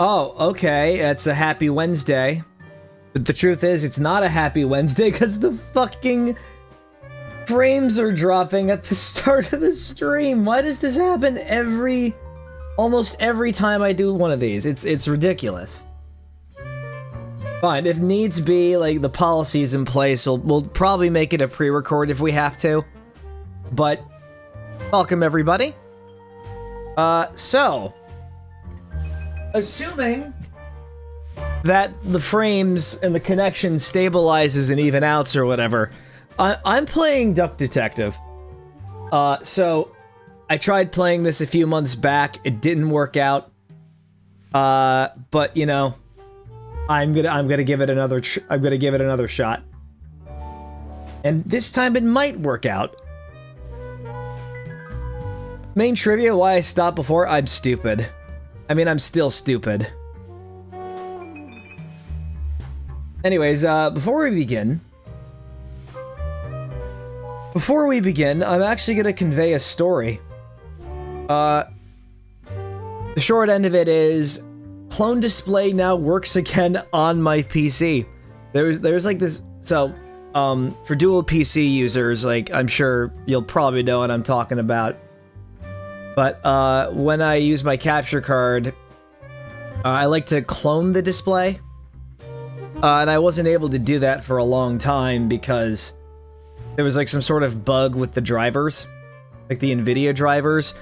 Oh, okay, it's a happy Wednesday. But the truth is, it's not a happy Wednesday because the fucking frames are dropping at the start of the stream. Why does this happen almost every time I do one of these? It's ridiculous. Fine, if needs be, like, the policy's in place, we'll probably make it a pre-record if we have to. But, welcome everybody. So, assuming that the frames and the connection stabilizes and even outs or whatever, I'm playing Duck Detective. So, I tried playing this a few months back, it didn't work out. But, you know, I'm gonna give it another shot. And this time it might work out. Main trivia, why I stopped before, I'm stupid. I mean, I'm still stupid. Anyways, before we begin, I'm actually gonna convey a story. The short end of it is, clone display now works again on my PC. There's like this, so, for dual PC users, like, I'm sure you'll probably know what I'm talking about. But, when I use my capture card, I like to clone the display. And I wasn't able to do that for a long time because there was like some sort of bug with the drivers, like the NVIDIA drivers,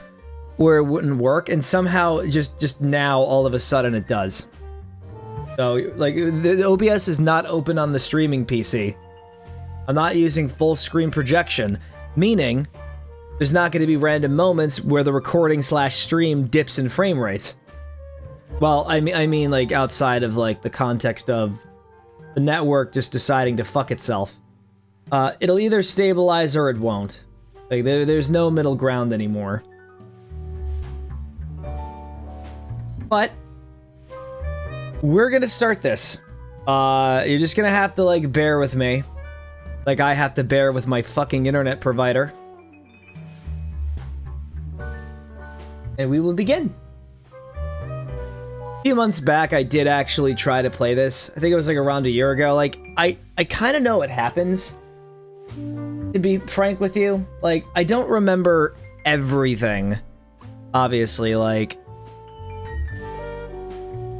where it wouldn't work, and somehow just now all of a sudden it does. So like the OBS is not open on the streaming PC. I'm not using full screen projection, meaning there's not going to be random moments where the recording / stream dips in frame rate. Well, I mean like outside of like the context of the network just deciding to fuck itself. It'll either stabilize or it won't. Like there's no middle ground anymore. But we're gonna start this. You're just gonna have to like bear with me. Like I have to bear with my fucking internet provider. And we will begin. A few months back, I did actually try to play this. I think it was like around a year ago. Like, I kind of know what happens, to be frank with you. Like, I don't remember everything, obviously, like...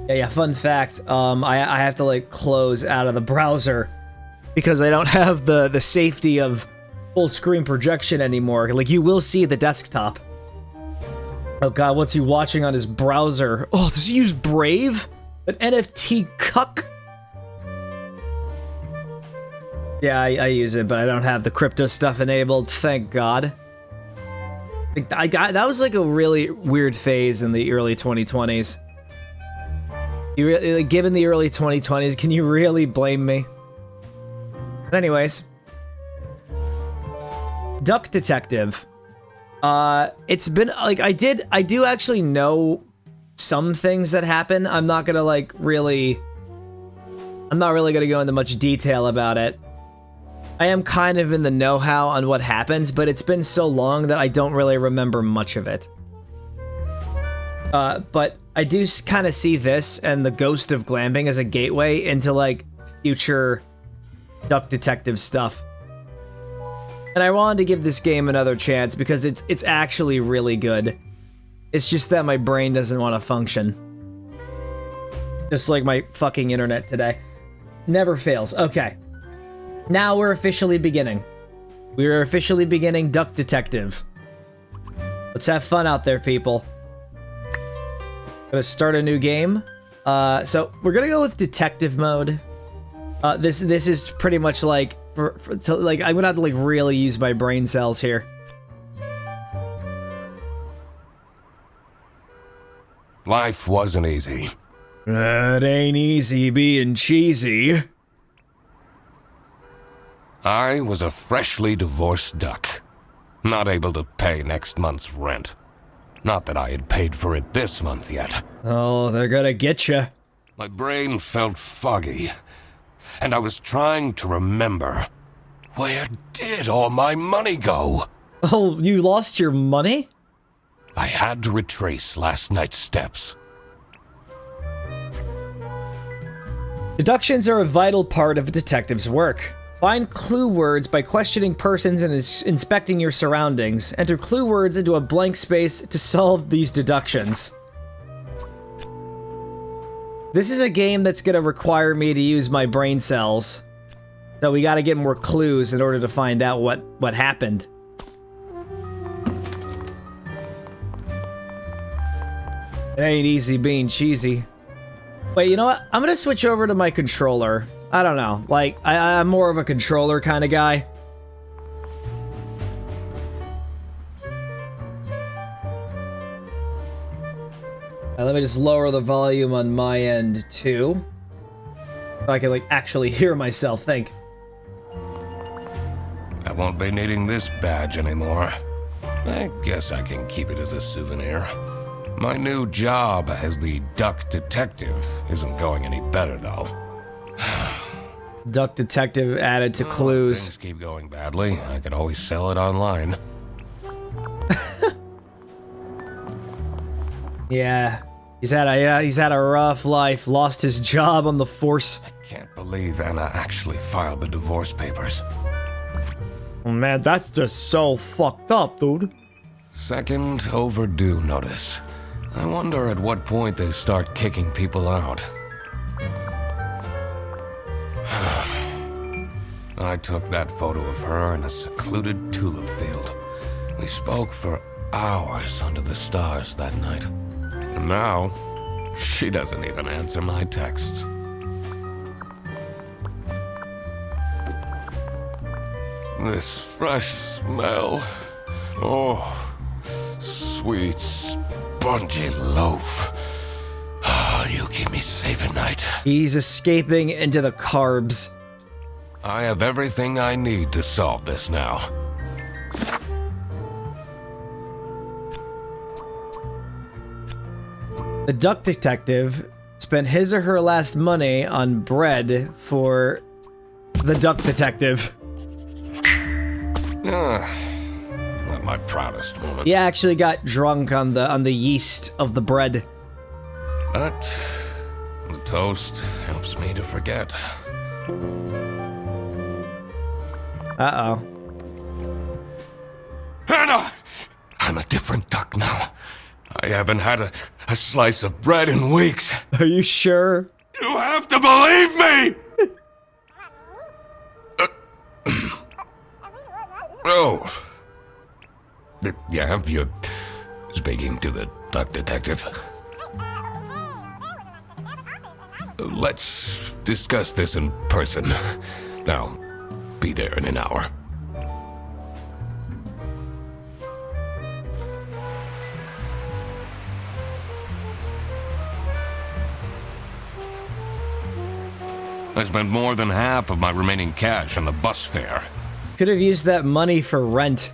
Yeah, fun fact, I have to, like, close out of the browser because I don't have the safety of full screen projection anymore. Like, you will see the desktop. Oh god, what's he watching on his browser? Oh, does he use Brave? An NFT cuck? Yeah, I use it, but I don't have the crypto stuff enabled, thank god. That was like a really weird phase in the early 2020s. Given the early 2020s, can you really blame me? But anyways. Duck Detective. It's been, like, I do actually know some things that happen. I'm not really gonna go into much detail about it. I am kind of in the know-how on what happens, but it's been so long that I don't really remember much of it. But I do kind of see this and the Ghost of Glamping as a gateway into, like, future Duck Detective stuff. And I wanted to give this game another chance because it's actually really good. It's just that my brain doesn't want to function. Just like my fucking internet today. Never fails. Okay. Now we're officially beginning. We are officially beginning Duck Detective. Let's have fun out there, people. Gonna start a new game. So we're gonna go with detective mode. This is pretty much like like I'm gonna have to like really use my brain cells here. Life wasn't easy. It ain't easy being cheesy. I was a freshly divorced duck, not able to pay next month's rent. Not that I had paid for it this month yet. Oh, they're gonna get you. My brain felt foggy, and I was trying to remember, where did all my money go? Oh, you lost your money? I had to retrace last night's steps. Deductions are a vital part of a detective's work. Find clue words by questioning persons and inspecting your surroundings. Enter clue words into a blank space to solve these deductions. This is a game that's gonna require me to use my brain cells. So we gotta get more clues in order to find out what happened. It ain't easy being cheesy. Wait, you know what? I'm gonna switch over to my controller. I don't know. Like, I'm more of a controller kind of guy. Let me just lower the volume on my end, too. So I can, like, actually hear myself think. I won't be needing this badge anymore. I guess I can keep it as a souvenir. My new job as the duck detective isn't going any better, though. Duck detective added to clues. Things keep going badly. I could always sell it online. Yeah, he's had a rough life. Lost his job on the force. I can't believe Anna actually filed the divorce papers. Oh man, that's just so fucked up, dude. Second overdue notice. I wonder at what point they start kicking people out. I took that photo of her in a secluded tulip field. We spoke for hours under the stars that night. And now, she doesn't even answer my texts. This fresh smell. Oh, sweet, spongy loaf. You keep me safe at night. He's escaping into the carbs. I have everything I need to solve this now. The duck detective spent his or her last money on bread for the duck detective. Not my proudest moment. He actually got drunk on the yeast of the bread. But the toast helps me to forget. Uh-oh. Hannah! I'm a different duck now. I haven't had a slice of bread in weeks. Are you sure? You have to believe me! Oh. Yeah, you're speaking to the duck detective. Let's discuss this in person. I'll be there in an hour. I spent more than half of my remaining cash on the bus fare. Could have used that money for rent.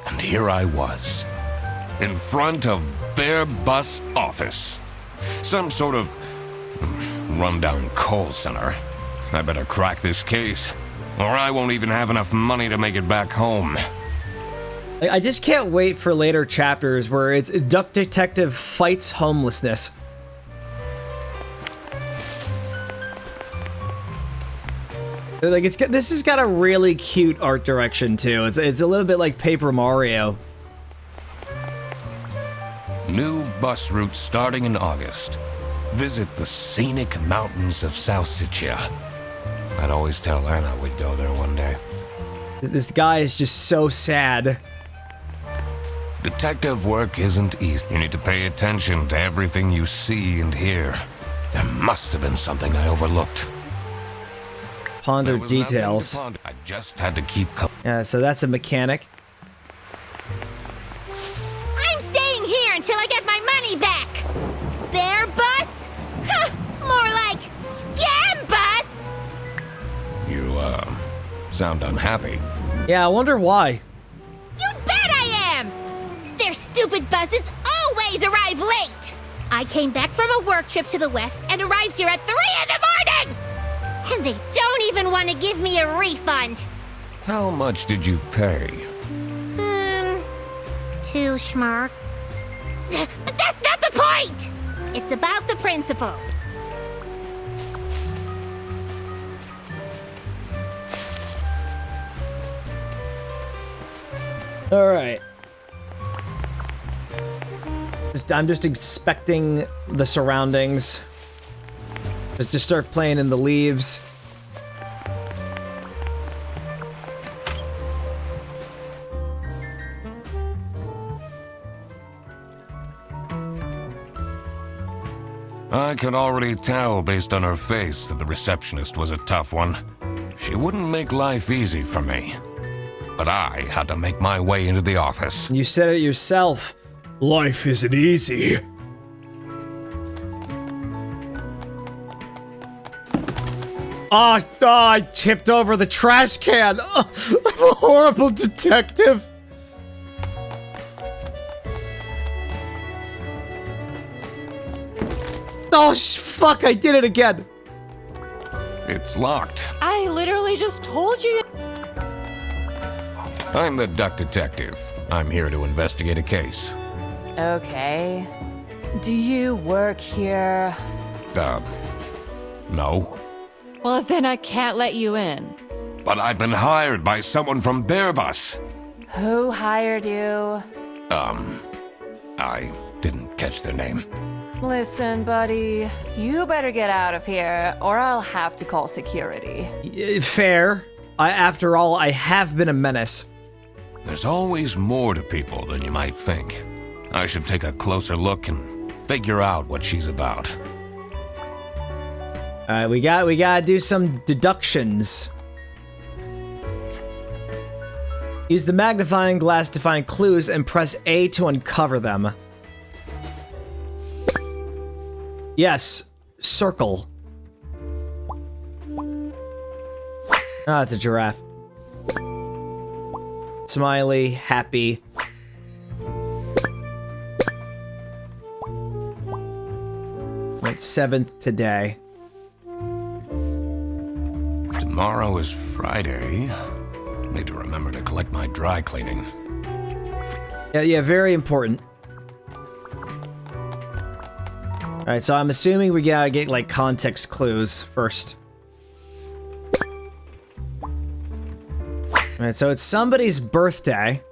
And here I was, in front of their bus office. Some sort of rundown call center. I better crack this case, or I won't even have enough money to make it back home. I just can't wait for later chapters where it's Duck Detective fights homelessness. Like this has got a really cute art direction too. It's a little bit like Paper Mario. New bus route starting in August. Visit the scenic mountains of South Sicily. I'd always tell Anna we'd go there one day. This guy is just so sad. Detective work isn't easy. You need to pay attention to everything you see and hear. There must have been something I overlooked. Ponder details. I just had to keep. Yeah, so that's a mechanic. I'm staying here until I get my money back. Bear bus? Huh, more like scam bus. You sound unhappy. Yeah, I wonder why. You bet I am. Their stupid buses always arrive late. I came back from a work trip to the west and arrived here at 3 in the morning. And they don't even want to give me a refund. How much did you pay? 2 schmark. But that's not the point! It's about the principle. All right. I'm just inspecting the surroundings. Just to start playing in the leaves. I could already tell based on her face that the receptionist was a tough one. She wouldn't make life easy for me. But I had to make my way into the office. You said it yourself. Life isn't easy. Oh, I tipped over the trash can. Oh, I'm a horrible detective. Oh, fuck, I did it again. It's locked. I literally just told you. I'm the duck detective. I'm here to investigate a case. Okay. Do you work here? No. Well, then I can't let you in. But I've been hired by someone from Bearbus. Who hired you? I didn't catch their name. Listen, buddy, you better get out of here, or I'll have to call security. Fair. After all, I have been a menace. There's always more to people than you might think. I should take a closer look and figure out what she's about. We gotta do some deductions. Use the magnifying glass to find clues and press A to uncover them. Yes, circle. Ah, it's a giraffe. Smiley, happy. Right, 7th today. Tomorrow is Friday. Need to remember to collect my dry cleaning. Yeah, very important. Alright, so I'm assuming we gotta get, like, context clues first. Alright, so it's somebody's birthday.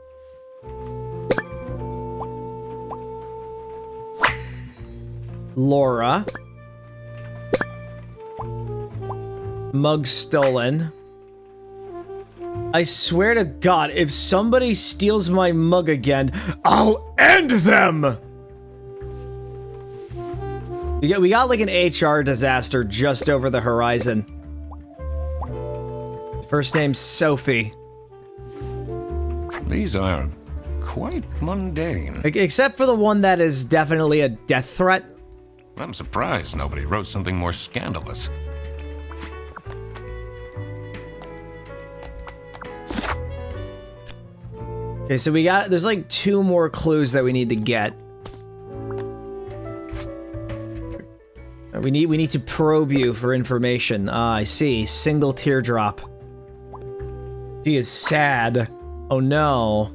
Laura. Mug stolen. I swear to God, if somebody steals my mug again, I'll end them! We got like an HR disaster just over the horizon. First name's Sophie. These are quite mundane. Except for the one that is definitely a death threat. I'm surprised nobody wrote something more scandalous. Okay, so there's like 2 more clues that we need to get. We need to probe you for information. Ah, I see. Single teardrop. She is sad. Oh no.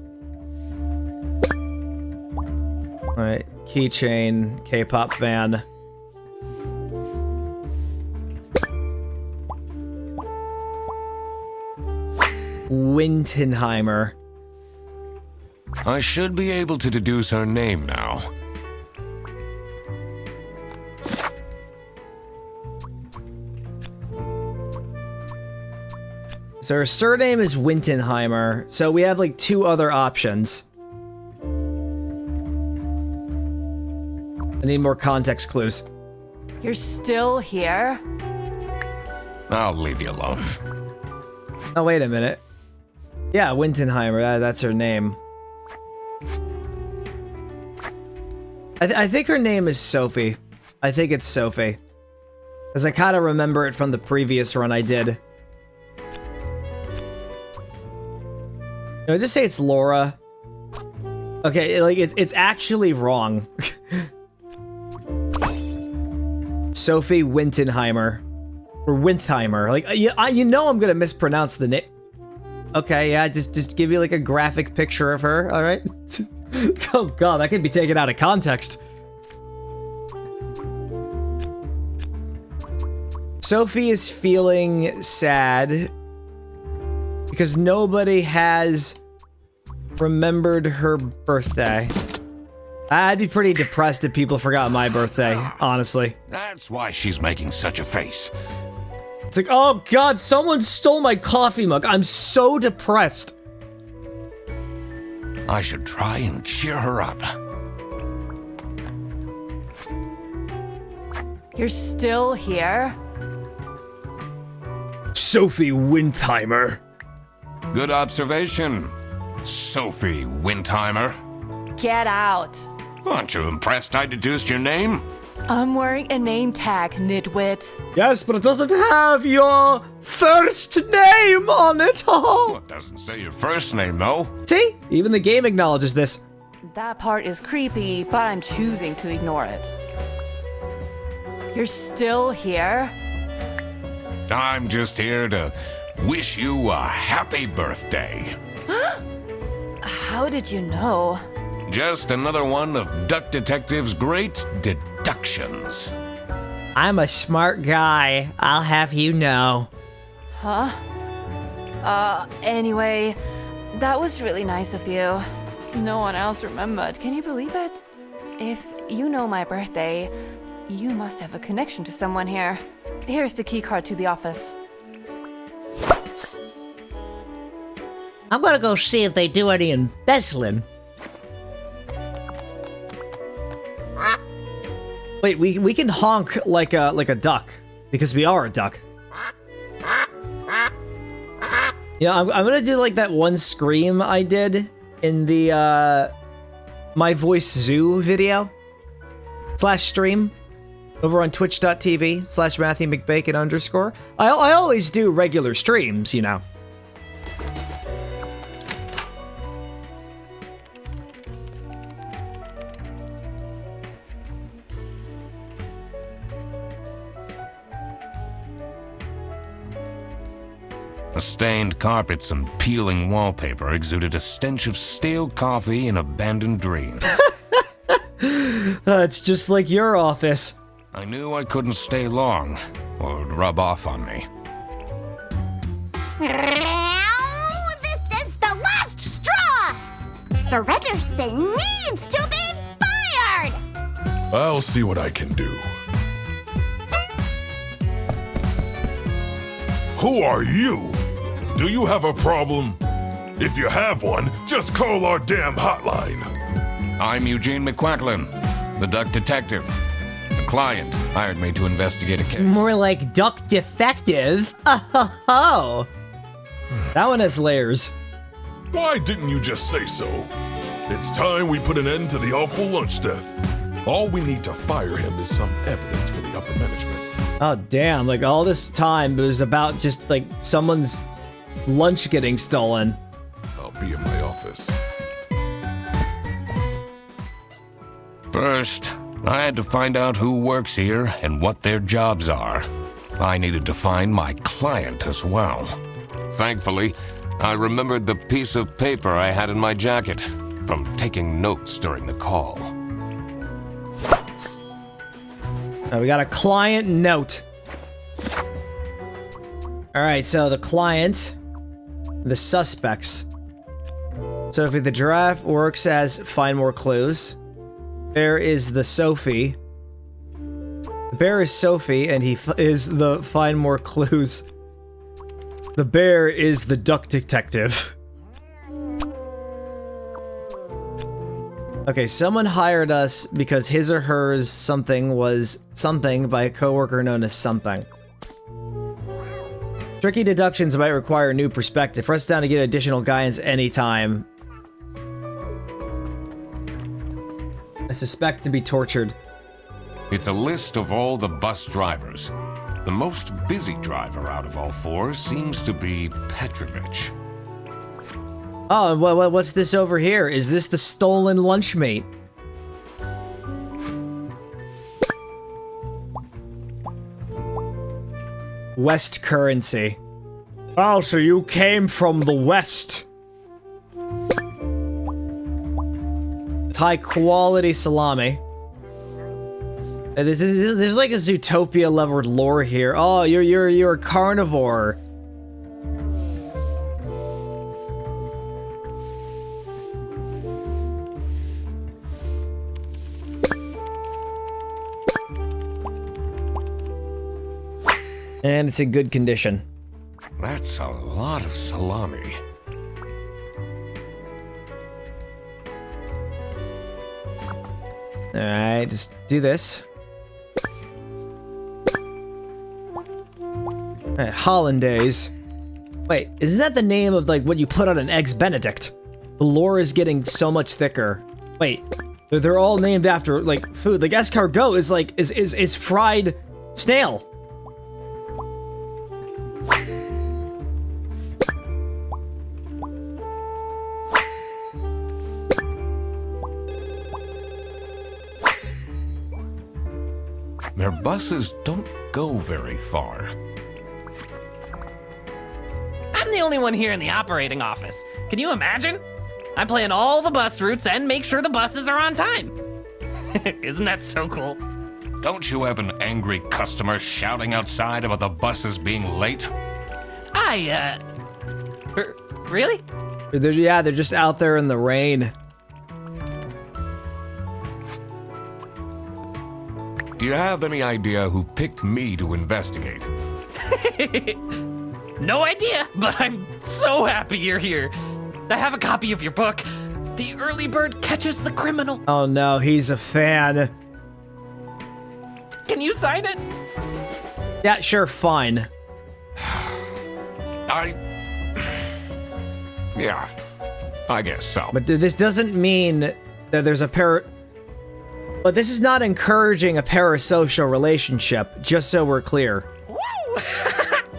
Alright, keychain, K-pop fan. Wintenheimer. I should be able to deduce her name now. So her surname is Wintenheimer, so we have like 2 other options. I need more context clues. You're still here? I'll leave you alone. Oh, wait a minute. Yeah, Wintenheimer, that's her name. I think her name is Sophie. I think it's Sophie. Because I kind of remember it from the previous run I did. No, just say it's Laura. Okay, like, it's actually wrong. Sophie Wintenheimer. Or Wintheimer. Like, you know I'm gonna mispronounce the name. Okay, yeah, just give you like a graphic picture of her, alright? Oh god, that could be taken out of context. Sophie is feeling sad because nobody has remembered her birthday. I'd be pretty depressed if people forgot my birthday, honestly. That's why she's making such a face. It's like, oh god, someone stole my coffee mug. I'm so depressed. I should try and cheer her up. You're still here? Sophie Windheimer. Good observation, Sophie Windheimer. Get out. Aren't you impressed I deduced your name? I'm wearing a name tag, nitwit. Yes, but it doesn't have your first name on it. Well, it doesn't say your first name, though. See? Even the game acknowledges this. That part is creepy, but I'm choosing to ignore it. You're still here? I'm just here to wish you a happy birthday. How did you know? Just another one of Duck Detective's great deductions. I'm a smart guy. I'll have you know. Huh? Anyway, that was really nice of you. No one else remembered. Can you believe it? If you know my birthday, you must have a connection to someone here. Here's the keycard to the office. I'm gonna go see if they do any embezzling. Wait, we can honk like a duck because we are a duck. Yeah, I'm gonna do like that one scream I did in the My Voice Zoo video / stream over on twitch.tv / Matthew McBacon_. I always do regular streams, you know. The stained carpets and peeling wallpaper exuded a stench of stale coffee and abandoned dreams. It's just like your office. I knew I couldn't stay long, or it would rub off on me. Now, this is the last straw! Fredderson needs to be fired! I'll see what I can do. Who are you? Do you have a problem? If you have one, just call our damn hotline. I'm Eugene McQuacklin, the Duck Detective. The client hired me to investigate a case. More like duck defective. Oh, that one has layers. Why didn't you just say so? It's time we put an end to the awful lunch theft. All we need to fire him is some evidence for the upper management. Oh damn, like all this time it was about just like someone's lunch getting stolen. I'll be in my office. First, I had to find out who works here and what their jobs are. I needed to find my client as well. Thankfully, I remembered the piece of paper I had in my jacket from taking notes during the call. Oh, we got a client note. Alright, so the client, the suspects. Sophie the giraffe works as find more clues. Bear is the Sophie. The bear is Sophie, and he is the find more clues. The bear is the duck detective. Okay, someone hired us because his or hers something was something by a coworker known as something. Tricky deductions might require a new perspective. Press down to get additional guidance anytime. I suspect to be tortured. It's a list of all the bus drivers. The most busy driver out of all four seems to be Petrovich. Oh, what's this over here? Is this the stolen lunchmate? West currency. Oh, so you came from the West. It's high quality salami. There's like a Zootopia leveled lore here. Oh, you're a carnivore. And it's in good condition. That's a lot of salami. Alright, just do this. Alright, Hollandaise. Wait, isn't that the name of like what you put on an Eggs Benedict? The lore is getting so much thicker. Wait, they're all named after like food. Like escargot is like is fried snail. Their buses don't go very far. I'm the only one here in the operating office. Can you imagine? I plan all the bus routes and make sure the buses are on time. Isn't that so cool? Don't you have an angry customer shouting outside about the buses being late? Really? They're just out there in the rain. Do you have any idea who picked me to investigate? No idea, but I'm so happy you're here. I have a copy of your book. The Early Bird Catches the Criminal. Oh no, he's a fan. Can you sign it? Yeah, sure, fine. Yeah, I guess so. But this doesn't mean that there's a But this is not encouraging a parasocial relationship, just so we're clear. Woo!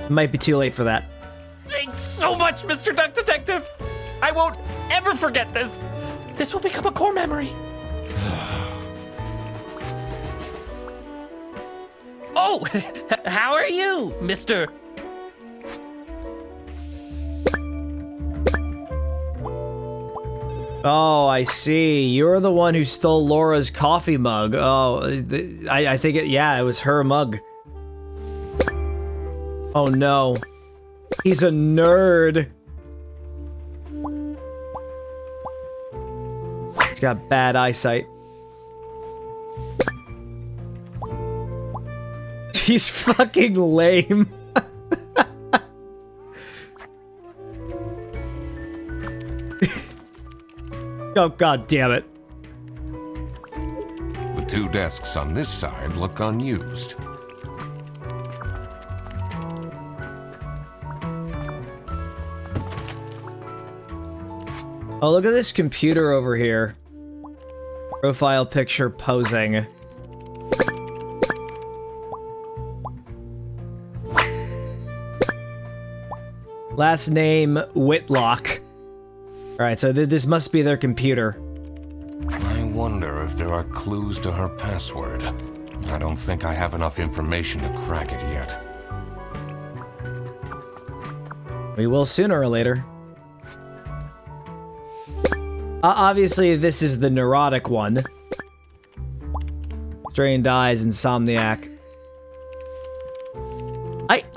Might be too late for that. Thanks so much, Mr. Duck Detective. I won't ever forget this. This will become a core memory. Oh, how are you, Mr. Oh, I see. You're the one who stole Laura's coffee mug. Oh, I think it was her mug. Oh no. He's a nerd. He's got bad eyesight. He's fucking lame. Oh, god damn it. The two desks on this side look unused. Oh, look at this computer over here. Profile picture posing. Last name, Whitlock. Alright, so this must be their computer. I wonder if there are clues to her password. I don't think I have enough information to crack it yet. We will sooner or later. Obviously, this is the neurotic one. Strained eyes, insomniac.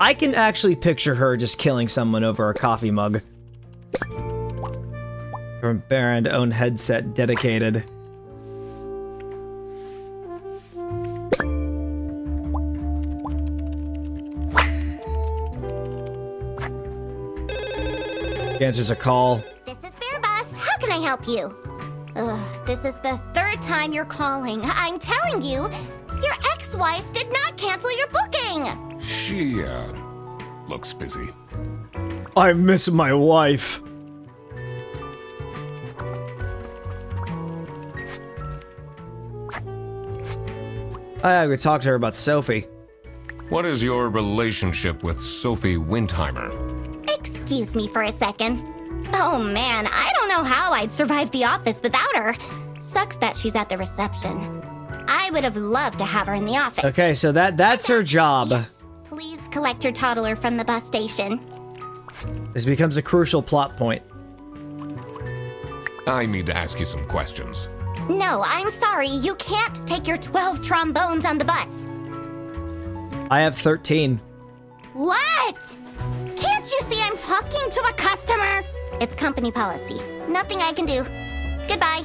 I can actually picture her just killing someone over a coffee mug. From Baron own headset dedicated. She answers a call. This is Bear Bus. How can I help you? This is the third time you're calling. I'm telling you, your ex-wife did not cancel your booking. She, looks busy. I miss my wife. I would talk to her about Sophie. What is your relationship with Sophie Windheimer? Excuse me for a second. Oh man, I don't know how I'd survive the office without her. Sucks that she's at the reception. I would have loved to have her in the office. Okay, so that's her job. Yes. Please collect your toddler from the bus station. This becomes a crucial plot point. I need to ask you some questions. No, I'm sorry. You can't take your 12 trombones on the bus. I have 13. What? Can't you see I'm talking to a customer? It's company policy. Nothing I can do. Goodbye.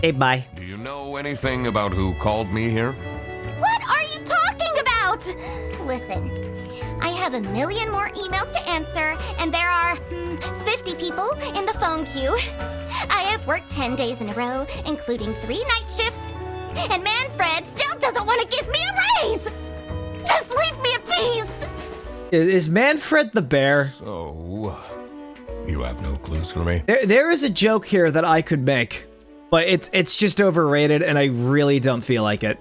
Hey, bye. Do you know anything about who called me here? What are you talking about? Listen, I have a million more emails to answer, and there are 50 people in the phone queue. I have worked 10 days in a row, including 3 night shifts, and Manfred still doesn't want to give me a raise! Just leave me in peace! Is Manfred the bear? So, you have no clues for me? There is a joke here that I could make, but it's just overrated, and I really don't feel like it.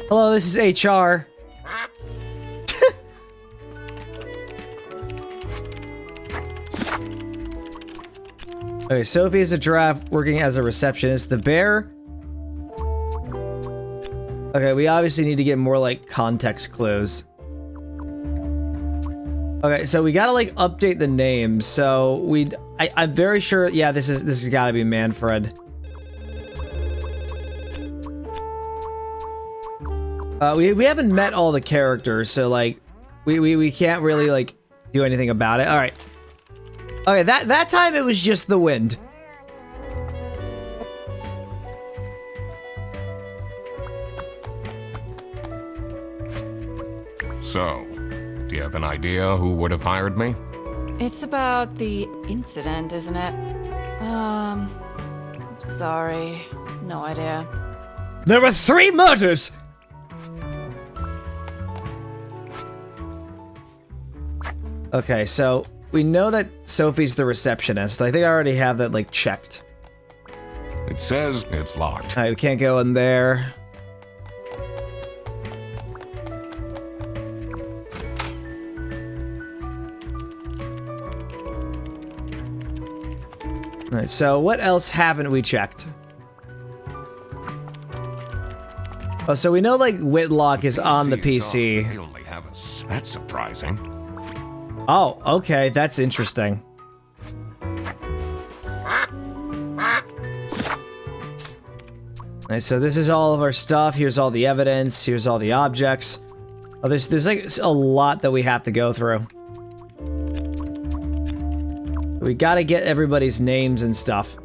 Hello, this is HR. Okay, Sophie is a giraffe working as a receptionist. The bear... Okay, we obviously need to get more, like, context clues. Okay, so we gotta, like, update the names. So, I'm very sure... Yeah, this has gotta be Manfred. We haven't met all the characters, so, like, we can't really, like, do anything about it. Alright. Okay, that time it was just the wind. So, do you have an idea who would have hired me? It's about the incident, isn't it? Sorry. No idea. There were 3 murders! Okay, so we know that Sophie's the receptionist. I think I already have that, like, checked. It says it's locked. Alright, we can't go in there. Alright, so what else haven't we checked? Oh, so we know, like, Whitlock is on the PC. They only have that's surprising. Oh, okay, that's interesting. Alright, so this is all of our stuff. Here's all the evidence. Here's all the objects. Oh, there's like a lot that we have to go through. We gotta get everybody's names and stuff.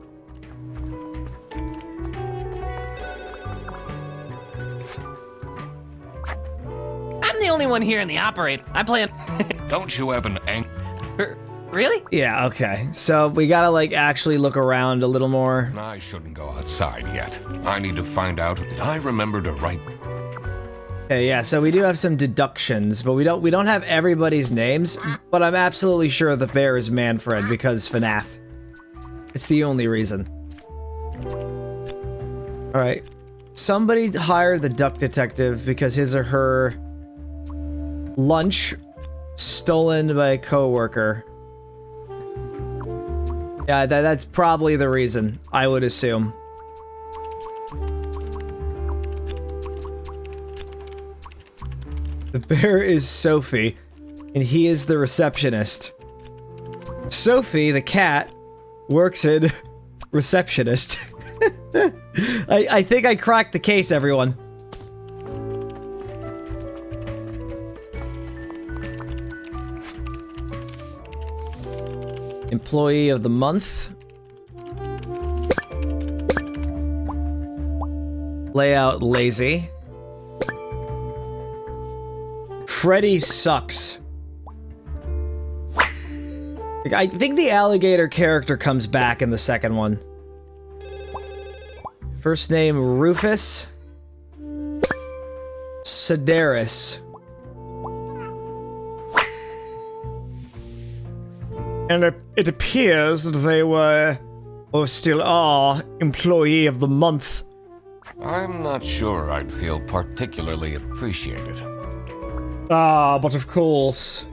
I'm the only one here in the operate. I play Don't you have an Really? Yeah, okay. So we gotta, like, actually look around a little more. I shouldn't go outside yet. I need to find out if I remember to write. Okay, yeah, so we do have some deductions, but we don't have everybody's names, but I'm absolutely sure the bear is Manfred because FNAF. It's the only reason. Alright. Somebody hired the duck detective because his or her lunch stolen by a coworker. Yeah, that's probably the reason, I would assume. The bear is Sophie, and he is the receptionist. Sophie, the cat, works in receptionist. I think I cracked the case, everyone. Employee of the month. Layout lazy. Freddy sucks. Like, I think the alligator character comes back in the second one. First name Rufus Sedaris. And it appears that they were, or still are, employee of the month. I'm not sure I'd feel particularly appreciated. Ah, but of course.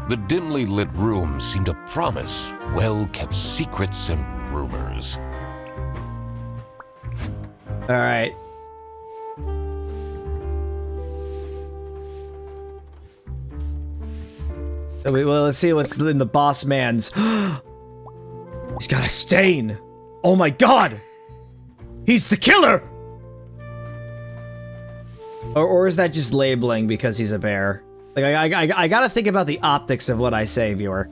The dimly lit room seemed to promise well-kept secrets and rumors. All right. Well, let's see what's in the boss man's. He's got a stain. Oh my god! He's the killer! Or is that just labeling because he's a bear? Like, I gotta think about the optics of what I say, viewer.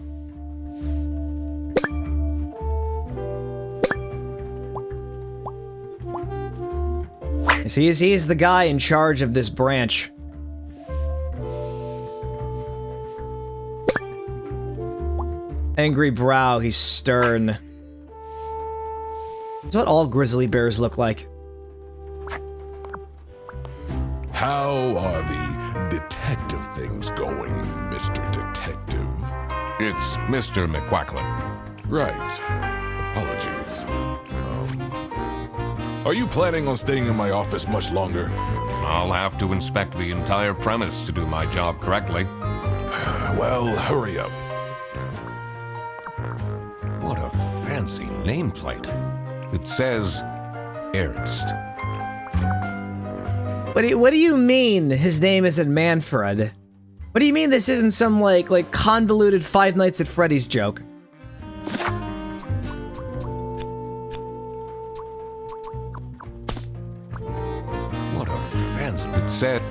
So he's the guy in charge of this branch. Angry brow, he's stern. That's what all grizzly bears look like. How are the detective things going, Mr. Detective? It's Mr. McBacon. Right. Apologies. Are you planning on staying in my office much longer? I'll have to inspect the entire premise to do my job correctly. Well, hurry up. What a fancy nameplate. It says Ernst. What do you mean his name isn't Manfred? What do you mean this isn't some like convoluted Five Nights at Freddy's joke? What a fancy... It said...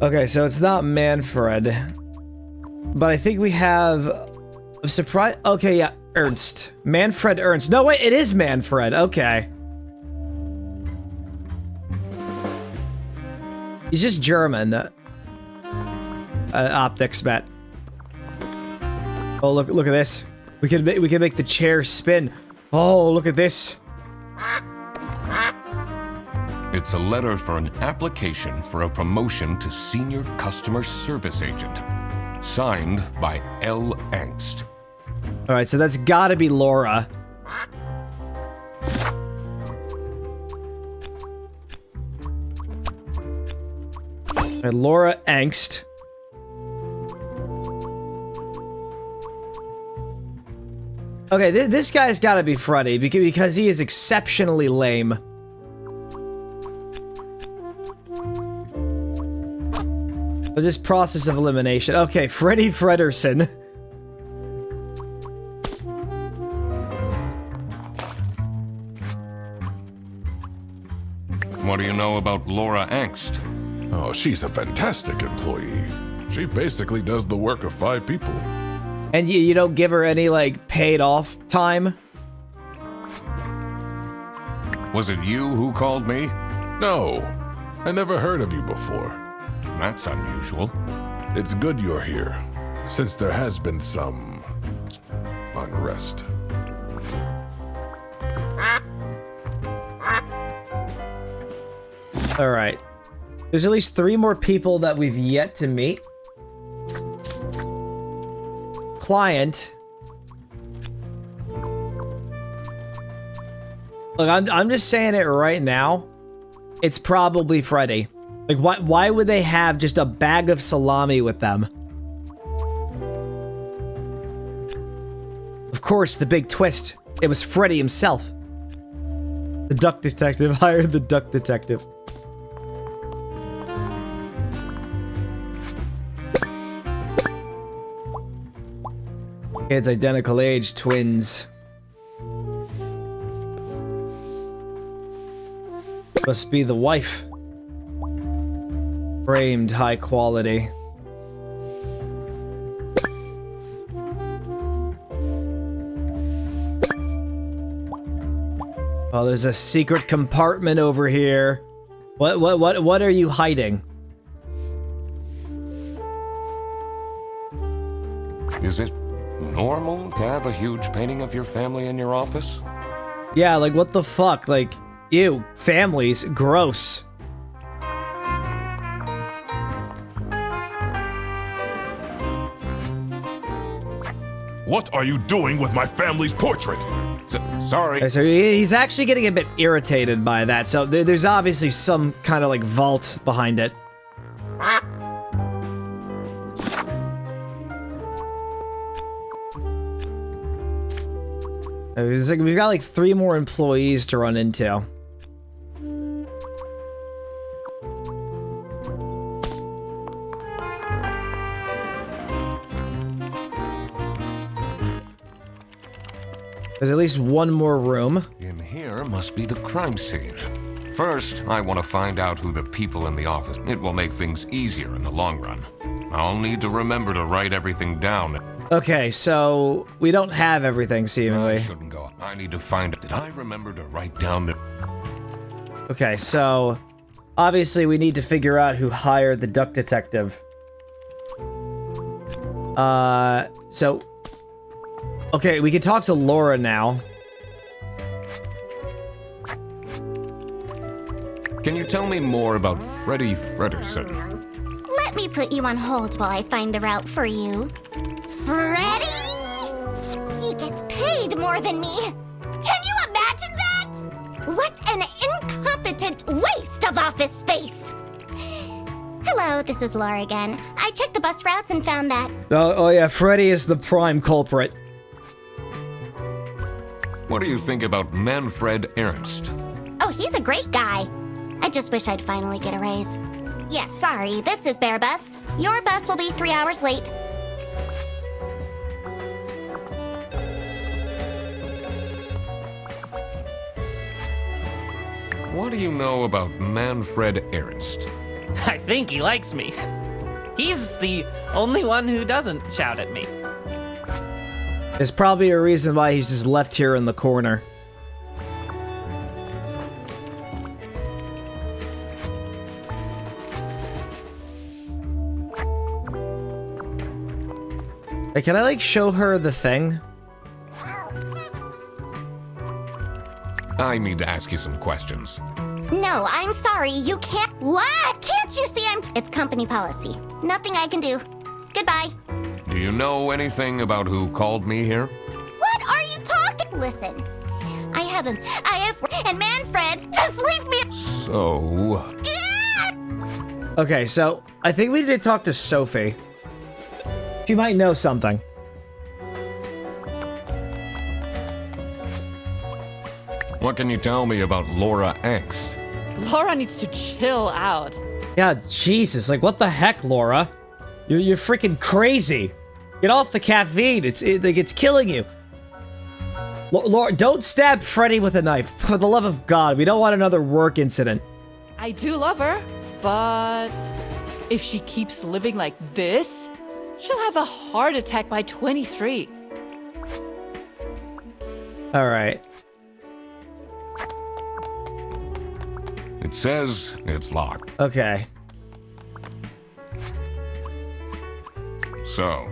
Okay, so it's not Manfred. But I think we have a surprise. Okay, yeah, Ernst. Manfred Ernst. No, wait, it is Manfred. Okay. He's just German. Optics bet. Oh, look at this. We can make the chair spin. Oh, look at this. It's a letter for an application for a promotion to Senior Customer Service Agent. Signed by L. Angst. Alright, so that's gotta be Laura. Alright, Laura Angst. Okay, this guy's gotta be Freddy because he is exceptionally lame. This process of elimination. Okay, Freddy Fredersen. What do you know about Laura Angst? Oh, she's a fantastic employee. She basically does the work of 5 people. And you don't give her any, like, paid off time? Was it you who called me? No, I never heard of you before. That's unusual. It's good you're here, since there has been some unrest. Alright. There's at least 3 more people that we've yet to meet. Client. Look, I'm just saying it right now. It's probably Freddy. Like, why would they have just a bag of salami with them? Of course, the big twist. It was Freddy himself. The duck detective hired the duck detective. Kids identical age, twins. Must be the wife. Framed, high quality. Oh, there's a secret compartment over here. What are you hiding? Is it normal to have a huge painting of your family in your office? Yeah, like what the fuck? Like, ew, families, gross. What are you doing with my family's portrait? Sorry. Okay, so he's actually getting a bit irritated by that, so there's obviously some kind of like vault behind it. It's like we've got like 3 more employees to run into. There's at least one more room. In here must be the crime scene. First, I want to find out who the people in the office. It will make things easier in the long run. I'll need to remember to write everything down. Okay, so we don't have everything, I seemingly. shouldn't go. I need to find it. Did I remember to write down the... Okay, so obviously we need to figure out who hired the duck detective. Okay, we can talk to Laura now. Can you tell me more about Freddie Frederson? Let me put you on hold while I find the route for you. Freddy? He gets paid more than me. Can you imagine that? What an incompetent waste of office space. Hello, this is Laura again. I checked the bus routes and found that. Oh yeah, Freddy is the prime culprit. What do you think about Manfred Ernst? Oh, he's a great guy. I just wish I'd finally get a raise. Yes, sorry, this is Bear Bus. Your bus will be 3 hours late. What do you know about Manfred Ernst? I think he likes me. He's the only one who doesn't shout at me. There's probably a reason why he's just left here in the corner. Hey, can I, like, show her the thing? I need to ask you some questions. No, I'm sorry, you can't. What? Can't you see it's company policy. Nothing I can do. Goodbye. Do you know anything about who called me here? What are you talking? Listen, and Manfred, just leave me. So... Okay, so I think we need to talk to Sophie. She might know something. What can you tell me about Laura Angst? Laura needs to chill out. Yeah, Jesus, like what the heck, Laura? You're freaking crazy. Get off the caffeine. It's killing you. Laura, don't stab Freddy with a knife. For the love of God, we don't want another work incident. I do love her, but if she keeps living like this, she'll have a heart attack by 23. All right. It says it's locked. Okay. So...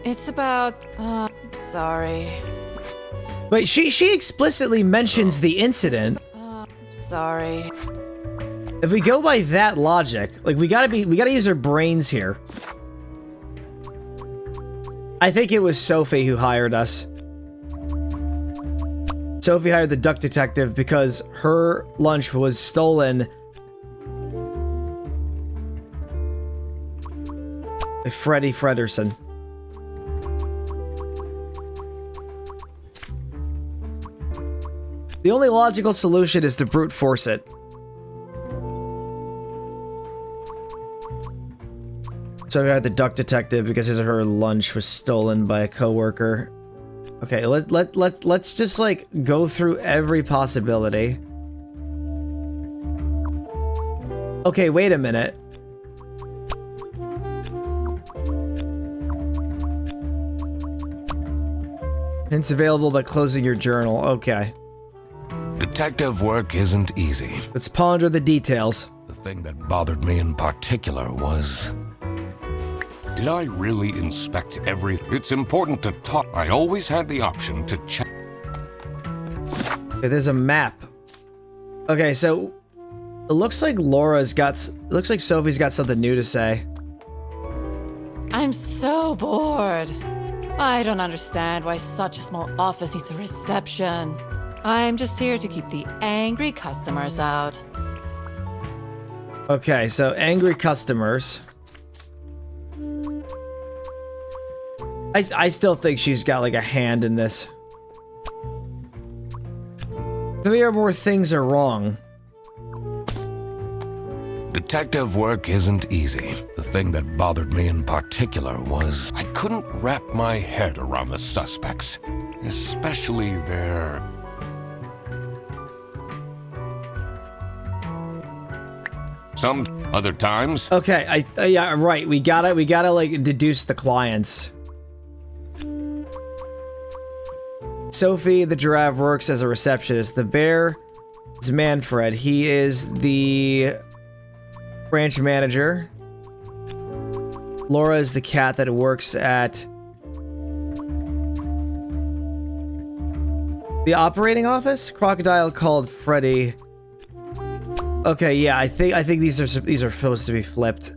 It's about, sorry. Wait, she explicitly mentions the incident. Sorry. If we go by that logic, like we gotta use our brains here. I think it was Sophie who hired us. Sophie hired the duck detective because her lunch was stolen by Freddie Frederson. The only logical solution is to brute force it. So we had the duck detective because her lunch was stolen by a coworker. Okay, let's just like go through every possibility. Okay, wait a minute. Hints available by closing your journal. Okay. Detective work isn't easy. Let's ponder the details. The thing that bothered me in particular was... Did I really inspect every... It's important to talk. I always had the option to check... Okay, there's a map. Okay, so... It looks like it looks like Sophie's got something new to say. I'm so bored. I don't understand why such a small office needs a reception. I'm just here to keep the angry customers out. Okay, so angry customers. I still think she's got like a hand in this. 3 or more things are wrong. Detective work isn't easy. The thing that bothered me in particular was I couldn't wrap my head around the suspects, especially their... Some other times, Okay, yeah, right. We gotta like deduce the clients. Sophie the giraffe works as a receptionist. The bear is Manfred. He is the branch manager. Laura is the cat that works at the operating office. Crocodile called Freddy. Okay, yeah, I think these are supposed to be flipped.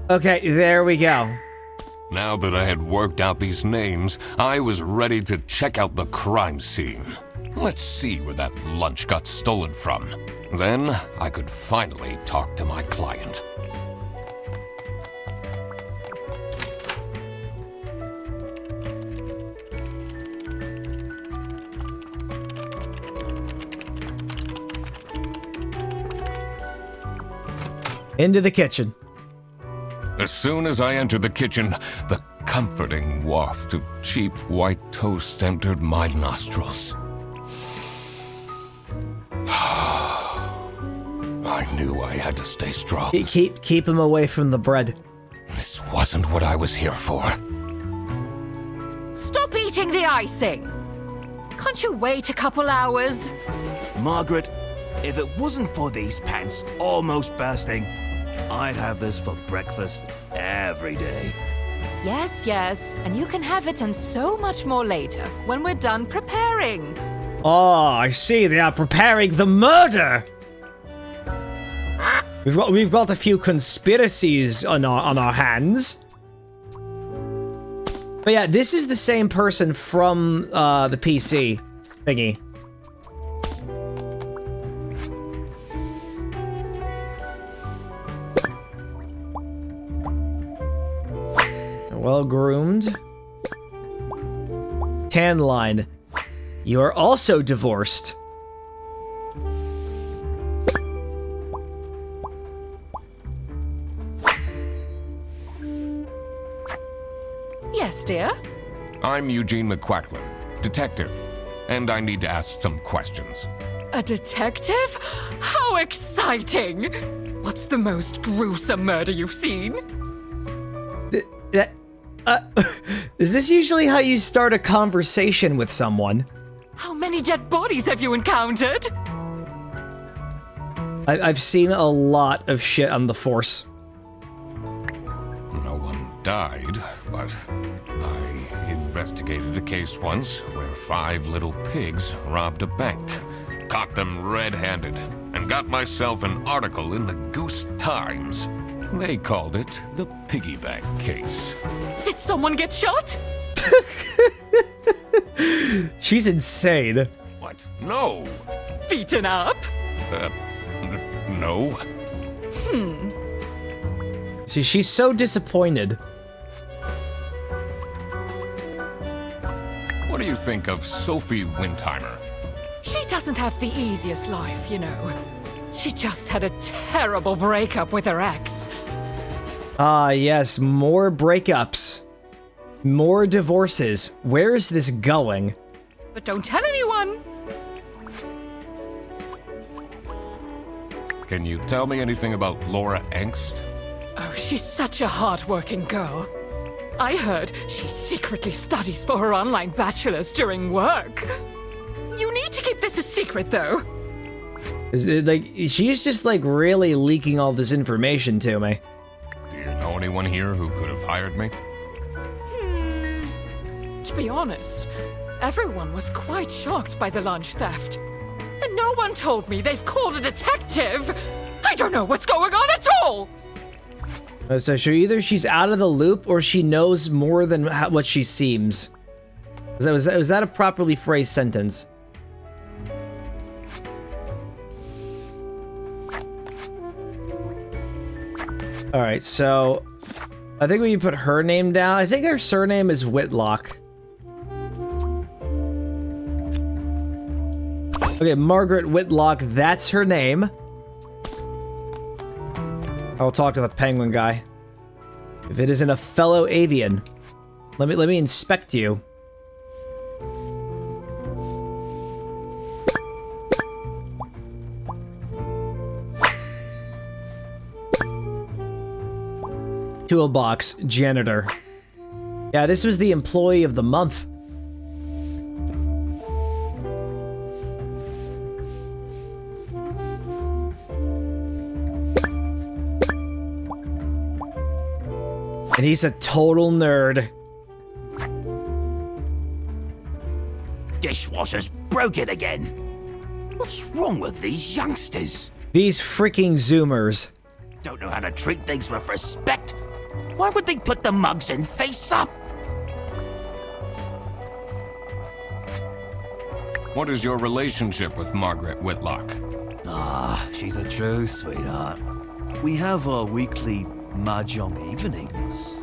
Okay, there we go. now that I had worked out these names, I was ready to check out the crime scene. Let's see where that lunch got stolen from. Then I could finally talk to my client. Into the kitchen. As soon as I entered the kitchen, the comforting waft of cheap white toast entered my nostrils. I knew I had to stay strong. Keep him away from the bread. This wasn't what I was here for. Stop eating the icing! Can't you wait a couple hours? Margaret, if it wasn't for these pants almost bursting, I'd have this for breakfast every day. Yes, yes, and you can have it and so much more later, when we're done preparing. Oh, I see. They are preparing the murder. We've got a few conspiracies on our hands. But yeah, this is the same person from the PC thingy. Well groomed. Tan line. You are also divorced. Yes, dear? I'm Eugene McBacon, detective, and I need to ask some questions. A detective? How exciting! What's the most gruesome murder you've seen? Is this usually how you start a conversation with someone? How many dead bodies have you encountered? I've seen a lot of shit on the Force. No one died, but I investigated a case once where 5 little pigs robbed a bank, caught them red-handed, and got myself an article in the Goose Times. They called it the piggy bank case. Did someone get shot? She's insane. What? No. Beaten up? No. See, she's so disappointed. What do you think of Sophie Windheimer? She doesn't have the easiest life, you know. She just had a terrible breakup with her ex. Ah, yes, more breakups. More divorces. Where is this going? But don't tell anyone. Can you tell me anything about Laura Angst? Oh, she's such a hard-working girl. I heard she secretly studies for her online bachelor's during work. You need to keep this a secret, though. Is it, like, she's just like really leaking all this information to me. Do you know anyone here who could have hired me? To be honest, everyone was quite shocked by the lunch theft. And no one told me they've called a detective! I don't know what's going on at all! So either she's out of the loop or she knows more than what she seems. Was that a properly phrased sentence? Alright, so I think we can put her name down. I think her surname is Whitlock. Okay, Margaret Whitlock, that's her name. I will talk to the penguin guy. If it isn't a fellow avian, let me inspect you. Toolbox, janitor. Yeah, this was the employee of the month. And he's a total nerd. Dishwasher's broken again. What's wrong with these youngsters? These freaking Zoomers. Don't know how to treat things with respect. Why would they put the mugs in face up? What is your relationship with Margaret Whitlock? She's a true sweetheart. We have our weekly mahjong evenings.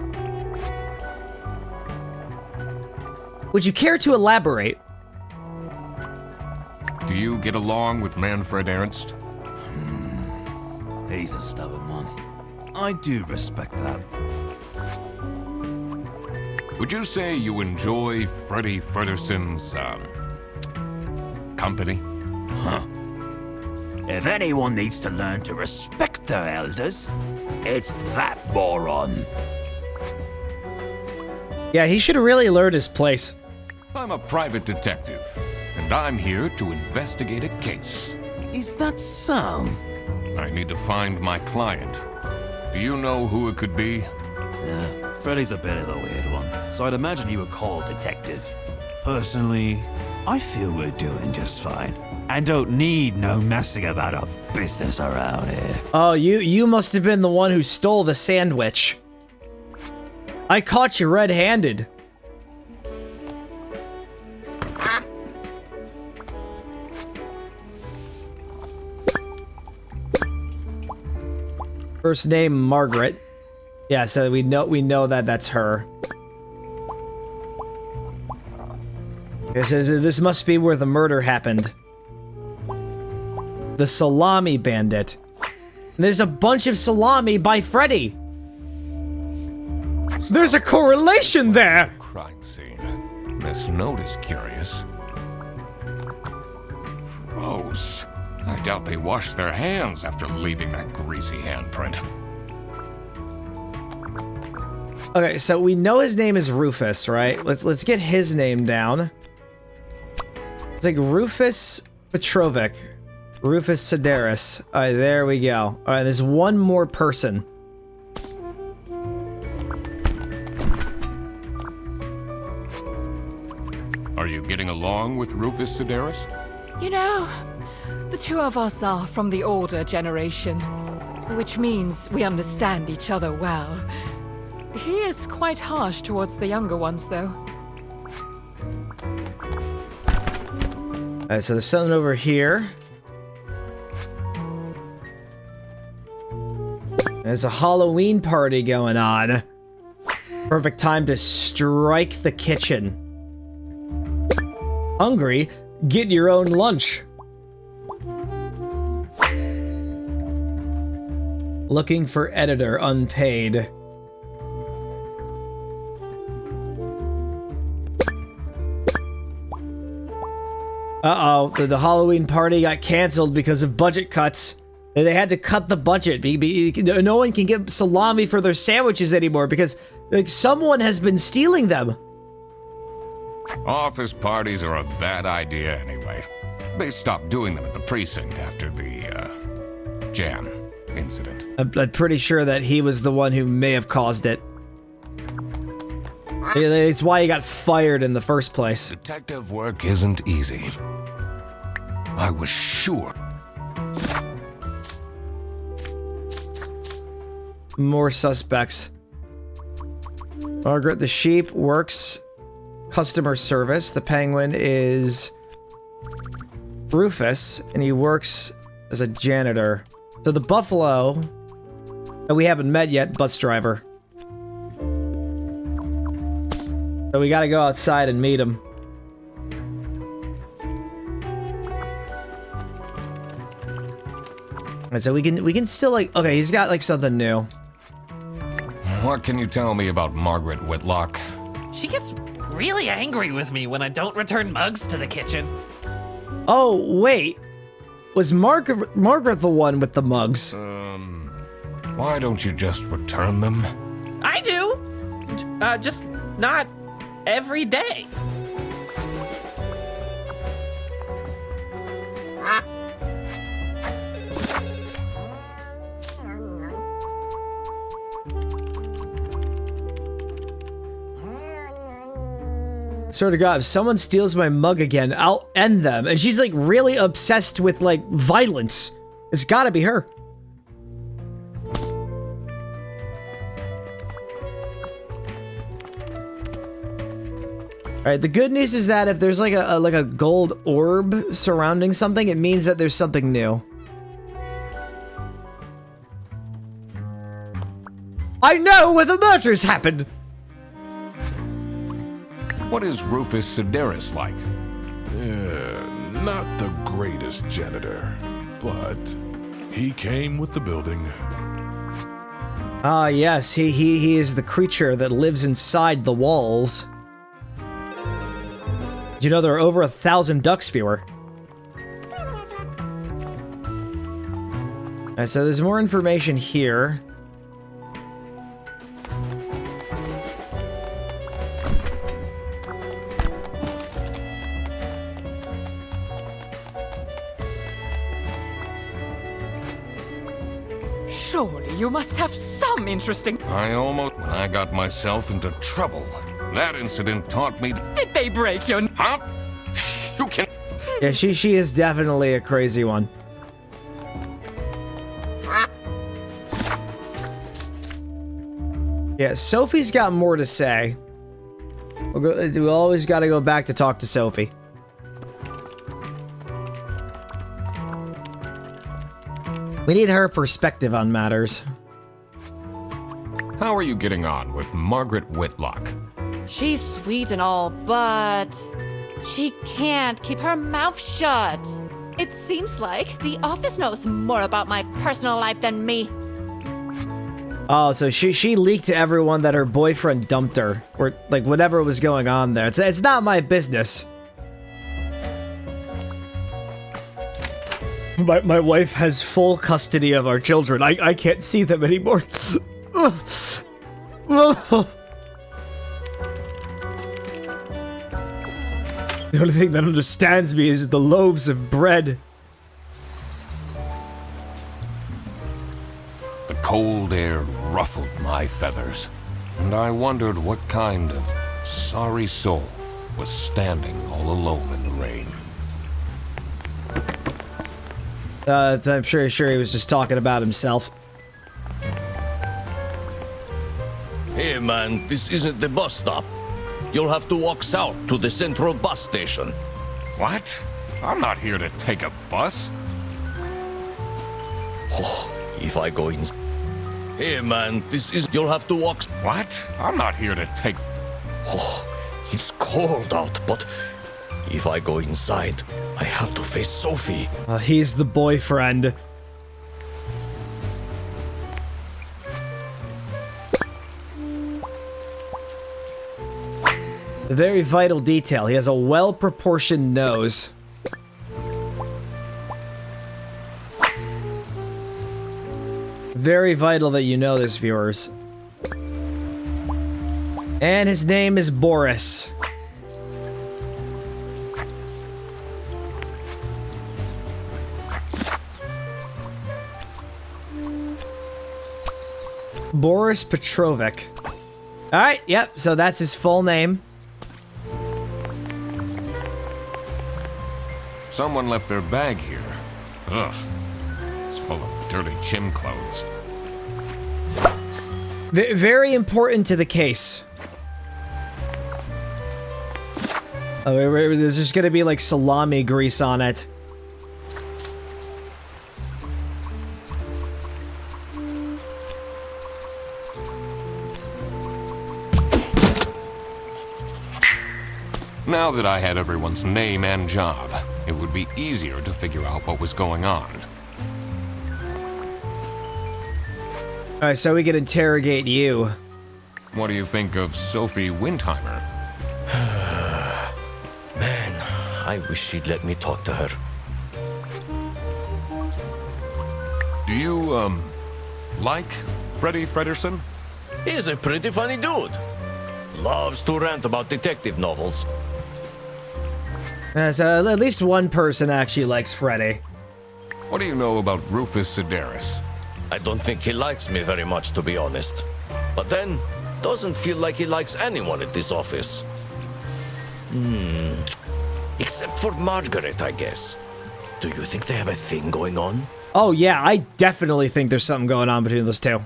Would you care to elaborate? Do you get along with Manfred Ernst? He's a stubborn one. I do respect that. Would you say you enjoy Freddie Ferguson's, company? If anyone needs to learn to respect their elders, it's that moron. Yeah, he should really learn his place. I'm a private detective, and I'm here to investigate a case. Is that so? I need to find my client. Do you know who it could be? Yeah, Freddy's a bit of a weird one, so I'd imagine you would call detective. Personally, I feel we're doing just fine, and don't need no messing about our business around here. Oh, you must have been the one who stole the sandwich. I caught you red-handed. First name Margaret. Yeah, so we know that that's her. This must be where the murder happened. The Salami bandit. And there's a bunch of salami by Freddy. There's a correlation there. Crime scene. This note is curious. Gross. I doubt they washed their hands after leaving that greasy handprint. Okay, so we know his name is Rufus, right? Let's get his name down. It's like Rufus Petrovic. Rufus Sedaris. Alright, there we go. Alright, there's one more person. Are you getting along with Rufus Sedaris? You know, the two of us are from the older generation, which means we understand each other well. He is quite harsh towards the younger ones, though. Alright, so there's something over here. There's a Halloween party going on. Perfect time to strike the kitchen. Hungry? Get your own lunch. Looking for editor, unpaid. Uh-oh, the Halloween party got canceled because of budget cuts. They had to cut the budget. No one can get salami for their sandwiches anymore because like someone has been stealing them. Office parties are a bad idea anyway. They stopped doing them at the precinct after the, jam incident. I'm pretty sure that he was the one who may have caused it. It's why he got fired in the first place. Detective work isn't easy. I was sure. More suspects. Margaret the sheep works customer service. The penguin is Rufus, and he works as a janitor. So the buffalo that we haven't met yet, bus driver. So we gotta go outside and meet him. Alright, so we can still like, okay, he's got like something new. What can you tell me about Margaret Whitlock? She gets really angry with me when I don't return mugs to the kitchen. Oh, wait. Was Margaret the one with the mugs? Why don't you just return them? I do! Just not every day. Swear to God, if someone steals my mug again, I'll end them. And she's like really obsessed with like violence. It's gotta be her. Alright, the good news is that if there's like a gold orb surrounding something, it means that there's something new. I know where the murders happened! What is Rufus Sedaris like? Not the greatest janitor, but he came with the building. Ah, yes, he is the creature that lives inside the walls. Did you know there are over 1,000 ducks fewer? Alright, so there's more information here. Surely you must have some interesting... When I got myself into trouble. That incident taught me... Did they break your... Huh? You can... Yeah, she is definitely a crazy one. Yeah, Sophie's got more to say. We always gotta go back to talk to Sophie. We need her perspective on matters. How are you getting on with Margaret Whitlock? She's sweet and all, but she can't keep her mouth shut. It seems like the office knows more about my personal life than me. Oh, so she leaked to everyone that her boyfriend dumped her, or like whatever was going on there. It's not my business. My wife has full custody of our children. I can't see them anymore. The only thing that understands me is the loaves of bread. The cold air ruffled my feathers, and I wondered what kind of sorry soul was standing all alone in the rain. I'm sure he was just talking about himself. Hey man, this isn't the bus stop. You'll have to walk south to the central bus station. What? I'm not here to take a bus. Oh, if I go in... Hey man, you'll have to walk... What? I'm not here to take... Oh, it's cold out, but if I go inside, I have to face Sophie. He's the boyfriend. A very vital detail. He has a well-proportioned nose. Very vital that you know this, viewers. And his name is Boris. Boris Petrovic. Alright, yep, so that's his full name. Someone left their bag here. Ugh. It's full of dirty gym clothes. Very important to the case. Oh, there's just gonna be like salami grease on it. Now that I had everyone's name and job, it would be easier to figure out what was going on. Alright, so we can interrogate you. What do you think of Sophie Windheimer? Man, I wish she'd let me talk to her. Do you, like Freddie Frederson? He's a pretty funny dude. Loves to rant about detective novels. So at least one person actually likes Freddy. What do you know about Rufus Sedaris? I don't think he likes me very much, to be honest. But then, doesn't feel like he likes anyone at this office. Except for Margaret, I guess. Do you think they have a thing going on? Oh yeah, I definitely think there's something going on between those two.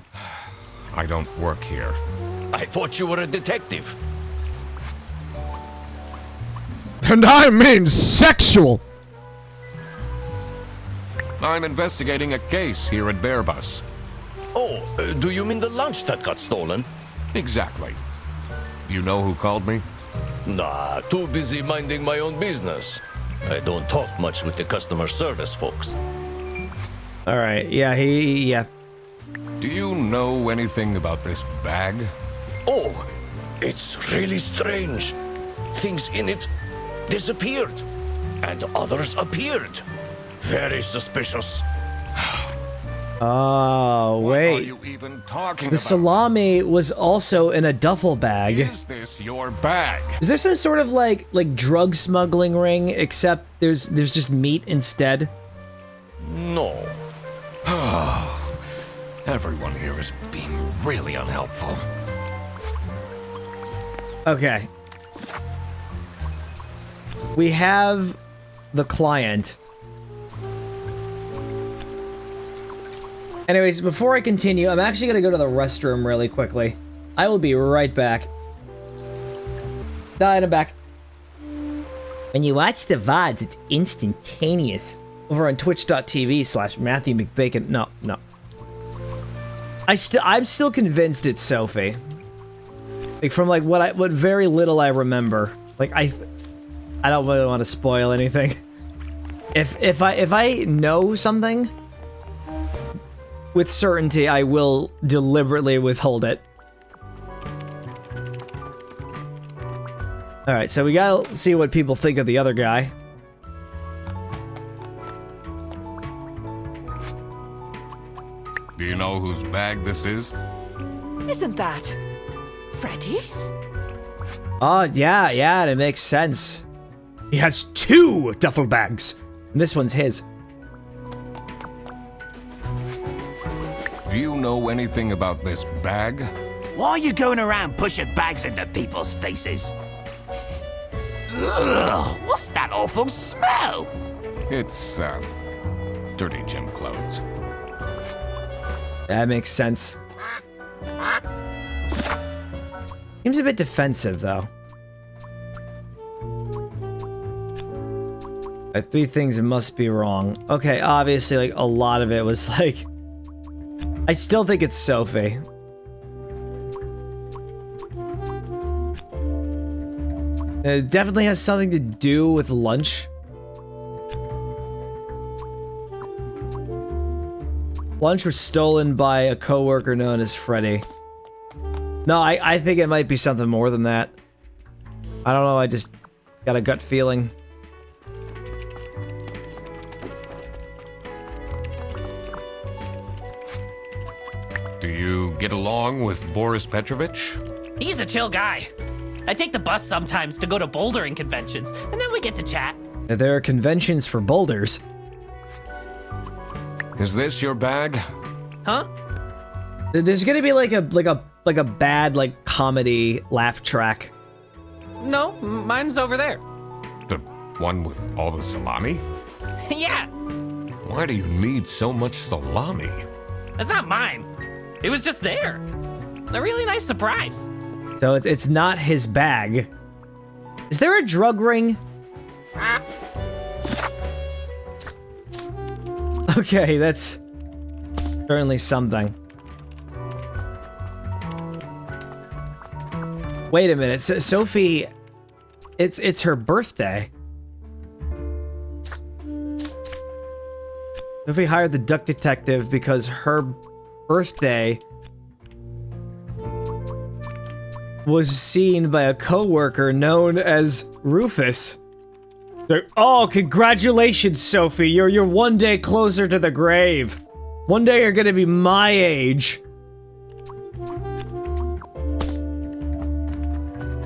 I don't work here. I thought you were a detective. And I mean sexual! I'm investigating a case here at Bearbus. Oh, do you mean the lunch that got stolen? Exactly. You know who called me? Nah, too busy minding my own business. I don't talk much with the customer service folks. Alright, yeah. Do you know anything about this bag? Oh, it's really strange. Things in it disappeared, and others appeared. Very suspicious. Oh, What are wait. you even talking The about? salami was also in a duffel bag. Is this your bag? Is there some sort of like drug smuggling ring, except there's just meat instead? No. Everyone here is being really unhelpful. Okay. We have the client. Anyways, before I continue, I'm actually gonna go to the restroom really quickly. I will be right back. And I'm back. When you watch the VODs, it's instantaneous. Over on twitch.tv/Matthew McBacon. No. I'm still convinced it's Sophie. Like from like what very little I remember. Like I don't really want to spoil anything. If I know something with certainty, I will deliberately withhold it. All right, so we gotta see what people think of the other guy. Do you know whose bag this is? Isn't that Freddy's? Oh, yeah, it makes sense. He has 2 duffel bags, and this one's his. Do you know anything about this bag? Why are you going around pushing bags into people's faces? Ugh, what's that awful smell? It's, dirty gym clothes. That makes sense. Seems a bit defensive, though. 3 things must be wrong. Okay, obviously, like, a lot of it was, like... I still think it's Sophie. It definitely has something to do with lunch. Lunch was stolen by a coworker known as Freddy. No, I think it might be something more than that. I don't know, I just got a gut feeling. Do you get along with Boris Petrovich? He's a chill guy. I take the bus sometimes to go to bouldering conventions, and then we get to chat. There are conventions for boulders. Is this your bag? Huh? There's gonna be like a bad like comedy laugh track. No, mine's over there. The one with all the salami? Yeah, Why do you need so much salami? that's not mine. It was just there. A really nice surprise. So it's not his bag. Is there a drug ring? Okay, that's certainly something. Wait a minute, so Sophie, it's her birthday. Sophie hired the duck detective because her birthday was seen by a coworker known as Rufus. Oh, congratulations, Sophie. You're one day closer to the grave. One day you're gonna be my age.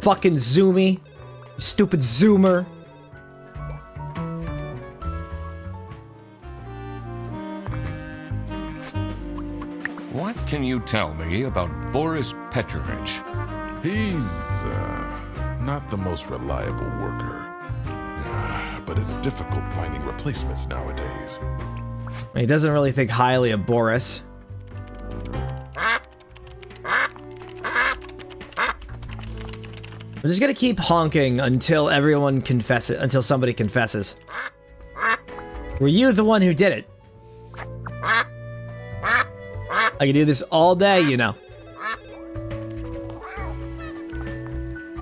Fucking Zoomy. You stupid Zoomer. What can you tell me about Boris Petrovich? He's not the most reliable worker. But it's difficult finding replacements nowadays. He doesn't really think highly of Boris. I'm just gonna keep honking until until somebody confesses. Were you the one who did it? I can do this all day, you know.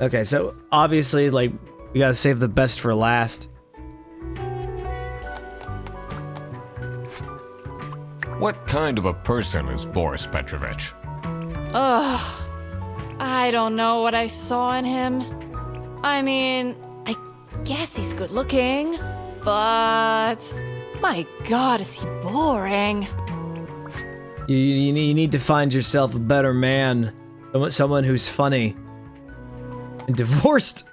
Okay, so obviously, like, we gotta save the best for last. What kind of a person is Boris Petrovich? Ugh. I don't know what I saw in him. I mean, I guess he's good looking, but my God, is he boring. You need to find yourself a better man. Someone who's funny. And divorced.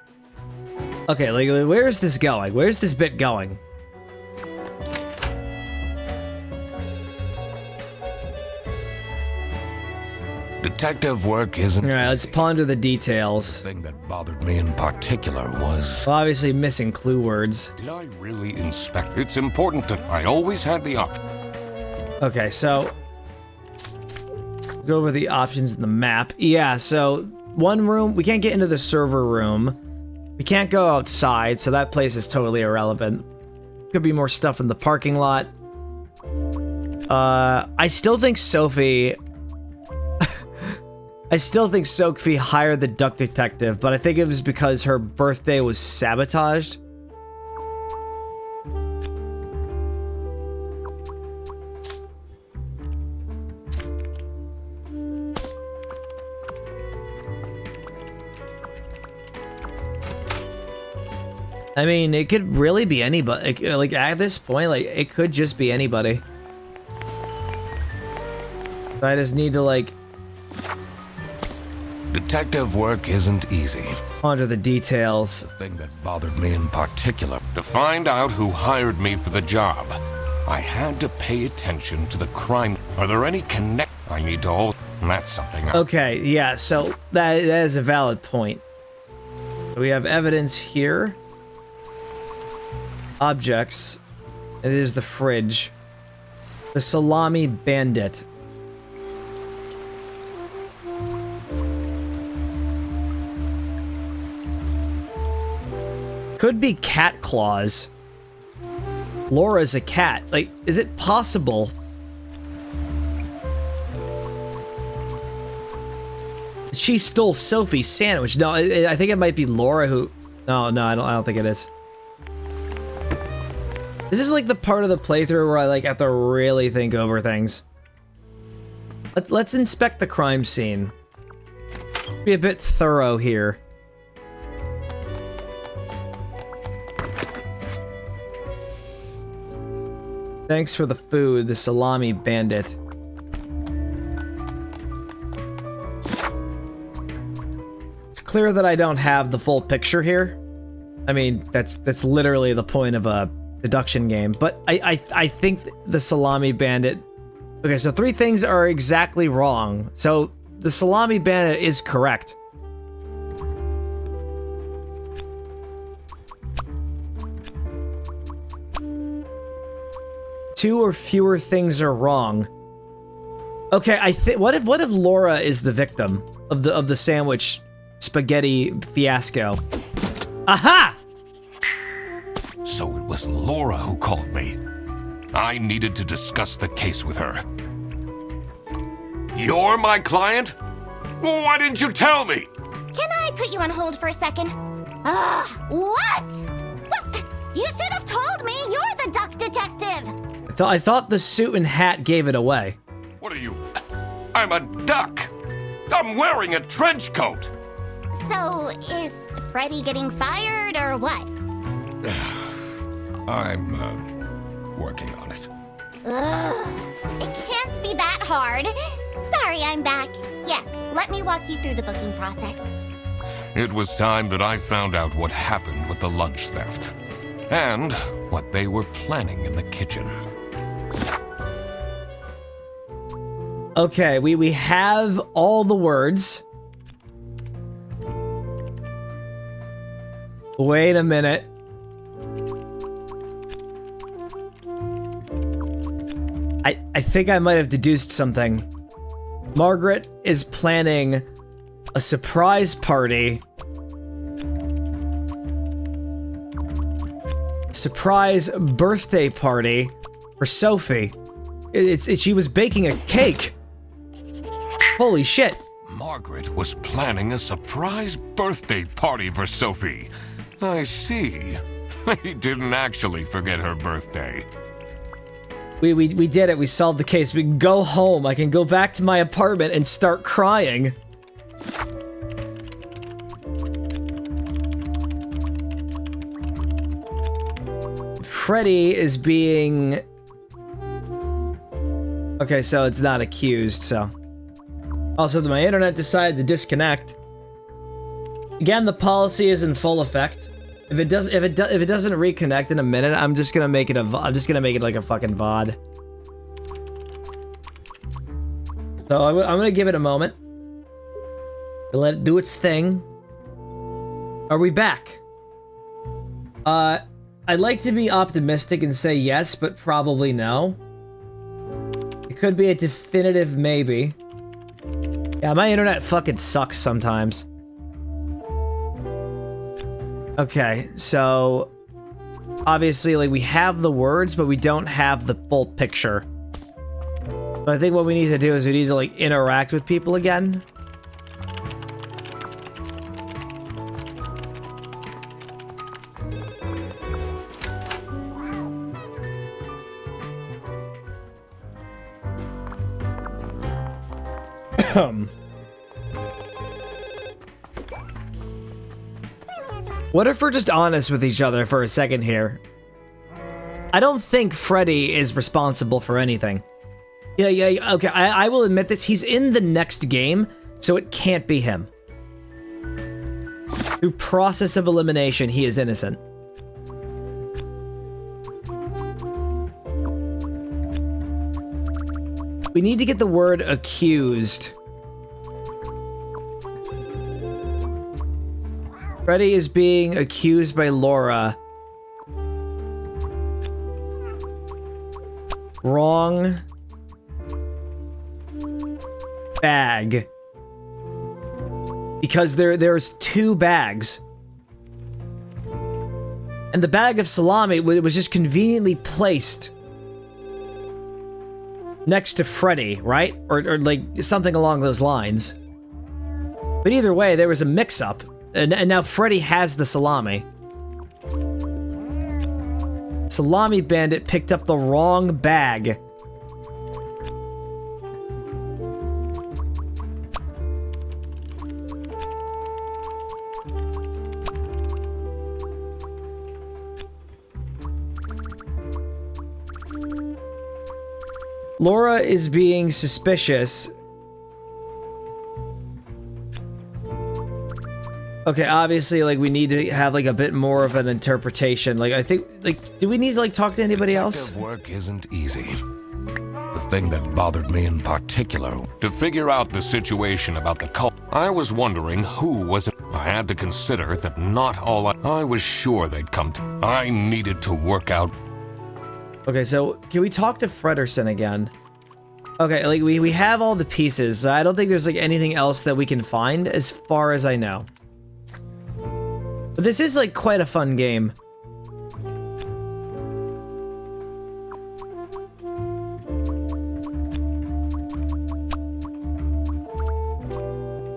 Okay, like, where's this going? Where's this bit going? Detective work isn't... Alright, let's ponder the details. The thing that bothered me in particular was... Well, obviously missing clue words. Did I really inspect? It's important that I always had the option. Okay, so... Go over the options in the map. Yeah, so... One room, we can't get into the server room. We can't go outside, so that place is totally irrelevant. Could be more stuff in the parking lot. I still think Sophie... I still think Sophie hired the duck detective, but I think it was because her birthday was sabotaged. I mean, it could really be anybody. Like, at this point, like, it could just be anybody. So I just need to, like... Detective work isn't easy. Ponder the details. The thing that bothered me in particular, to find out who hired me for the job, I had to pay attention to the crime. Are there any connect? I need to hold. That's something. Okay, yeah. So that is a valid point. We have evidence here. Objects. It is the fridge. The Salami bandit. Could be cat claws. Laura's a cat. Like, is it possible? She stole Sophie's sandwich. No, I think it might be Laura who... No, I don't think it is. This is like the part of the playthrough where I like have to really think over things. Let's inspect the crime scene. Be a bit thorough here. Thanks for the food, the Salami bandit. It's clear that I don't have the full picture here. I mean, that's literally the point of a deduction game. But I think the Salami bandit... Okay, so 3 things are exactly wrong. So the Salami bandit is correct. Two or fewer things are wrong. Okay, I think what if Laura is the victim of the sandwich spaghetti fiasco? Aha! So it was Laura who called me. I needed to discuss the case with her. You're my client? Why didn't you tell me? Can I put you on hold for a second? What? Well, you should have told me. You're the duck detective. I thought the suit and hat gave it away. What are you? I'm a duck. I'm wearing a trench coat. So, is Freddy getting fired or what? I'm, working on it. Ugh, it can't be that hard. Sorry, I'm back. Yes, let me walk you through the booking process. It was time that I found out what happened with the lunch theft. And what they were planning in the kitchen. Okay, we have all the words. Wait a minute. I think I might have deduced something. Margaret is planning a surprise party. Surprise birthday party for Sophie. She was baking a cake. Holy shit. Margaret was planning a surprise birthday party for Sophie. I see. They didn't actually forget her birthday. We did it. We solved the case. We can go home. I can go back to my apartment and start crying. Freddy is being... Okay, so it's not accused, so... Also, my internet decided to disconnect. Again, the policy is in full effect. If it doesn't reconnect in a minute, I'm just gonna make it like a fucking VOD. So I'm gonna give it a moment to let it do its thing. Are we back? I'd like to be optimistic and say yes, but probably no. It could be a definitive maybe. Yeah, my internet fucking sucks sometimes. Okay, so obviously, like, we have the words, but we don't have the full picture. So I think what we need to do is we need to, like, interact with people again. What if we're just honest with each other for a second here? I don't think Freddy is responsible for anything. Yeah, okay, I will admit this. He's in the next game, so it can't be him. Through process of elimination, he is innocent. We need to get the word accused. Freddy is being accused by Laura. Wrong bag. Because there's two bags. And the bag of salami was just conveniently placed next to Freddy, right? Or like something along those lines. But either way, there was a mix-up. And now Freddy has the salami. Salami Bandit picked up the wrong bag. Laura is being suspicious. Okay, obviously, like, we need to have, like, a bit more of an interpretation. Like, I think, like, do we need to, like, talk to anybody else? Detective work isn't easy. The thing that bothered me in particular, to figure out the situation about the cult, I was wondering who was it. I had to consider that not all I was sure they'd come to. I needed to work out. Okay, so can we talk to Frederson again? Okay, like, we have all the pieces. I don't think there's, like, anything else that we can find as far as I know. But this is, like, quite a fun game.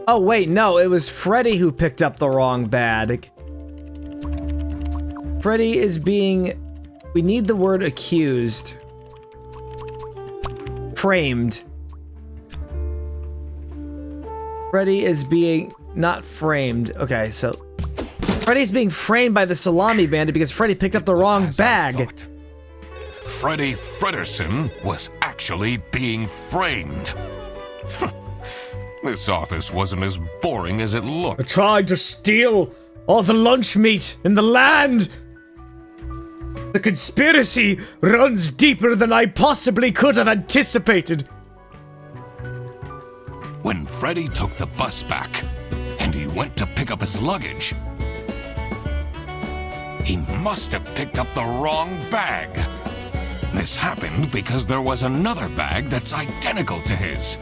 Oh, wait, no, it was Freddy who picked up the wrong bag. Freddy is being... We need the word accused. Framed. Freddy is being... not framed. Okay, so Freddy's being framed by the Salami Bandit because Freddy picked up the wrong bag. Freddy Fredersen was actually being framed. This office wasn't as boring as it I looked. tried to steal all the lunch meat in the land. The conspiracy runs deeper than I possibly could have anticipated. When Freddy took the bus back, and he went to pick up his luggage, he must have picked up the wrong bag. This happened because there was another bag that's identical to his.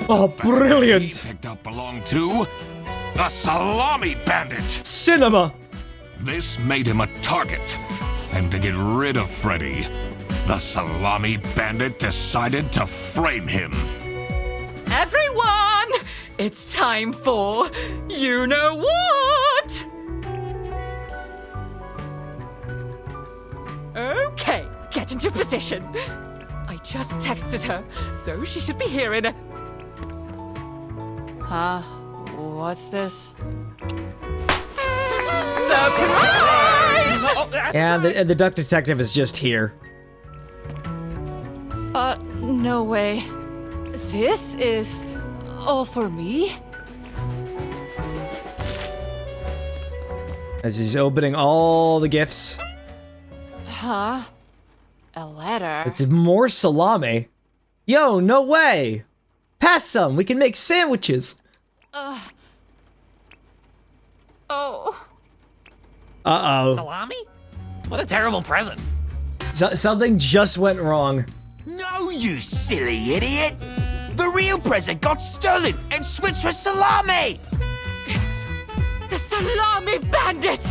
Oh, He brilliant. picked up belonged to the Salami Bandit. Cinema. This made him a target, and to get rid of Freddy, the Salami Bandit decided to frame him. Everyone, it's time for you know what? Okay, get into position. I just texted her, so she should be here in a... Huh? What's this? Surprise! Yeah, the Duck Detective is just here. No way. This is all for me? As he's opening all the gifts. Huh? A letter? It's more salami. Yo, no way. Pass some. We can make sandwiches. Oh. Uh-oh. Salami? What a terrible present. Something just went wrong. No, you silly idiot! The real present got stolen and switched for salami! It's the Salami Bandit!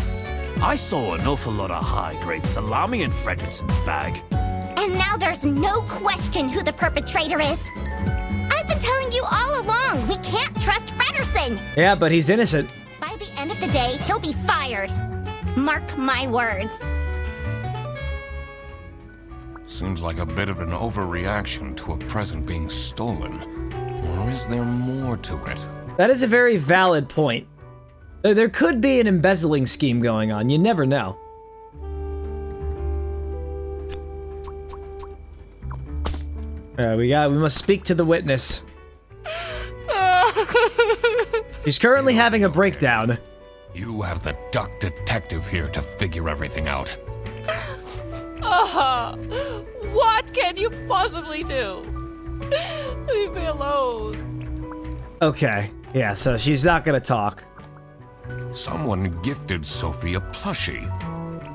I saw an awful lot of high-grade salami in Fredersen's bag. And now there's no question who the perpetrator is. I've been telling you all along, we can't trust Fredersen. Yeah, but he's innocent. By the end of the day, he'll be fired. Mark my words. Seems like a bit of an overreaction to a present being stolen. Or is there more to it? That is a very valid point. There could be an embezzling scheme going on. You never know. We must speak to the witness. She's currently having a breakdown. You have the Duck Detective here to figure everything out. What can you possibly do? Leave me alone. Okay, yeah, so she's not gonna talk. Someone gifted Sophie a plushie.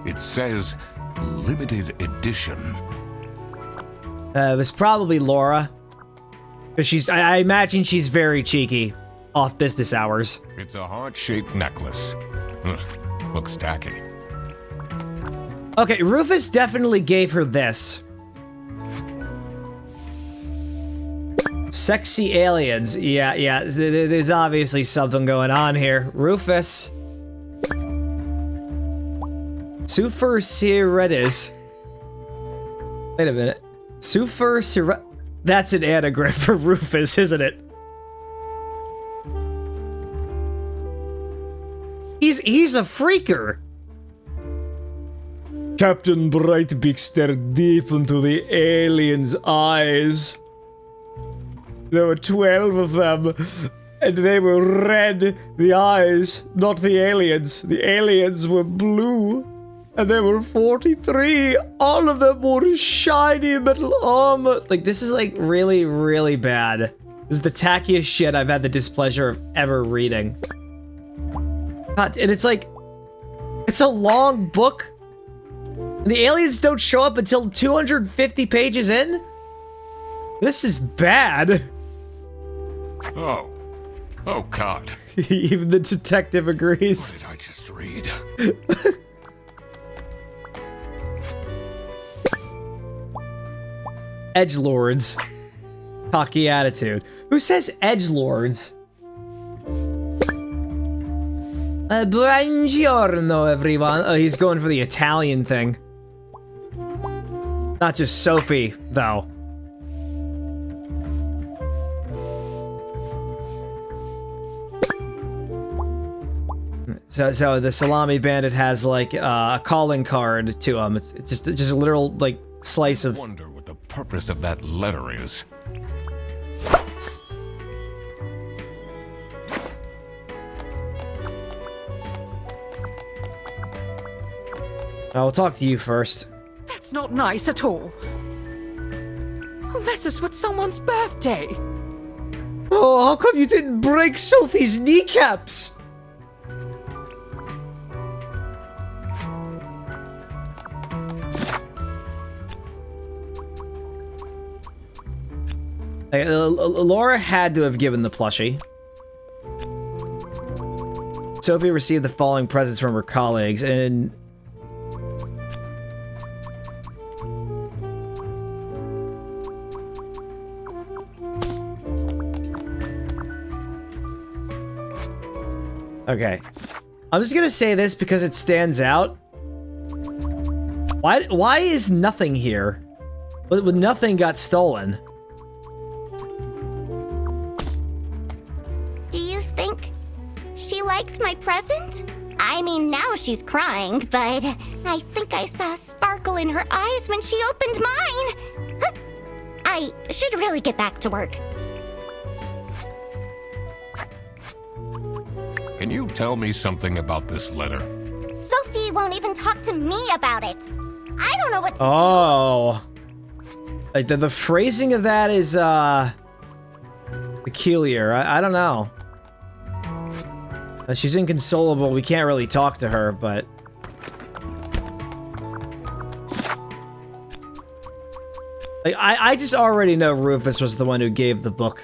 It says limited edition. It was probably Laura. Because I imagine she's very cheeky. Off business hours. It's a heart-shaped necklace. Ugh, looks tacky. Okay, Rufus definitely gave her this. Sexy aliens. Yeah, there's obviously something going on here. Rufus. Super Siretis. Wait a minute. Super Sire... That's an anagram for Rufus, isn't it? He's a freaker. Captain Brightbeak stared deep into the alien's eyes. There were 12 of them, and they were red, the eyes, not the aliens. The aliens were blue, and there were 43. All of them wore shiny metal armor. Like, this is, like, really, really bad. This is the tackiest shit I've had the displeasure of ever reading. God, and it's like, it's a long book. The aliens don't show up until 250 pages in? This is bad. Oh God. Even the detective agrees. What did I just read? Edgelords. Cocky attitude. Who says edgelords? Buongiorno, everyone. Oh, he's going for the Italian thing. Not just Sophie, though. So the Salami Bandit has like a calling card to him. It's just a literal like slice of. I wonder what the purpose of that letter is. I'll talk to you first. That's not nice at all. Who messes with someone's birthday? Oh, how come you didn't break Sophie's kneecaps? Laura had to have given the plushie. Sophie received the following presents from her colleagues, and okay. I'm just gonna say this because it stands out. Why is nothing here? But nothing got stolen. Do you think she liked my present? I mean, now she's crying, but I think I saw a sparkle in her eyes when she opened mine. Huh. I should really get back to work. Can you tell me something about this letter? Sophie won't even talk to me about it. I don't know what to Oh. Like the phrasing of that is peculiar. I don't know. She's inconsolable. We can't really talk to her, but like I just already know Rufus was the one who gave the book.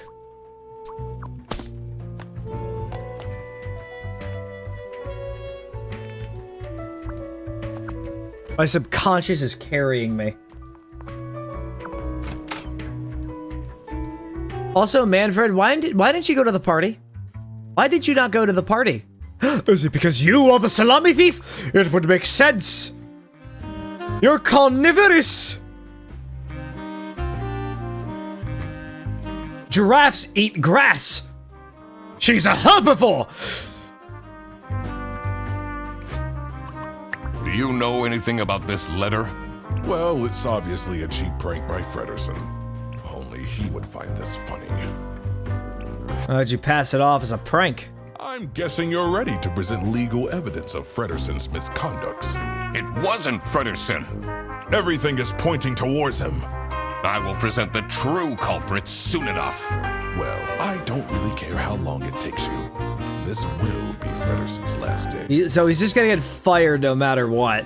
My subconscious is carrying me. Also, Manfred, why didn't you go to the party? Why did you not go to the party? Is it because you are the salami thief? It would make sense. You're carnivorous. Giraffes eat grass. She's a herbivore. Do you know anything about this letter? Well, it's obviously a cheap prank by Fredersen. Only he would find this funny. Why'd you pass it off as a prank? I'm guessing you're ready to present legal evidence of Fredersen's misconducts. It wasn't Fredersen. Everything is pointing towards him. I will present the true culprit soon enough. Well, I don't really care how long it takes you. This will be Fredersen's last day. So he's just gonna get fired no matter what.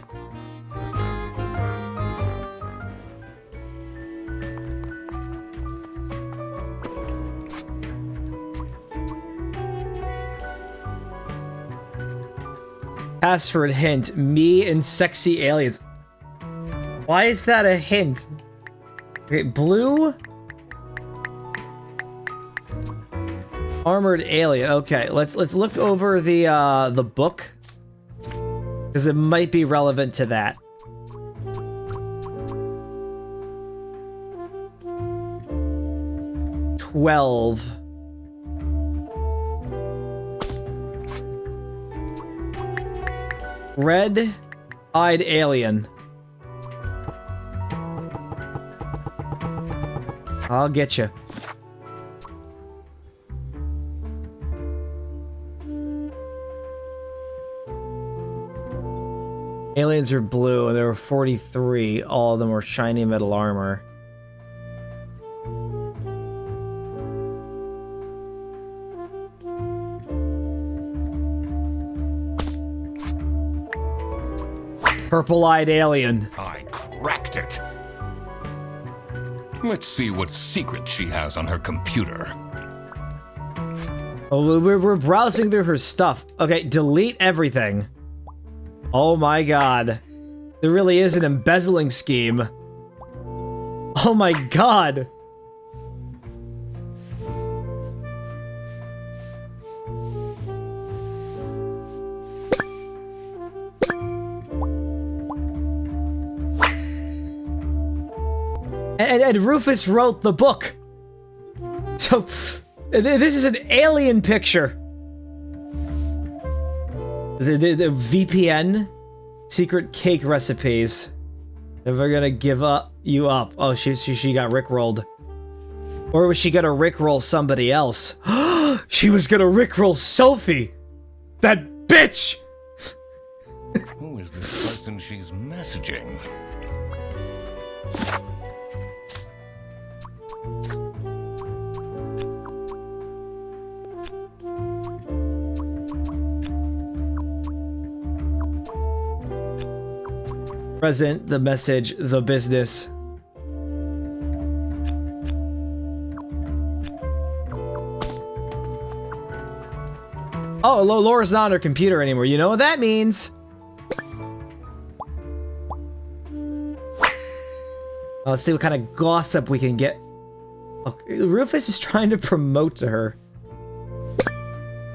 Password hint, me and sexy aliens. Why is that a hint? Okay, blue. Armored alien. Okay, let's look over the book, because it might be relevant to that. $12. Red-eyed alien. I'll get you. Aliens are blue, and there were 43. All of them were shiny metal armor. Purple-eyed alien. I cracked it. Let's see what secret she has on her computer. Oh, we're browsing through her stuff. Okay, delete everything. Oh my god. There really is an embezzling scheme. Oh my god. And Rufus wrote the book. So, this is an alien picture. The VPN secret cake recipes. Never gonna give you up. Oh, she got rickrolled. Or was she gonna rickroll somebody else? She was gonna rickroll Sophie! That bitch! Who is this person she's messaging? Present, the message, the business. Oh, Laura's not on her computer anymore. You know what that means? Let's see what kind of gossip we can get. Oh, Rufus is trying to promote to her.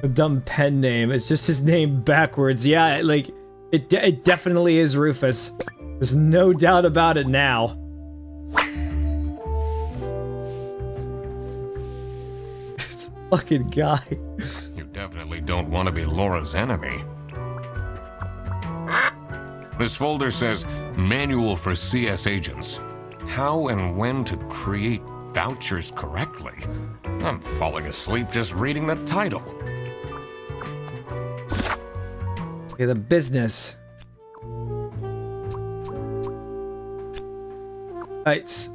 A dumb pen name. It's just his name backwards. Yeah, like, it definitely is Rufus. There's no doubt about it now. This fucking guy. You definitely don't want to be Laura's enemy. This folder says Manual for CS Agents. How and when to create vouchers correctly. I'm falling asleep just reading the title. Okay, the business. It's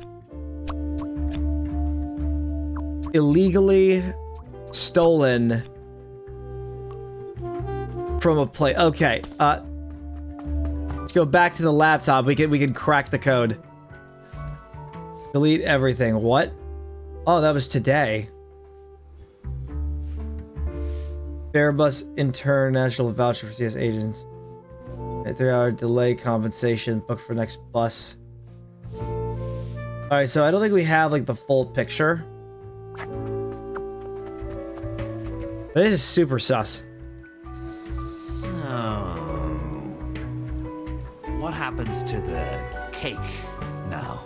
illegally stolen from a place. Okay, let's go back to the laptop. We can crack the code. Delete everything. What? Oh, that was today. Airbus International voucher for CS agents. A 3-hour delay compensation booked for next bus. Alright, so I don't think we have like the full picture. But this is super sus. So, what happens to the cake now?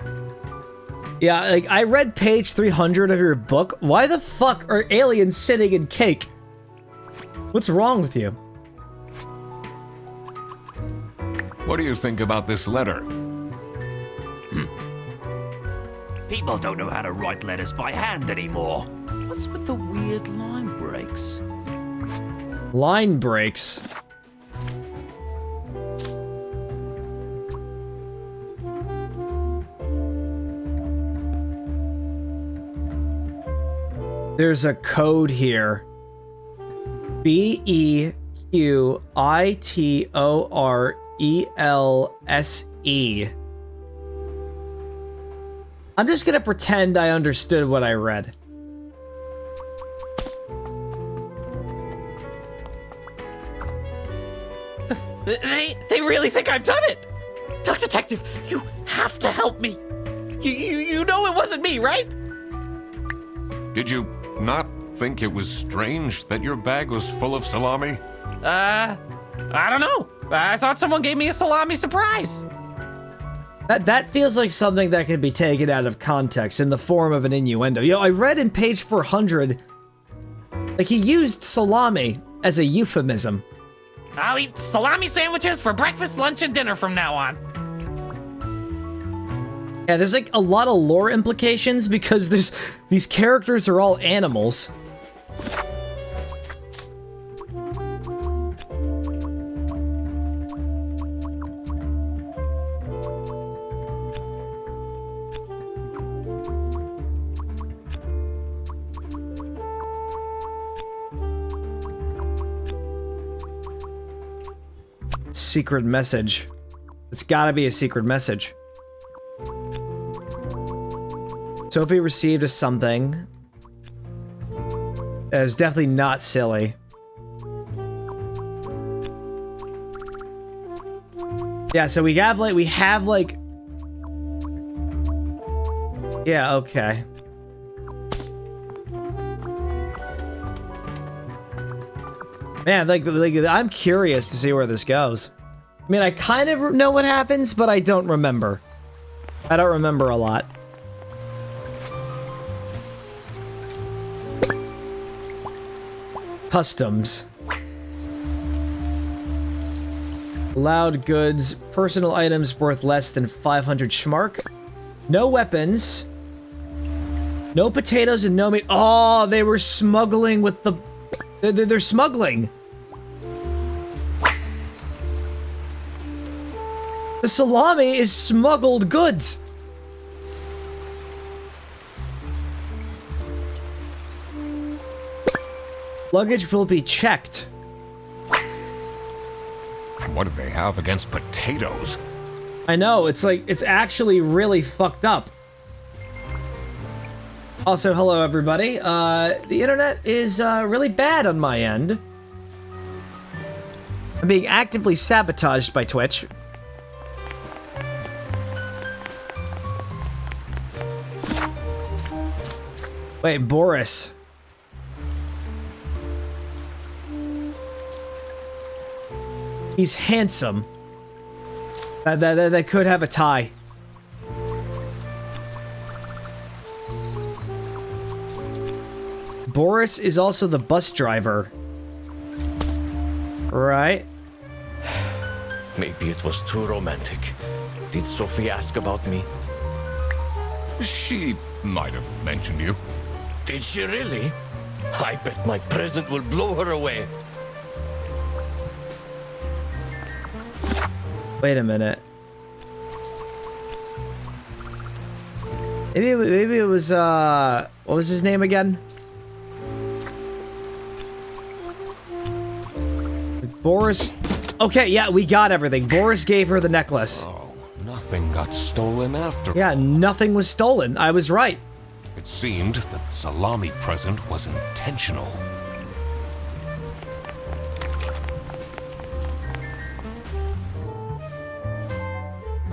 Yeah, like I read page 300 of your book. Why the fuck are aliens sitting in cake? What's wrong with you? What do you think about this letter? People don't know how to write letters by hand anymore. What's with the weird line breaks? Line breaks. There's a code here. BEQITORELSE. I'm just gonna pretend I understood what I read. They really think I've done it! Duck Detective, you have to help me! You know it wasn't me, right? Did you not think it was strange that your bag was full of salami? I don't know. I thought someone gave me a salami surprise. That feels like something that could be taken out of context in the form of an innuendo. You know, I read in page 400, like he used salami as a euphemism. I'll eat salami sandwiches for breakfast, lunch, and dinner from now on. Yeah, there's like a lot of lore implications because these characters are all animals. Secret message. It's gotta be a secret message. Sophie received a something. It's definitely not silly. Yeah, so we have like yeah, okay. Man, like I'm curious to see where this goes. I mean, I kind of know what happens, but I don't remember. I don't remember a lot. Customs. Loud goods, personal items worth less than 500 schmark. No weapons. No potatoes and no meat. Oh, they were smuggling with the... They're smuggling. The salami is smuggled goods. Luggage will be checked. What do they have against potatoes? I know, it's like, it's actually really fucked up. Also, hello everybody. The internet is really bad on my end. I'm being actively sabotaged by Twitch. Wait, Boris. He's handsome. That could have a tie. Boris is also the bus driver. Right? Maybe it was too romantic. Did Sophie ask about me? She might have mentioned you. Did she really? I bet my present will blow her away. Wait a minute. Maybe it was, what was his name again? Boris. Okay, yeah, we got everything. Boris gave her the necklace. Oh, nothing got stolen after. Yeah, nothing was stolen. I was right. It seemed that the salami present was intentional.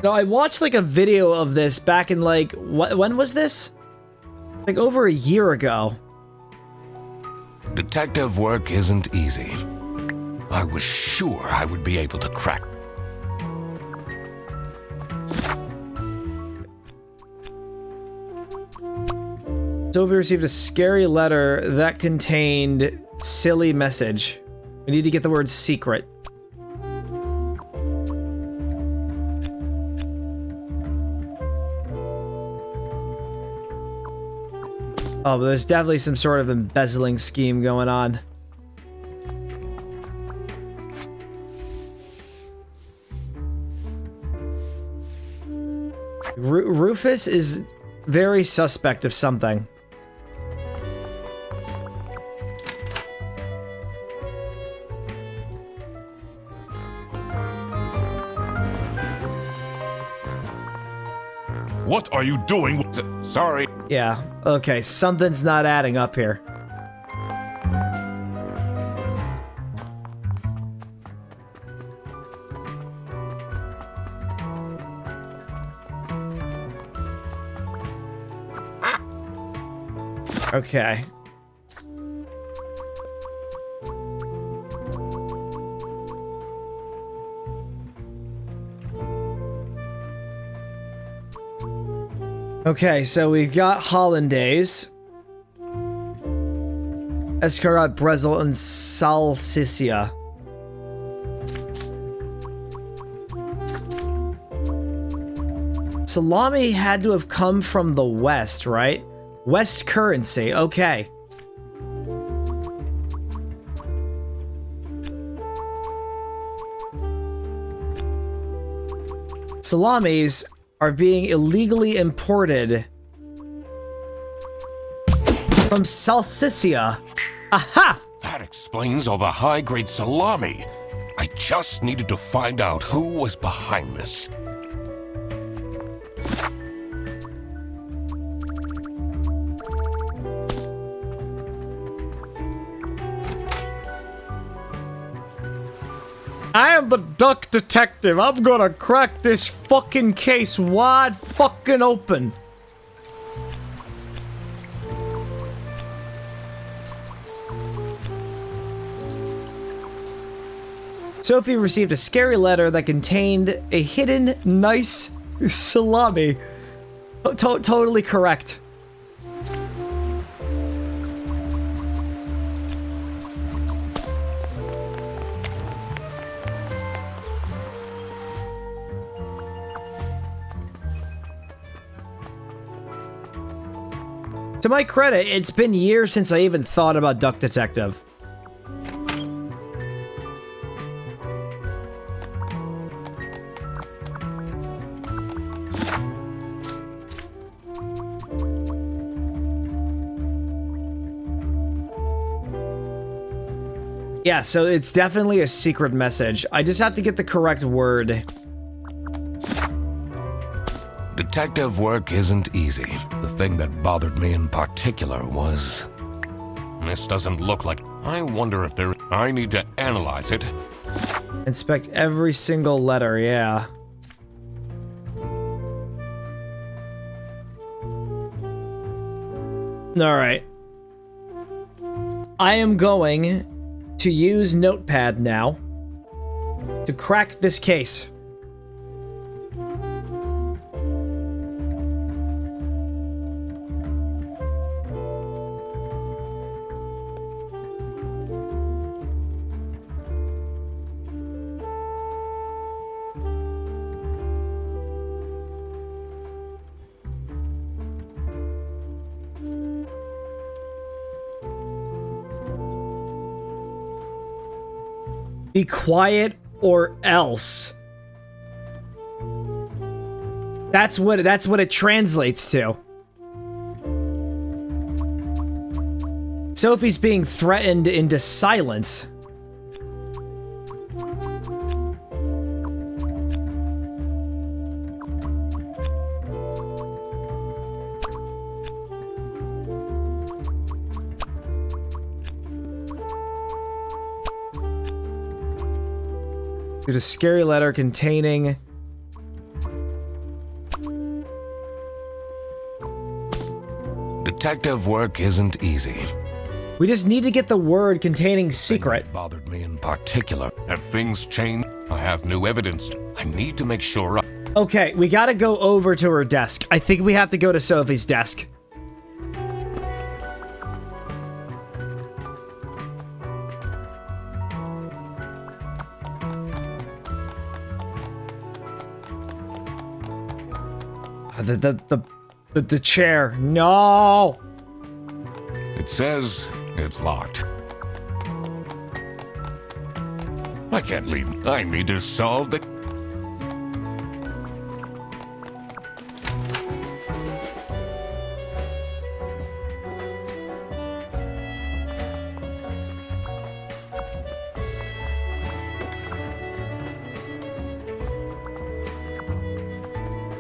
No, I watched like a video of this back in like, when was this? Like over a year ago. Detective work isn't easy. I was sure I would be able to crack. Sophie received a scary letter that contained silly message. We need to get the word secret. Oh, but there's definitely some sort of embezzling scheme going on. Rufus is very suspect of something. What are you doing? Sorry. Yeah, okay, something's not adding up here. Okay. Okay, so we've got Hollandaise, Escargot, Brezel, and Salsiccia. Salami had to have come from the west, right? West currency, okay. Salamis are being illegally imported from Salsiccia. Aha! That explains all the high-grade salami. I just needed to find out who was behind this. I am the duck detective. I'm gonna crack this fucking case wide fucking open. Sophie received a scary letter that contained a hidden nice salami. Totally correct. To my credit, it's been years since I even thought about Duck Detective. Yeah, so it's definitely a secret message. I just have to get the correct word. Detective work isn't easy. The thing that bothered me in particular was... This doesn't look like... I wonder if there... I need to analyze it. Inspect every single letter, yeah. Alright. I am going to use Notepad now to crack this case. Be quiet or else. That's what it translates to. Sophie's being threatened into silence. A scary letter containing... Detective work isn't easy. We just need to get the word containing secret. That bothered me in particular. Have things changed? I have new evidence. I need to make sure. Okay, we gotta go over to her desk. I think we have to go to Sophie's desk. The chair. No! It says it's locked. I can't leave. I need to solve the...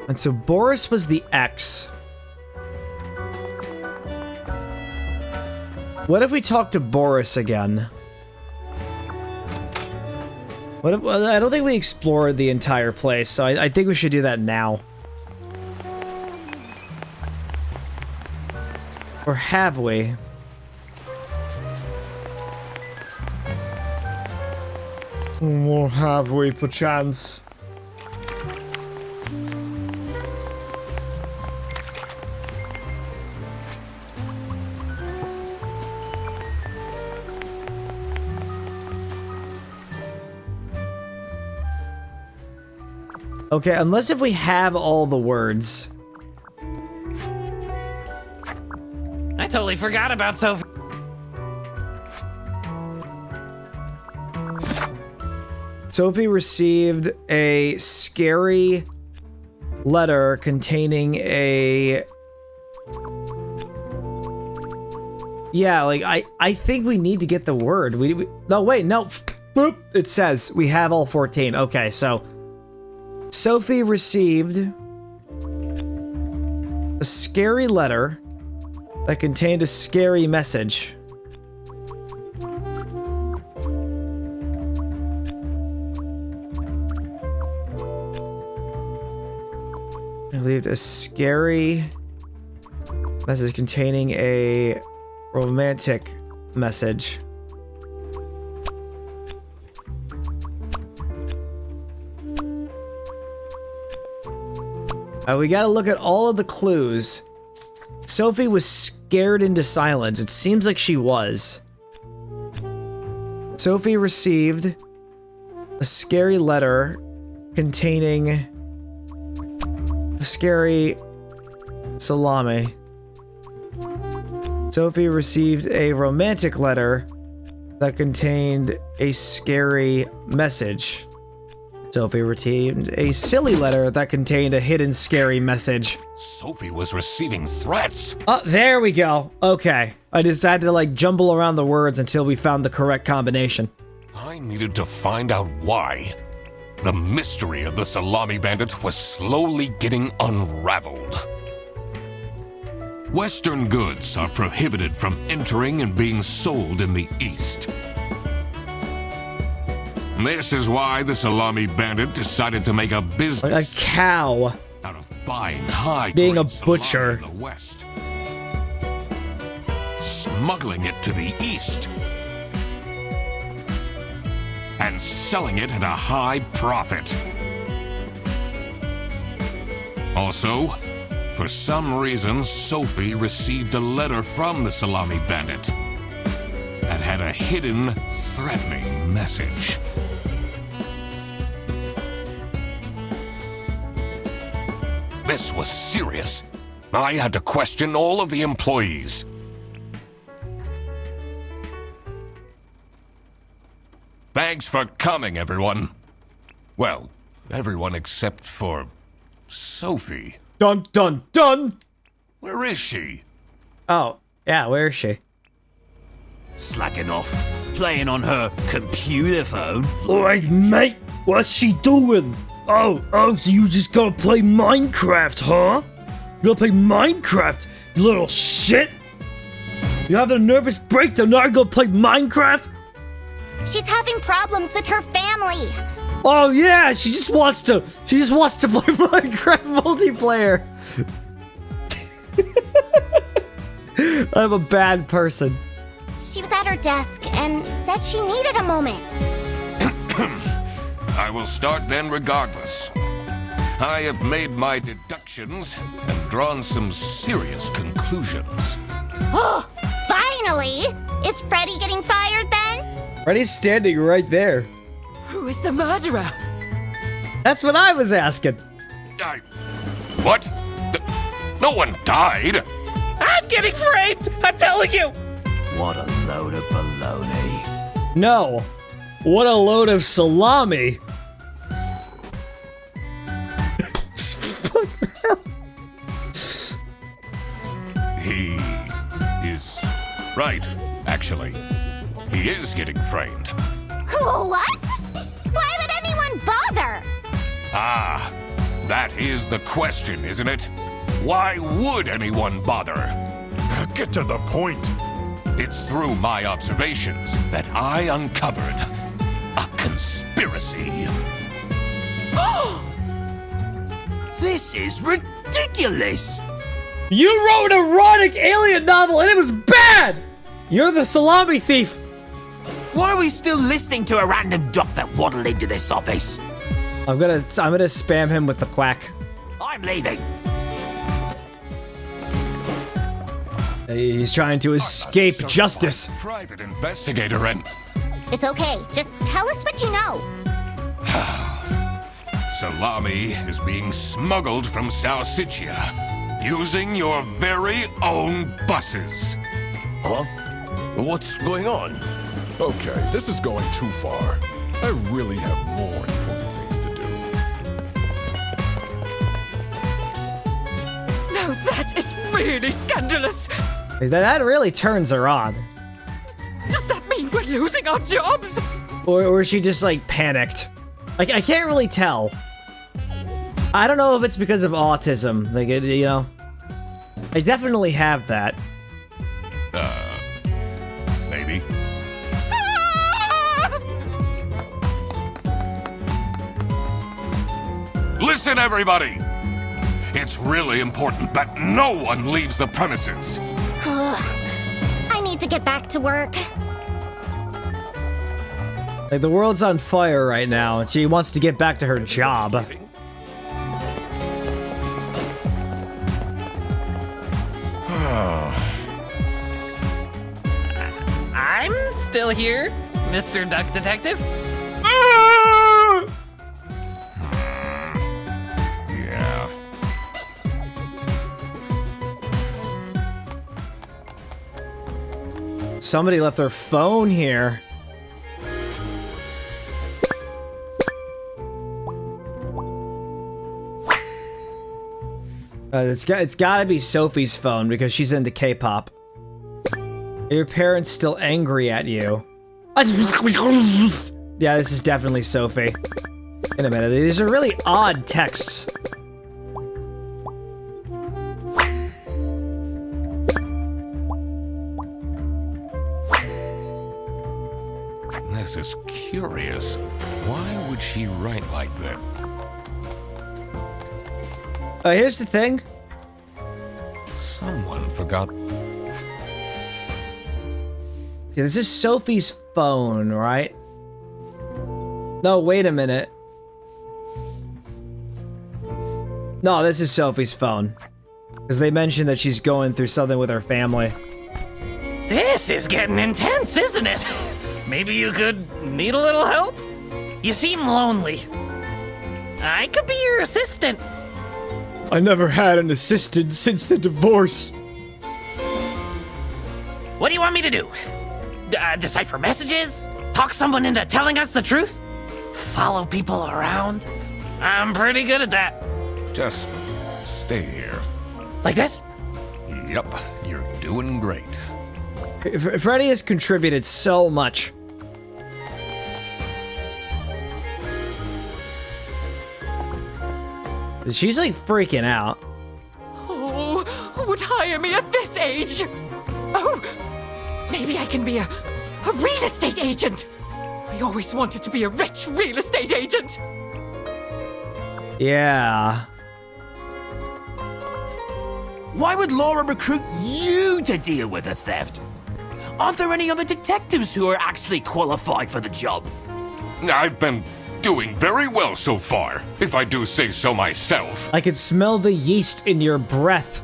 And so Boris was the X. What if we talk to Boris again? What if, well, I don't think we explored the entire place, so I think we should do that now. Or have we? Or have we, perchance? Okay, unless if we have all the words. I totally forgot about Sophie. Sophie received a scary letter containing a... Yeah, like, I think we need to get the word. No, wait, no. Boop. It says we have all 14. Okay, so... Sophie received a scary letter that contained a scary message. I believe a scary message containing a romantic message. We gotta look at all of the clues. Sophie was scared into silence. It seems like she was. Sophie received a scary letter containing a scary salami. Sophie received a romantic letter that contained a scary message. Sophie received a silly letter that contained a hidden scary message. Sophie was receiving threats. Oh, there we go. Okay. I decided to like jumble around the words until we found the correct combination. I needed to find out why. The mystery of the Salami Bandit was slowly getting unraveled. Western goods are prohibited from entering and being sold in the East. This is why the Salami Bandit decided to make a business Like a cow. out of buying high Being a salami butcher. in the West, smuggling it to the East, and selling it at a high profit. Also, for some reason, Sophie received a letter from the Salami Bandit that had a hidden, threatening message. This was serious. I had to question all of the employees. Thanks for coming, everyone. Well, everyone except for Sophie. Dun dun dun! Where is she? Oh, yeah, where is she? Slacking off, playing on her computer phone. Alright, mate, what's she doing? Oh, so you just gotta play Minecraft, huh? You gotta play Minecraft, you little shit! You having a nervous breakdown, now you're gonna play Minecraft? She's having problems with her family. Oh yeah, she just wants to play Minecraft multiplayer. I'm a bad person. She was at her desk and said she needed a moment. I will start then regardless. I have made my deductions and drawn some serious conclusions. Oh, finally! Is Freddy getting fired then? Freddy's standing right there. Who is the murderer? That's what I was asking. What? No one died. I'm getting framed! I'm telling you! What a load of baloney. No. What a load of salami. He is right, actually. He is getting framed. What? Why would anyone bother? Ah, that is the question, isn't it? Why would anyone bother? Get to the point. It's through my observations that I uncovered a conspiracy. This is ridiculous. You wrote an erotic alien novel and it was bad! You're the salami thief. Why are we still listening to a random doc that waddled into this office? I'm gonna spam him with the quack. I'm leaving. He's trying to escape justice. Private investigator and It's okay. Just tell us what you know. Salami is being smuggled from Salsiccia using your very own buses. Huh? What's going on? Okay, this is going too far. I really have more important things to do. No, that is really scandalous. That really turns her on. Does that mean we're losing our jobs? Or is she just like panicked? Like I can't really tell. I don't know if it's because of autism. Like you know, I definitely have that. Maybe. Listen, everybody! It's really important that no one leaves the premises. I need to get back to work. Like the world's on fire right now, and she wants to get back to her job. I'm still here, Mr. Duck Detective. Yeah. Somebody left their phone here. It's gotta be Sophie's phone because she's into K-pop. Are your parents still angry at you? Yeah, this is definitely Sophie. Wait a minute, these are really odd texts. This is curious. Why would she write like that? Here's the thing. Someone forgot. Okay, this is Sophie's phone, right? No, wait a minute. No, this is Sophie's phone. Because they mentioned that she's going through something with her family. This is getting intense, isn't it? Maybe you could need a little help? You seem lonely. I could be your assistant. I never had an assistant since the divorce. What do you want me to do? Decipher messages? Talk someone into telling us the truth? Follow people around? I'm pretty good at that. Just stay here. Like this? Yup, you're doing great. Freddy has contributed so much. She's like freaking out. Oh, who would hire me at this age? Oh, maybe I can be a real estate agent. I always wanted to be a rich real estate agent. Yeah. Why would Laura recruit you to deal with a theft? Aren't there any other detectives who are actually qualified for the job? I've been doing very well so far, if I do say so myself. I can smell the yeast in your breath.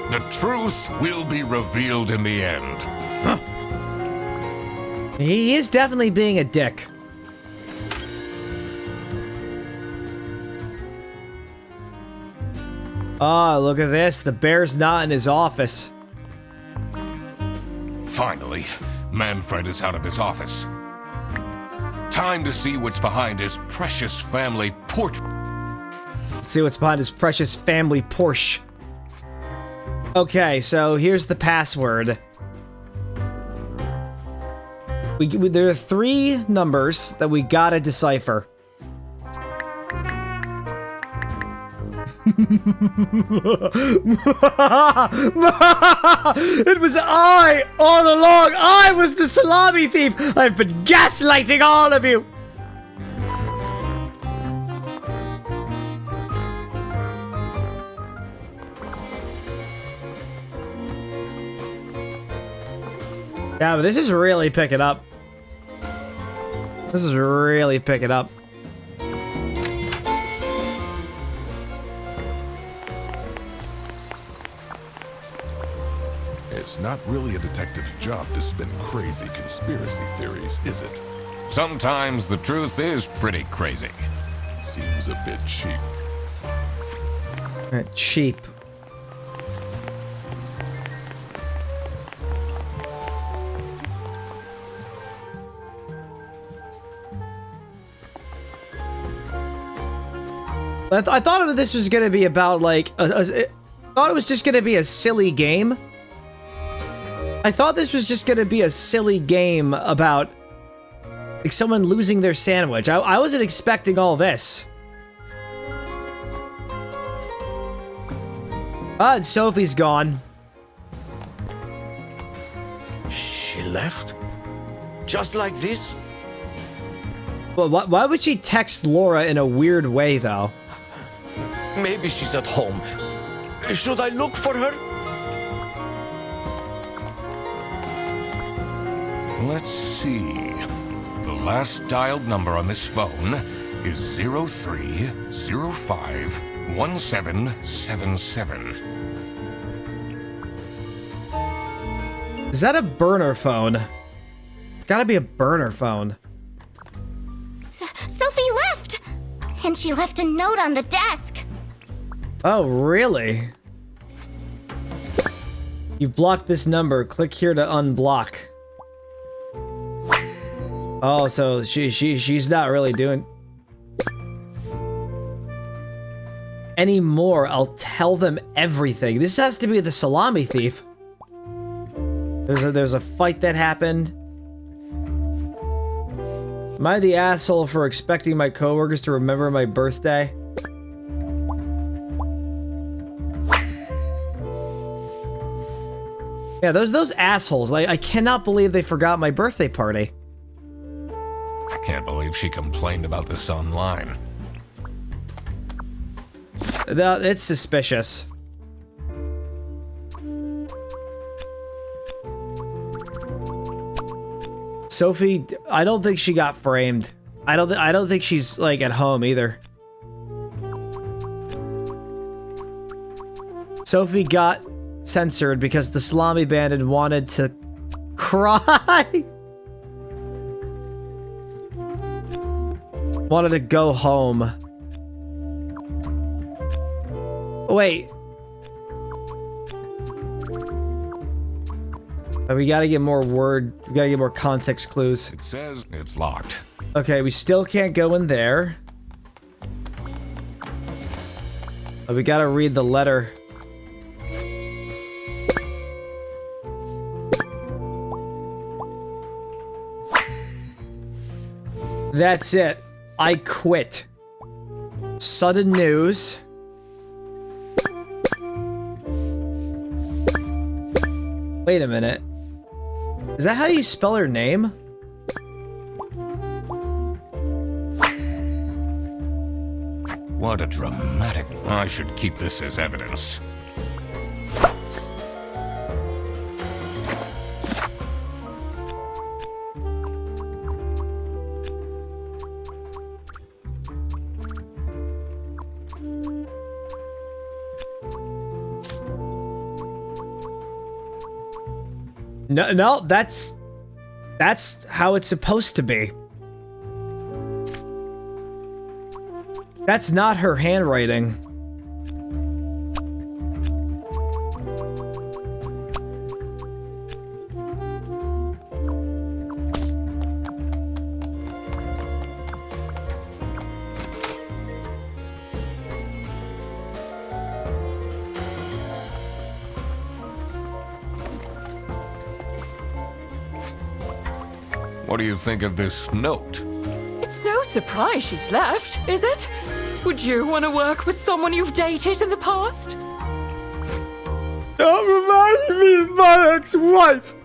The truth will be revealed in the end. Huh? He is definitely being a dick. Ah, look at this. The bear's not in his office. Finally, Manfred is out of his office. Time to see what's behind his precious family portrait. Let's see what's behind his precious family Porsche. Okay, so here's the password. There are 3 numbers that we gotta decipher. It was I all along. I was the salami thief. I've been gaslighting all of you. Yeah, but this is really picking up. This is really picking up. It's not really a detective's job to spin crazy conspiracy theories, is it? Sometimes the truth is pretty crazy. Seems a bit cheap. Cheap. I thought this was gonna be about like I thought it was just gonna be a silly game. I thought this was just gonna be a silly game about like someone losing their sandwich. I wasn't expecting all this. Ah, and Sophie's gone. She left? Just like this? Well, why would she text Laura in a weird way, though? Maybe she's at home. Should I look for her? Let's see. The last dialed number on this phone is 03051777. Is that a burner phone? It's gotta be a burner phone. Sophie left! And she left a note on the desk. Oh, really? You blocked this number. Click here to unblock. Oh, so she's not really doing anymore. I'll tell them everything. This has to be the salami thief. There's a fight that happened. Am I the asshole for expecting my coworkers to remember my birthday? Yeah, those assholes. Like, I cannot believe they forgot my birthday party. I can't believe she complained about this online. It's suspicious. Sophie, I don't think she got framed. I don't think she's like at home either. Sophie got censored because the Salami Bandit wanted to cry. Wanted to go home. Wait. We gotta get more we gotta get more context clues. It says it's locked. Okay, we still can't go in there. But we gotta read the letter. That's it. I quit. Sudden news. Wait a minute. Is that how you spell her name? What a dramatic... I should keep this as evidence. No, that's how it's supposed to be. That's not her handwriting. What do you think of this note? It's no surprise she's left, is it? Would you want to work with someone you've dated in the past? That reminds me of my ex-wife.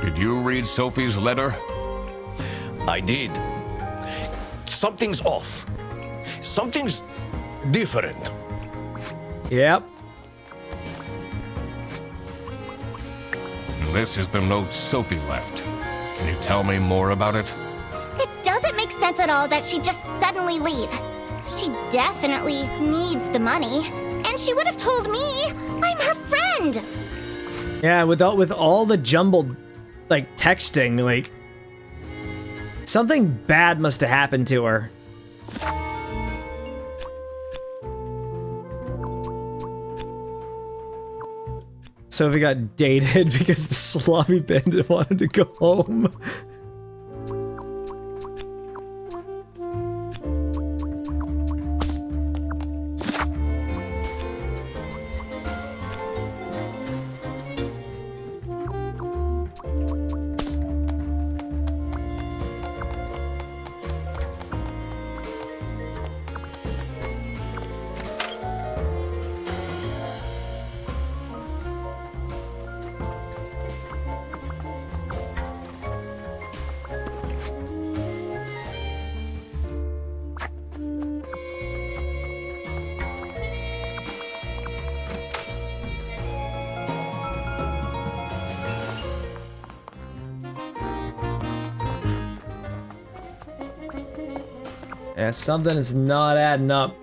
Did you read Sophie's letter? I did. Something's off. Something's different. Yep. This is the note Sophie left. Can you tell me more about it? It doesn't make sense at all that she'd just suddenly leave. She definitely needs the money. And she would have told me. I'm her friend. Yeah, with all the jumbled, like, texting, like, something bad must have happened to her. Sophie got dated because the Salami Bandit wanted to go home. Yeah, something is not adding up.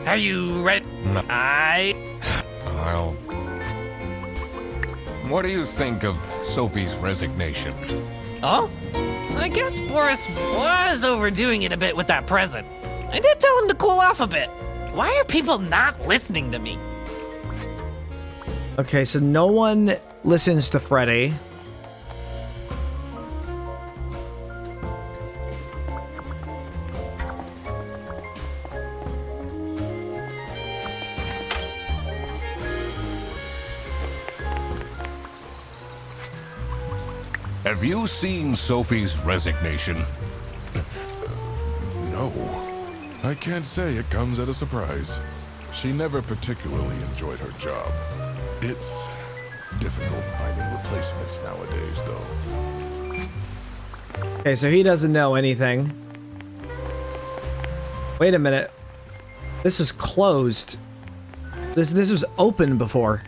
Are you ready? No. I... I'll... what do you think of Sophie's resignation? Oh? I guess Boris was overdoing it a bit with that present. I did tell him to cool off a bit. Why are people not listening to me? Okay, so no one listens to Freddy. Have you seen Sophie's resignation? No. I can't say it comes at a surprise. She never particularly enjoyed her job. It's difficult finding replacements nowadays, though. Okay, so he doesn't know anything. Wait a minute. This was closed. This was open before.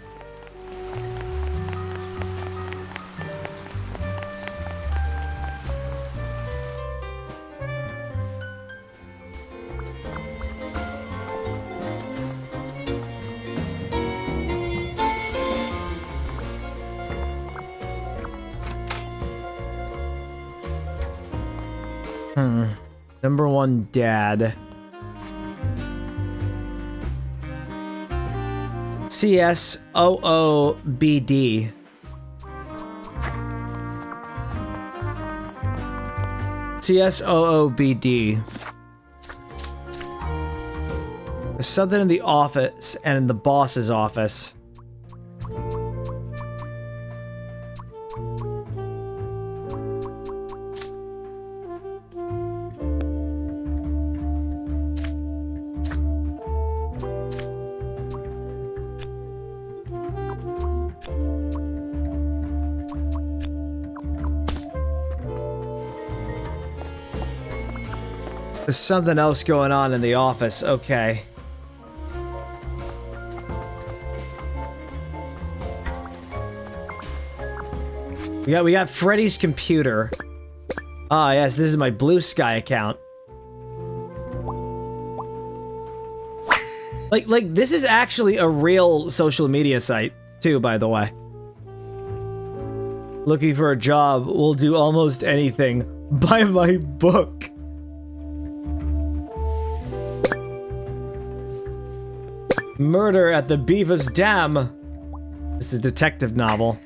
Number one, dad. CSOOBD. CSOOBD. There's something in the office and in the boss's office. There's something else going on in the office. Okay. We got Freddy's computer. Ah, yes, this is my Blue Sky account. Like this is actually a real social media site too, by the way. Looking for a job, will do almost anything. Buy my book. Murder at the Beavis Dam. This is a detective novel.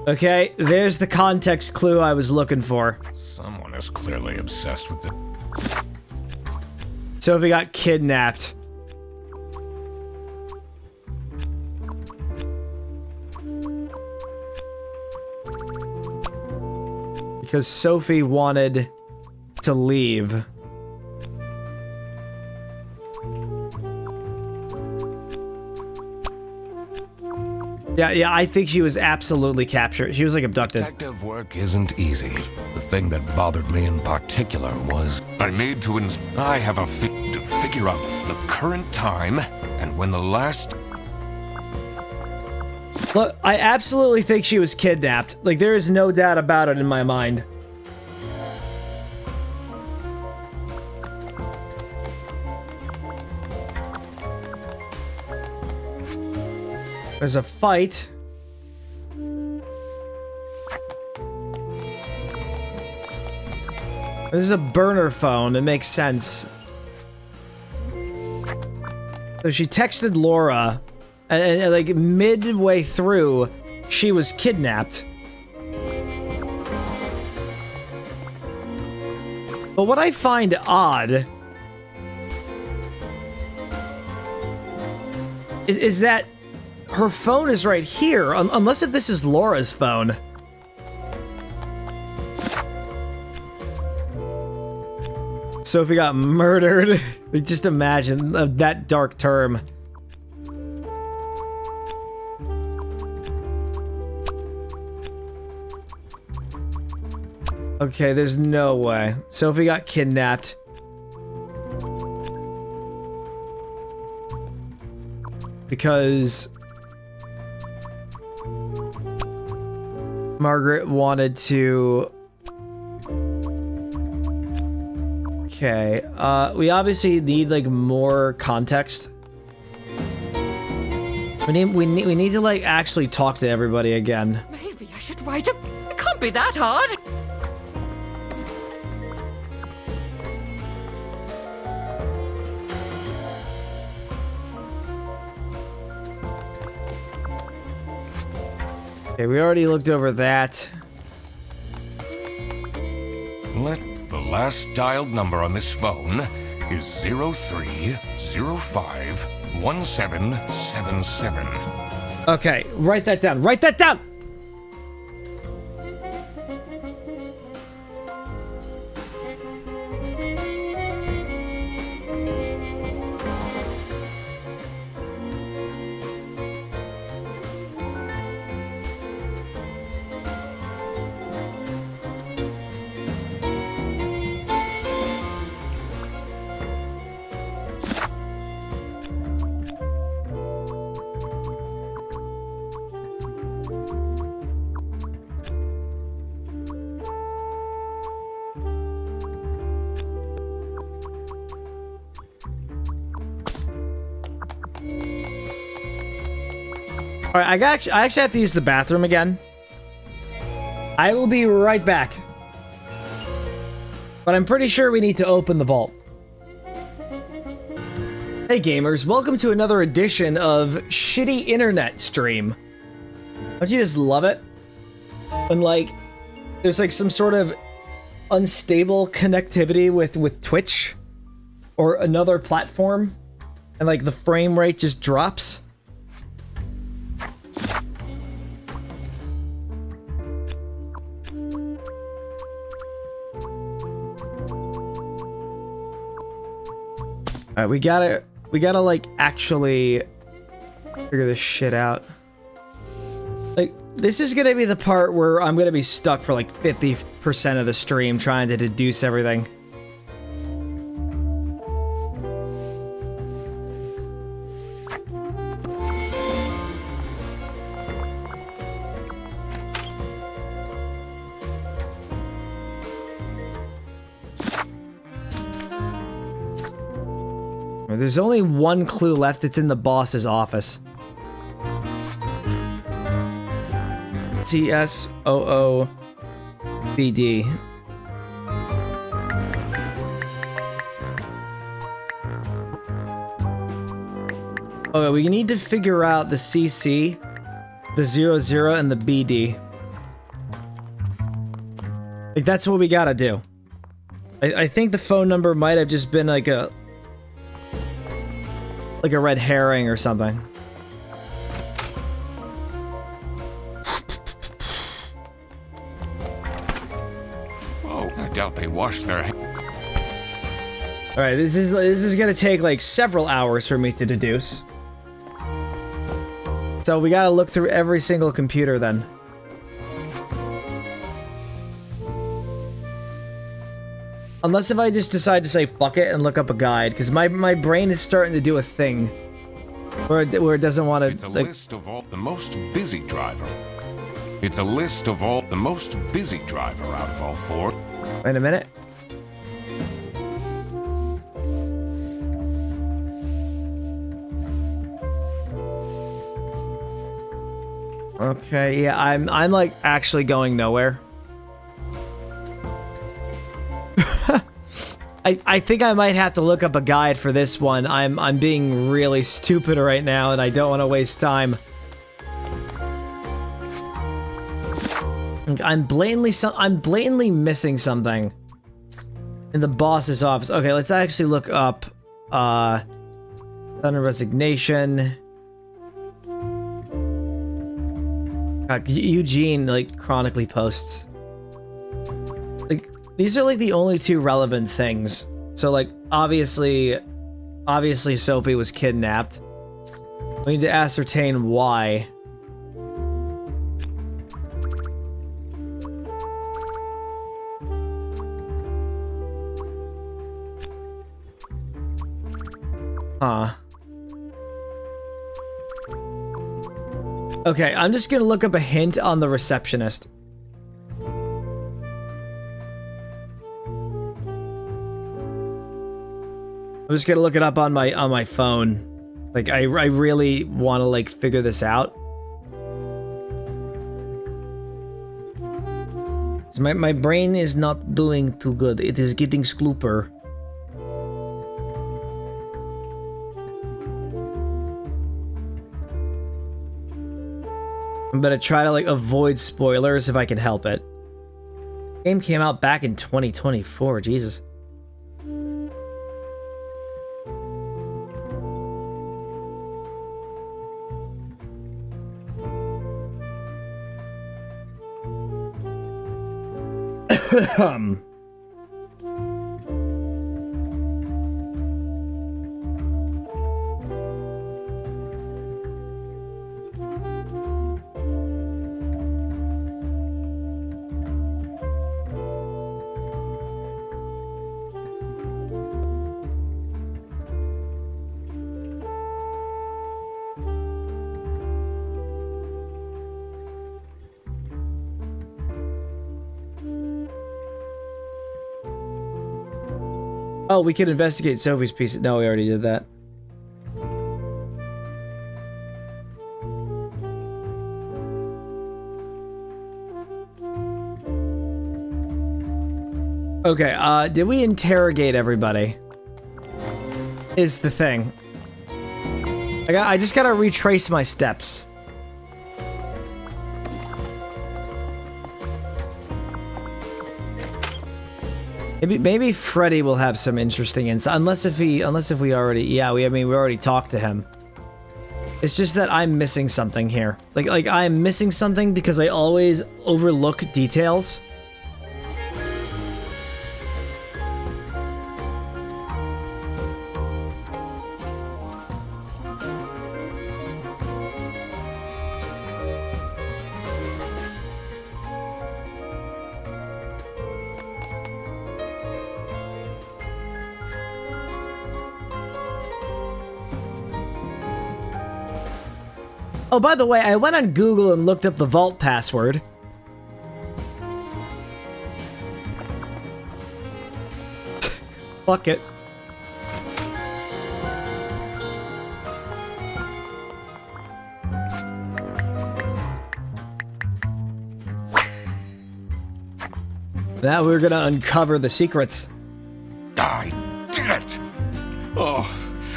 Okay, there's the context clue I was looking for. Someone is clearly obsessed with it. Sophie got kidnapped. Because Sophie wanted to leave. Yeah, I think she was absolutely captured. She was like abducted. Detective work isn't easy. The thing that bothered me in particular was I need to I have to figure out the current time and when the last... Look, I absolutely think she was kidnapped. Like, there is no doubt about it in my mind. There's a fight. This is a burner phone. It makes sense. So she texted Laura, and like midway through, she was kidnapped. But what I find odd is that her phone is right here, unless if this is Laura's phone. Sophie got murdered. Just imagine that dark term. Okay, there's no way. Sophie got kidnapped. Because Margaret wanted to... Okay, we obviously need, like, more context. We need to like actually talk to everybody again. Maybe I should write a... It can't be that hard. Okay, we already looked over that. The last dialed number on this phone is 03051777. Okay, write that down. Write that down! Alright, I actually have to use the bathroom again. I will be right back. But I'm pretty sure we need to open the vault. Hey gamers, welcome to another edition of Shitty Internet Stream. Don't you just love it? When like, there's like some sort of unstable connectivity with Twitch or another platform, and like the frame rate just drops. Alright, we gotta like actually figure this shit out. Like, this is gonna be the part where I'm gonna be stuck for like 50% of the stream trying to deduce everything. There's only one clue left. It's in the boss's office. TSOOBD. Okay, we need to figure out the CC, the 00, and the BD. Like, that's what we gotta do. I think the phone number might have just been like a red herring or something. Oh, I doubt they washed their hands. All right, this is gonna take like several hours for me to deduce. So we gotta look through every single computer then. Unless if I just decide to say fuck it and look up a guide, because my brain is starting to do a thing where it doesn't want to. It's a list of all the most busy driver. It's a list of all the most busy driver out of all four. Wait a minute. Okay, yeah, I'm like actually going nowhere. I think I might have to look up a guide for this one. I'm being really stupid right now, and I don't want to waste time. I'm blatantly missing something in the boss's office. Okay, let's actually look up Thunder Resignation. Eugene like chronically posts. Like, these are like the only two relevant things. So like obviously Sophie was kidnapped. We need to ascertain why. Huh. Okay, I'm just gonna look up a hint on the receptionist. I'm just gonna look it up on my phone. Like, I really want to, like, figure this out. So my brain is not doing too good. It is getting sclooper. I'm gonna try to, like, avoid spoilers if I can help it. Game came out back in 2024, Jesus. Oh, we could investigate Sophie's piece. No, we already did that. Okay, did we interrogate everybody? Is the thing. I just gotta retrace my steps. Maybe Freddy will have some interesting insight, unless if we already, yeah, we already talked to him. It's just that I'm missing something here. Like I'm missing something because I always overlook details. Oh, by the way, I went on Google and looked up the vault password. Fuck it. Now we're gonna uncover the secrets. I did it! Oh,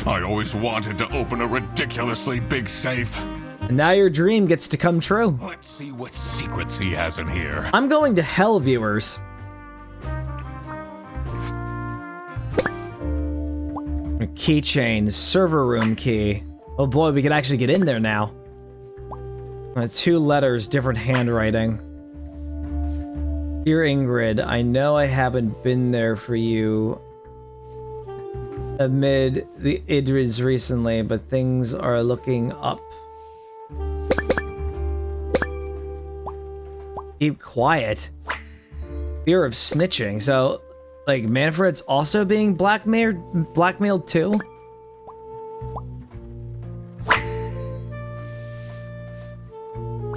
I always wanted to open a ridiculously big safe. And now your dream gets to come true. Let's see what secrets he has in here. I'm going to hell, viewers. A keychain, server room key. Oh boy, we can actually get in there now. 2 letters, different handwriting. Dear Ingrid, I know I haven't been there for you amid the Idrids recently, but things are looking up. Keep quiet. Fear of snitching. So, like, Manfred's also being blackmailed too?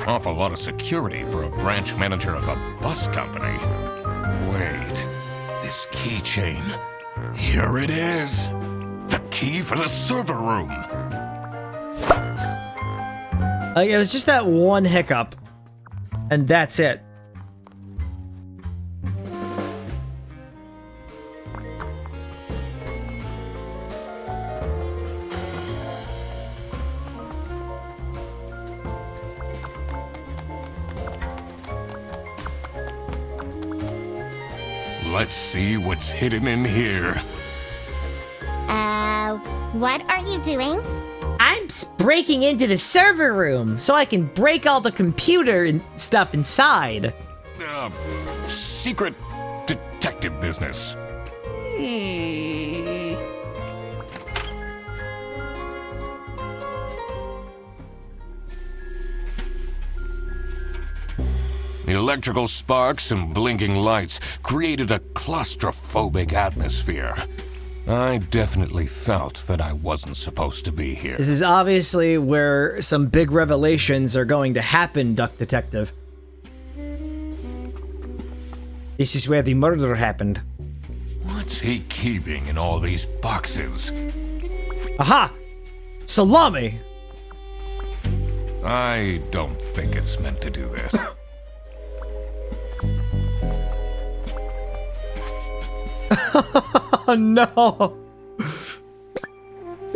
Awful lot of security for a branch manager of a bus company. Wait, this keychain. Here it is. The key for the server room. Like, it was just that one hiccup. And that's it. Let's see what's hidden in here. What are you doing? I'm breaking into the server room so I can break all the computer and stuff inside. Secret detective business. The electrical sparks and blinking lights created a claustrophobic atmosphere. I definitely felt that I wasn't supposed to be here. This is obviously where some big revelations are going to happen, Duck Detective. This is where the murder happened. What's he keeping in all these boxes? Aha! Salami! I don't think it's meant to do this. Oh no!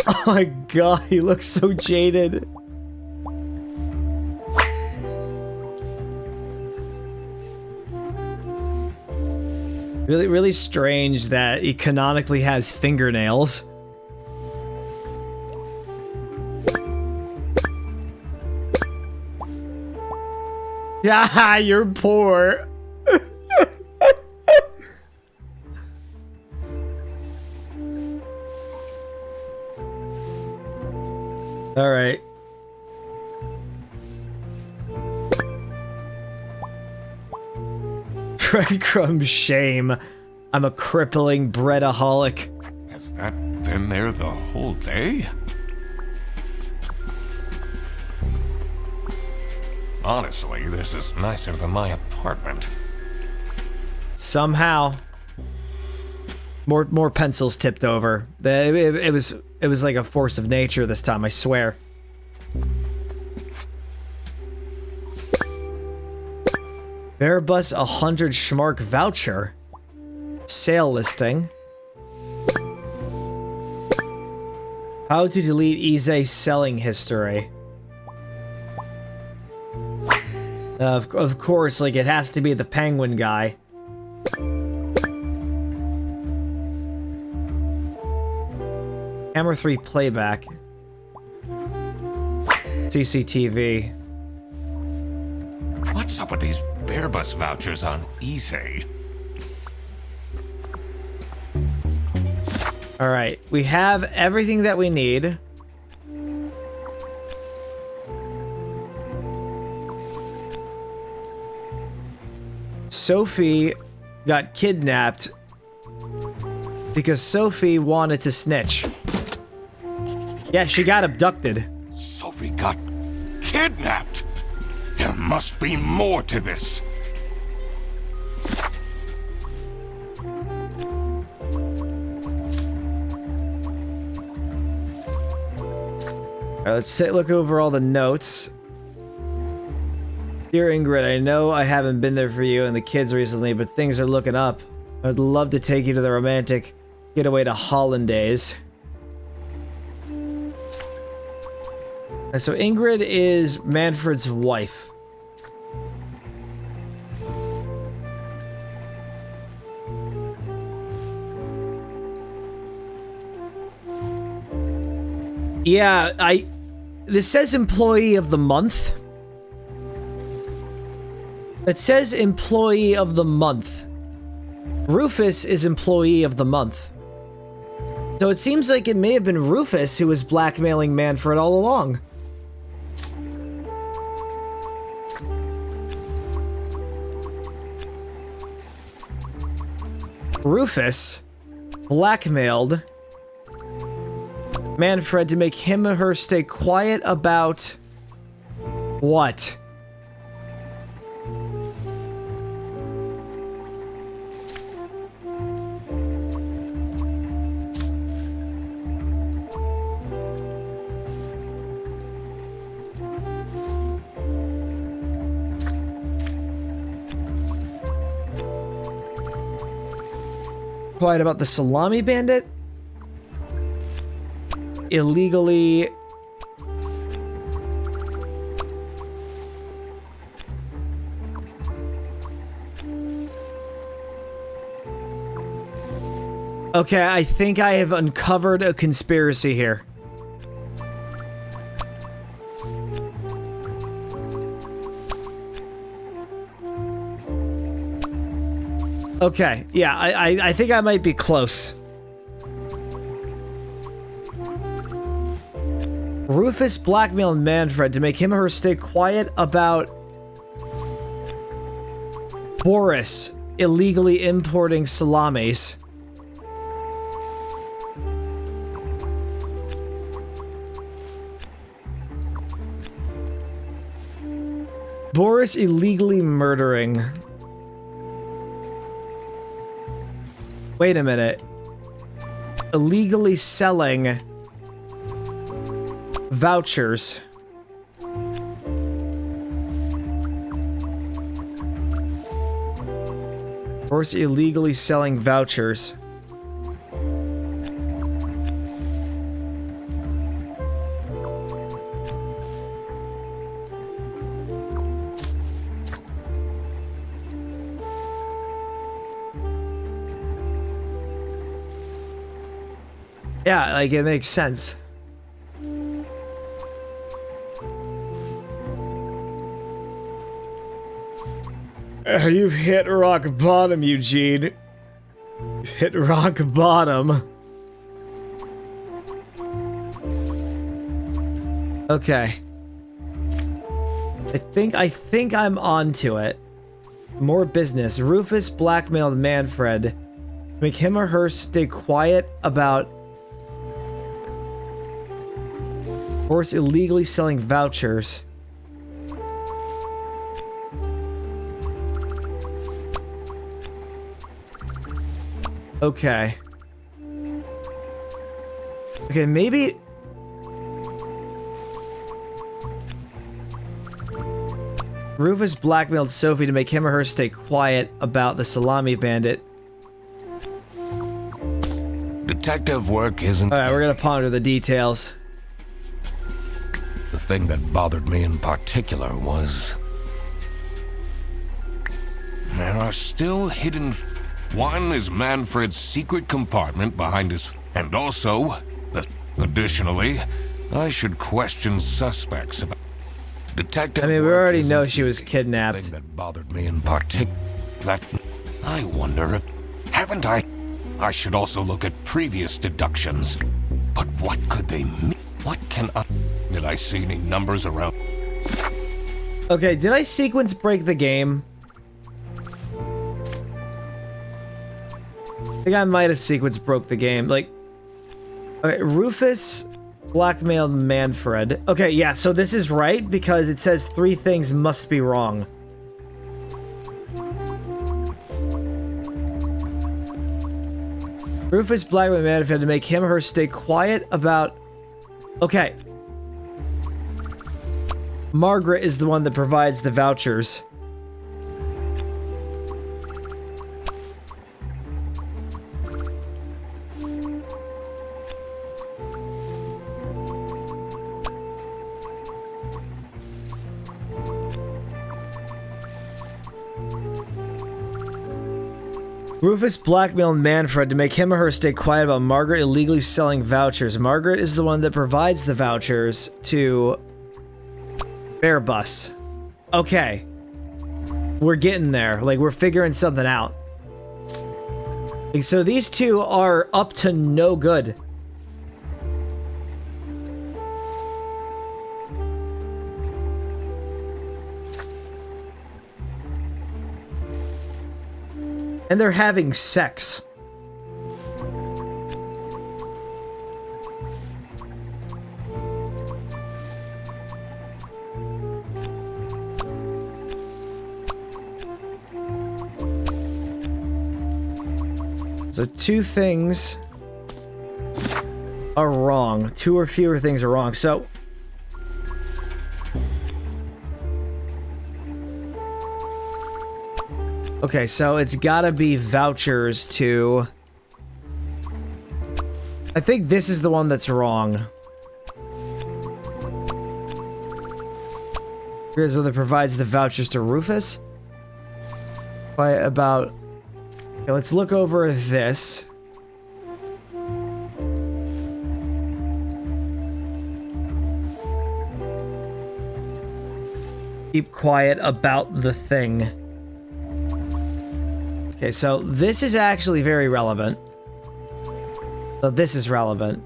Oh my god, he looks so jaded. Really strange that he canonically has fingernails. Yeah, you're poor. All right. Breadcrumb shame. I'm a crippling breadaholic. Has that been there the whole day? Honestly, this is nicer than my apartment. Somehow. More pencils tipped over. It was like a force of nature this time, I swear. Airbus 100 Schmark voucher. Sale listing. How to delete Ize selling history. Of course, like, it has to be the penguin guy. Camera 3 playback. CCTV. What's up with these Airbus vouchers on Ize? Alright, we have everything that we need. Sophie got kidnapped because Sophie wanted to snitch. Yeah, she got abducted. Sophie got kidnapped? There must be more to this. Alright, let's look over all the notes. Dear Ingrid, I know I haven't been there for you and the kids recently, but things are looking up. I'd love to take you to the romantic getaway to Hollandaise. And so Ingrid is Manfred's wife. Yeah, this says employee of the month. It says employee of the month. Rufus is employee of the month. So it seems like it may have been Rufus who was blackmailing Manfred all along. Rufus blackmailed Manfred to make him and her stay quiet about what? Quiet about the Salami bandit? Illegally... Okay, I think I have uncovered a conspiracy here. Okay, yeah, I think I might be close. Rufus blackmailed Manfred to make him or her stay quiet about Boris illegally importing salamis. Boris illegally murdering... Wait a minute. Illegally selling vouchers. Force illegally selling vouchers. Yeah, like it makes sense. You've hit rock bottom, Eugene. You've hit rock bottom. Okay. I think I'm onto it. More business. Rufus blackmailed Manfred. Make him or her stay quiet about force illegally selling vouchers. Okay. Okay, maybe... Rufus blackmailed Sophie to make him or her stay quiet about the Salami bandit. Detective work isn't... Alright, we're gonna ponder the details. The thing that bothered me in particular was... there are still hidden... One is Manfred's secret compartment behind his... And also, additionally, I should question suspects about... Detective... I mean, we already know she was kidnapped. The thing that bothered me in particular... That... I wonder if... Haven't I... I should also look at previous deductions. But what could they mean? What can I... Did I see any numbers around? Okay, did I sequence break the game? I think I might have sequence broke the game. Like, okay, Rufus blackmailed Manfred. Okay, yeah, so this is right because it says 3 things must be wrong. Rufus blackmailed Manfred to make him or her stay quiet about... Okay. Margaret is the one that provides the vouchers. Rufus blackmailed Manfred to make him or her stay quiet about Margaret illegally selling vouchers. Margaret is the one that provides the vouchers to Airbus. Okay. We're getting there. Like, we're figuring something out. Like, so these two are up to no good. And they're having sex. So 2 things are wrong. 2 or fewer things are wrong. So okay, so it's gotta be vouchers to... I think this is the one that's wrong. Here's the one that provides the vouchers to Rufus. By about... Okay, let's look over this. Keep quiet about the thing. Okay, so this is actually very relevant. So this is relevant.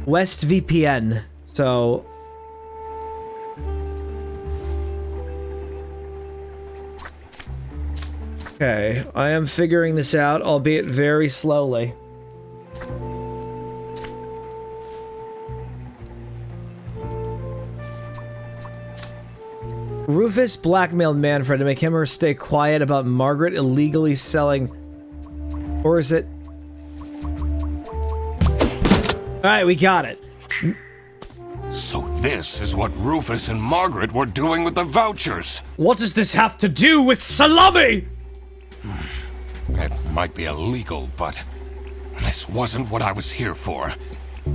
West VPN. So... Okay, I am figuring this out, albeit very slowly. Rufus blackmailed Manfred to make him or her stay quiet about Margaret illegally selling... Or is it... Alright, we got it. So this is what Rufus and Margaret were doing with the vouchers. What does this have to do with Salami? It might be illegal, but this wasn't what I was here for.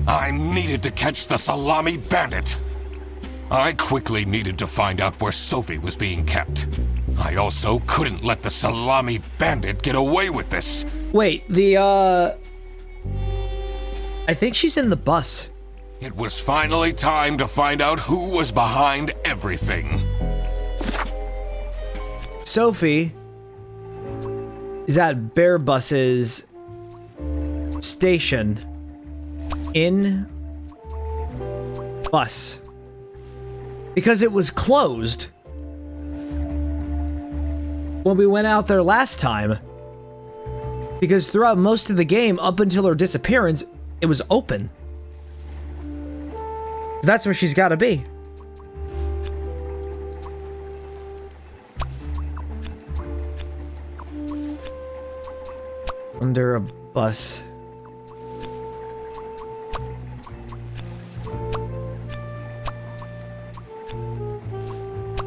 I needed to catch the Salami bandit. I quickly needed to find out where Sophie was being kept. I also couldn't let the Salami bandit get away with this. Wait, I think she's in the bus. It was finally time to find out who was behind everything. Sophie is at Bear Bus's station in bus because it was closed when we went out there last time, because throughout most of the game up until her disappearance it was open. So that's where she's got to be. Under a bus.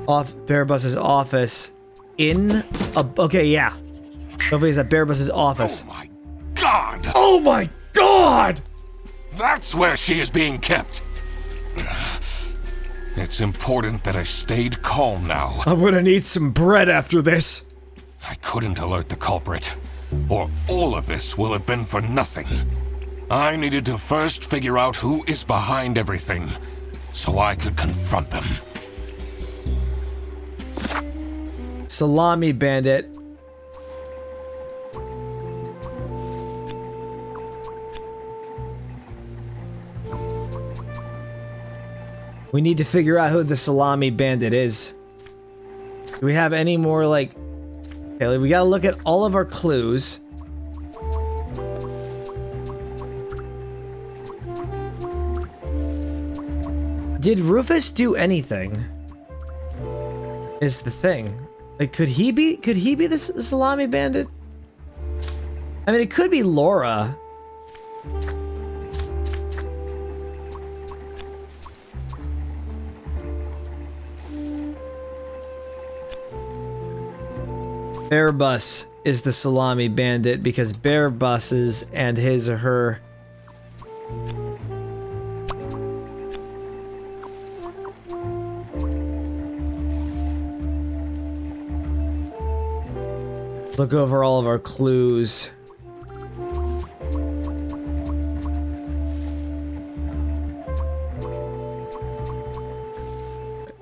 Off Bear Bus's office. In a... Okay, yeah. Sophie's at Bear Bus's office. Oh my God! Oh my God! That's where she is being kept. It's important that I stayed calm now. I'm gonna need some bread after this. I couldn't alert the culprit, or all of this will have been for nothing. I needed to first figure out who is behind everything, so I could confront them. Salami bandit. We need to figure out who the Salami bandit is. Do we have any more, like... Okay, we gotta look at all of our clues. Did Rufus do anything? Is the thing. Like, could he be the Salami bandit? I mean, it could be Laura. Bear Bus is the Salami bandit because Bear Bus's and his or her. Look over all of our clues.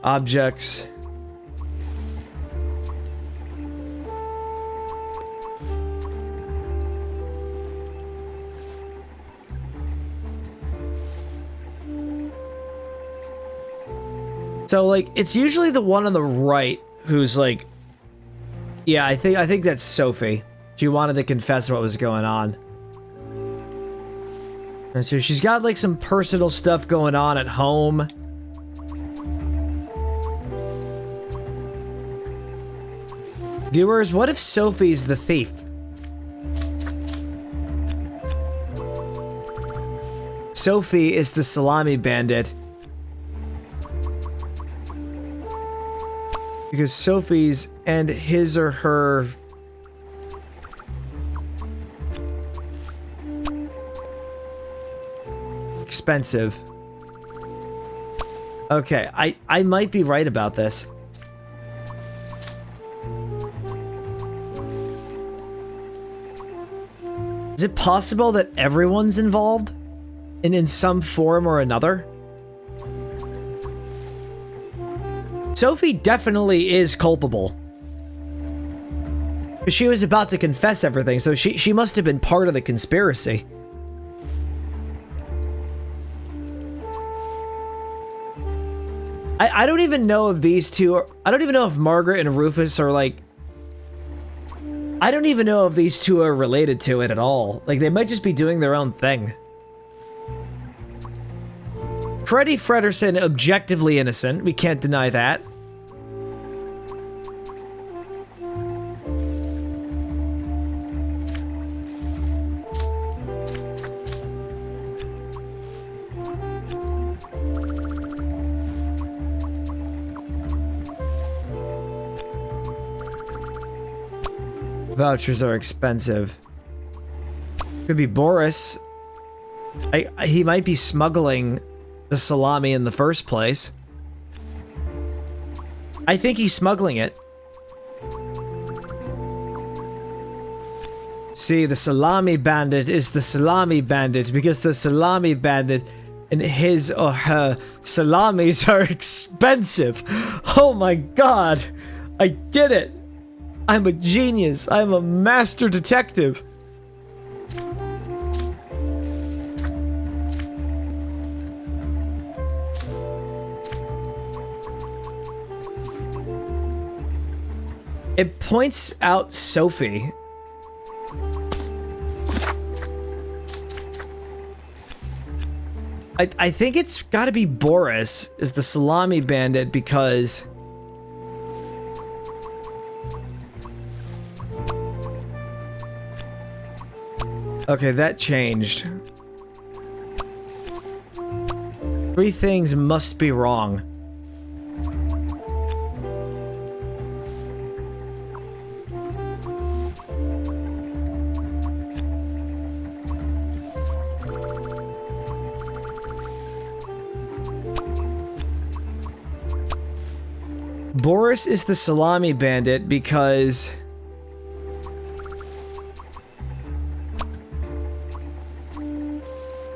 Objects. So, like, it's usually the one on the right who's like, yeah, I think that's Sophie. She wanted to confess what was going on. And so she's got, like, some personal stuff going on at home. Viewers, what if Sophie's the thief? Sophie is the Salami bandit. Because Sophie's and his or her... expensive. Okay, I might be right about this. Is it possible that everyone's involved? In some form or another? Sophie definitely is culpable. She was about to confess everything, so she must have been part of the conspiracy. I don't even know if these two are... I don't even know if Margaret and Rufus are, like... I don't even know if these two are related to it at all. Like, they might just be doing their own thing. Freddie Fredersen, objectively innocent. We can't deny that. Vouchers are expensive. Could be Boris. He might be smuggling the salami in the first place. I think he's smuggling it. See, the salami bandit is the salami bandit because the salami bandit and his or her salamis are expensive. Oh my god! I did it! I'm a genius. I'm a master detective. It points out Sophie. I think it's got to be Boris is the salami bandit because okay, that changed. 3 things must be wrong. Boris is the salami bandit because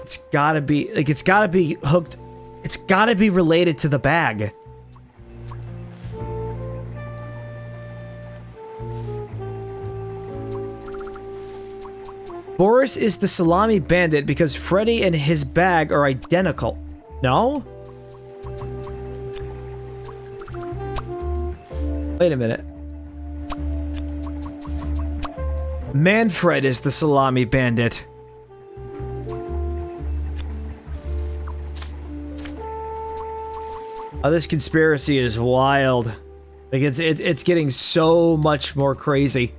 it's gotta be, like, it's gotta be hooked, it's gotta be related to the bag. Boris is the salami bandit because Freddy and his bag are identical. No? Wait a minute. Manfred is the salami bandit. Oh, this conspiracy is wild. Like it's getting so much more crazy.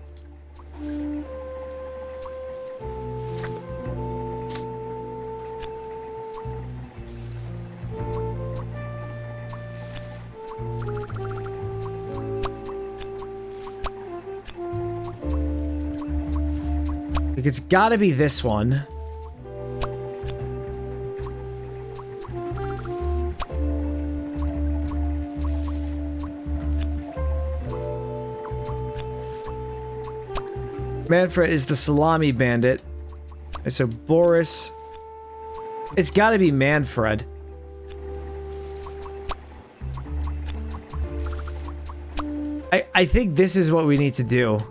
It's gotta be this one. Manfred is the salami bandit. And so Boris... It's gotta be Manfred. I think this is what we need to do.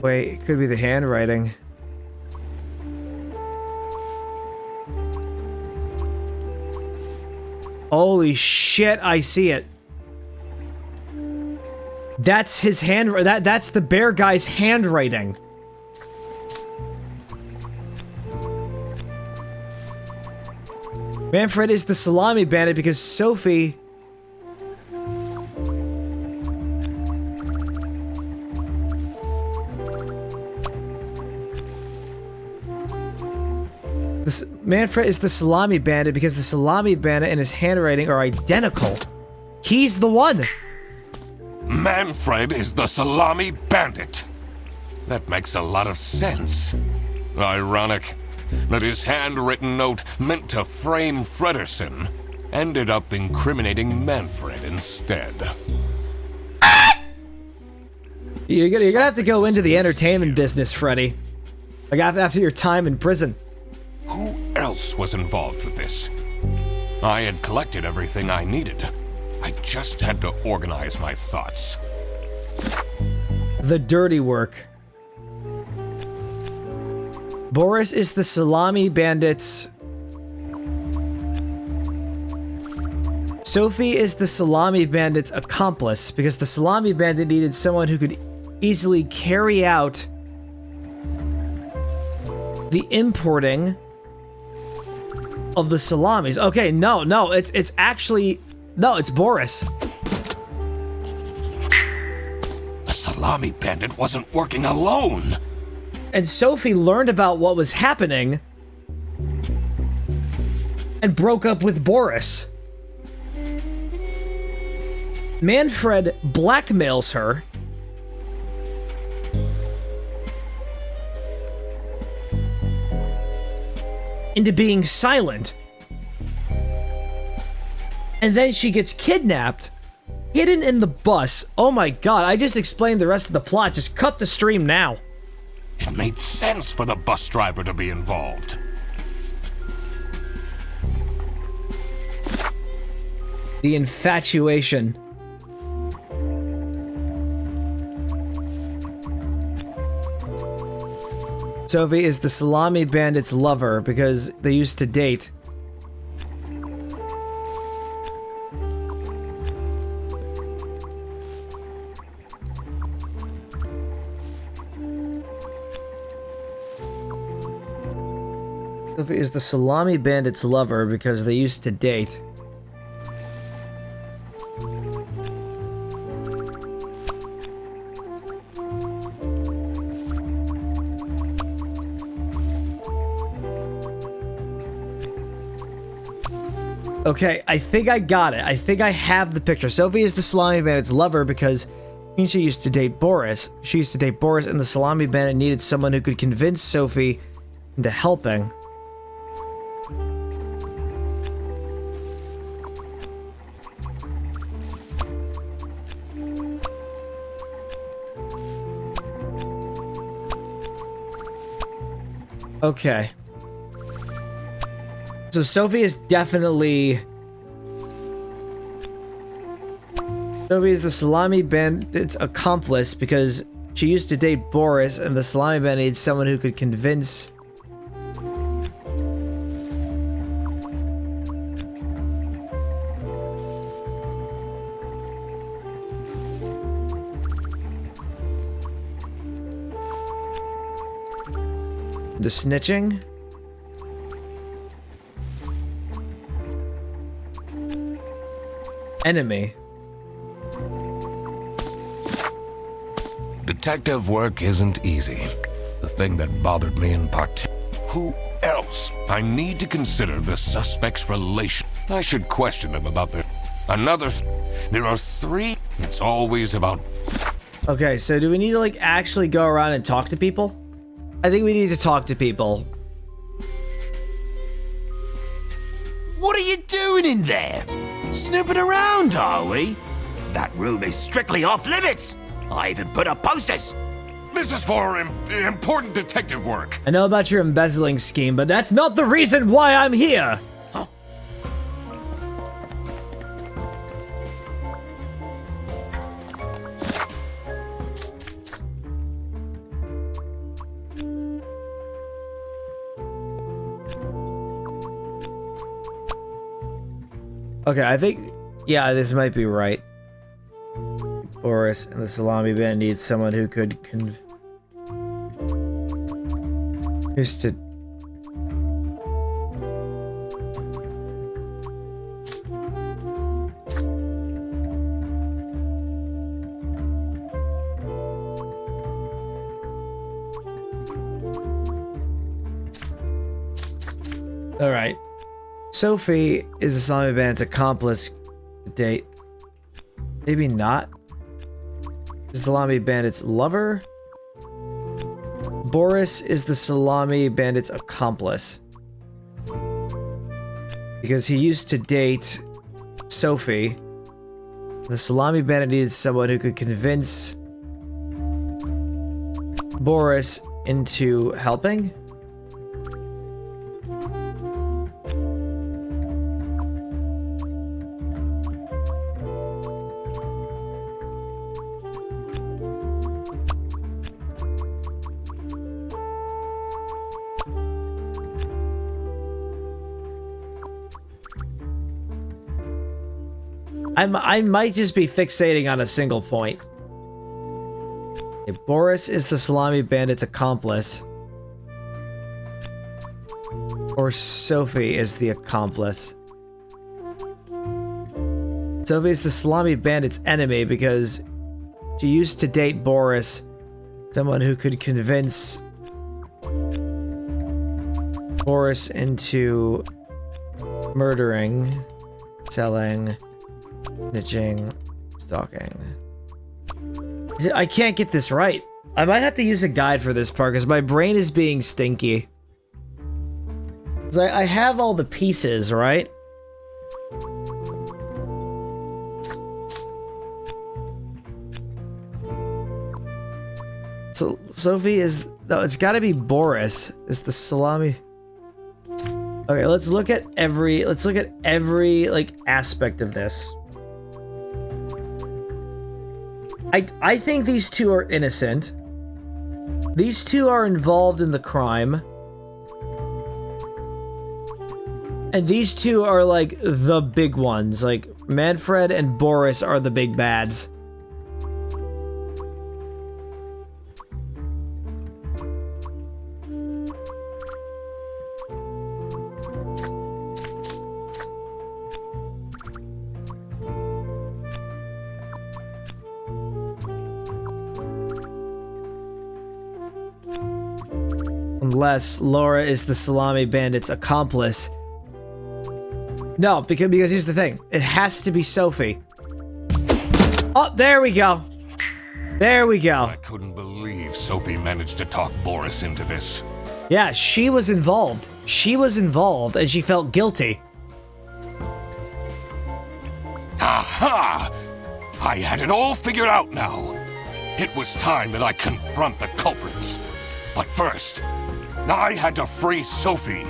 Wait, it could be the handwriting. Holy shit, I see it. That's his that's the bear guy's handwriting. Manfred is the salami bandit because Sophie... Manfred is the salami bandit because the salami bandit and his handwriting are identical. He's the one. Manfred is the salami bandit. That makes a lot of sense. Ironic that his handwritten note meant to frame Frederson ended up incriminating Manfred instead. You're gonna have to go into the entertainment business, Freddy. Like after your time in prison. Who else was involved with this? I had collected everything I needed. I just had to organize my thoughts. The dirty work. Boris is the salami bandit's... Sophie is the salami bandit's accomplice because the salami bandit needed someone who could easily carry out the importing of the salamis. Okay, no, it's actually, no, it's Boris. The salami bandit wasn't working alone. And Sophie learned about what was happening and broke up with Boris. Manfred blackmails her into being silent. And then she gets kidnapped, hidden in the bus. Oh my god, I just explained the rest of the plot. Just cut the stream now. It made sense for the bus driver to be involved. The infatuation. Sophie is the salami bandit's lover because they used to date. Sophie is the salami bandit's lover because they used to date. Okay, I think I got it. I think I have the picture. Sophie is the salami bandit's lover because she used to date Boris. She used to date Boris, and the salami bandit needed someone who could convince Sophie into helping. Okay. So Sophie is definitely... Sophie is the salami bandit's accomplice because she used to date Boris, and the salami bandit needs someone who could convince... the snitching? Enemy. Detective work isn't easy. The thing that bothered me in part... Who else? I need to consider the suspect's relation. I should question him about the... Another... There are three... It's always about... Okay, so do we need to, like, actually go around and talk to people? I think we need to talk to people. What are you doing in there? Snooping around, are we? That room is strictly off limits. I even put up posters. This is for important detective work. I know about your embezzling scheme, but that's not the reason why I'm here! Huh? Okay, I think... Yeah, this might be right. Boris and the salami band needs someone who could who's to... Alright. Sophie is the salami bandit's accomplice to date. Maybe not. Is the salami bandit's lover? Boris is the salami bandit's accomplice. Because he used to date Sophie. The salami bandit needed someone who could convince Boris into helping. I might just be fixating on a single point. Okay, Boris is the salami bandit's accomplice. Or Sophie is the accomplice. Sophie is the Salami bandit's enemy because she used to date Boris, someone who could convince Boris into murdering, selling, snitching, stalking. I can't get this right. I might have to use a guide for this part because my brain is being stinky. 'Cause I have all the pieces, right? So Sophie is... No, it's gotta be Boris. Is the Salami... Okay, let's look at every like aspect of this. I think these two are innocent. These two are involved in the crime. And these two are like the big ones. Like Manfred and Boris are the big bads. Unless Laura is the Salami bandit's accomplice. No, because here's the thing. It has to be Sophie. Oh, there we go. There we go. I couldn't believe Sophie managed to talk Boris into this. Yeah, she was involved. She was involved and she felt guilty. Aha! I had it all figured out now. It was time that I confront the culprits. But first, I had to free Sophie.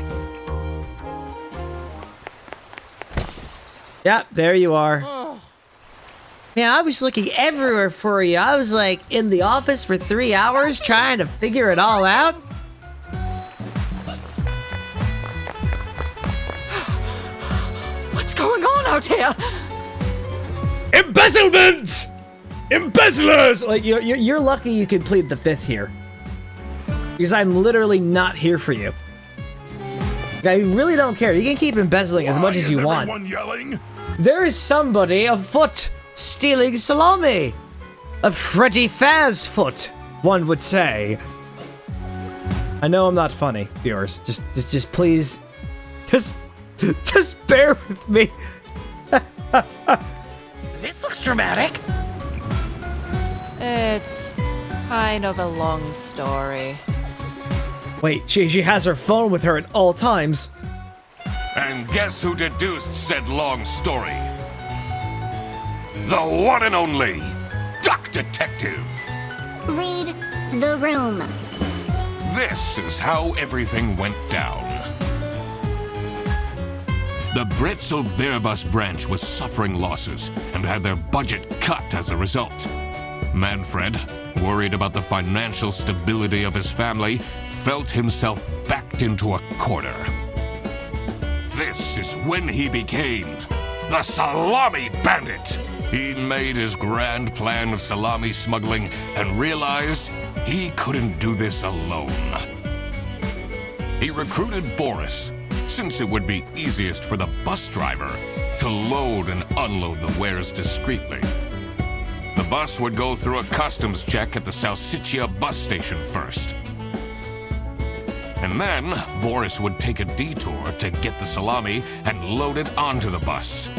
Yep, there you are. Man, I was looking everywhere for you. I was like in the office for 3 hours trying to figure it all out. What's going on out here? Embezzlement! Embezzlers! Like, you're lucky you could plead the fifth here. Because I'm literally not here for you. I really don't care. You can keep embezzling as much as you want. Yelling? There is somebody afoot stealing salami. A Freddy Fazfoot, one would say. I know I'm not funny, viewers. Just please, just bear with me. This looks dramatic. It's kind of a long story. Wait, she has her phone with her at all times. And guess who deduced said long story? The one and only Duck Detective. Read the room. This is how everything went down. The Bretzel Bearbus branch was suffering losses and had their budget cut as a result. Manfred, worried about the financial stability of his family, felt himself backed into a corner. This is when he became the Salami Bandit. He made his grand plan of salami smuggling and realized he couldn't do this alone. He recruited Boris, since it would be easiest for the bus driver to load and unload the wares discreetly. The bus would go through a customs check at the Salsiccia bus station first. And then, Boris would take a detour to get the salami and load it onto the bus.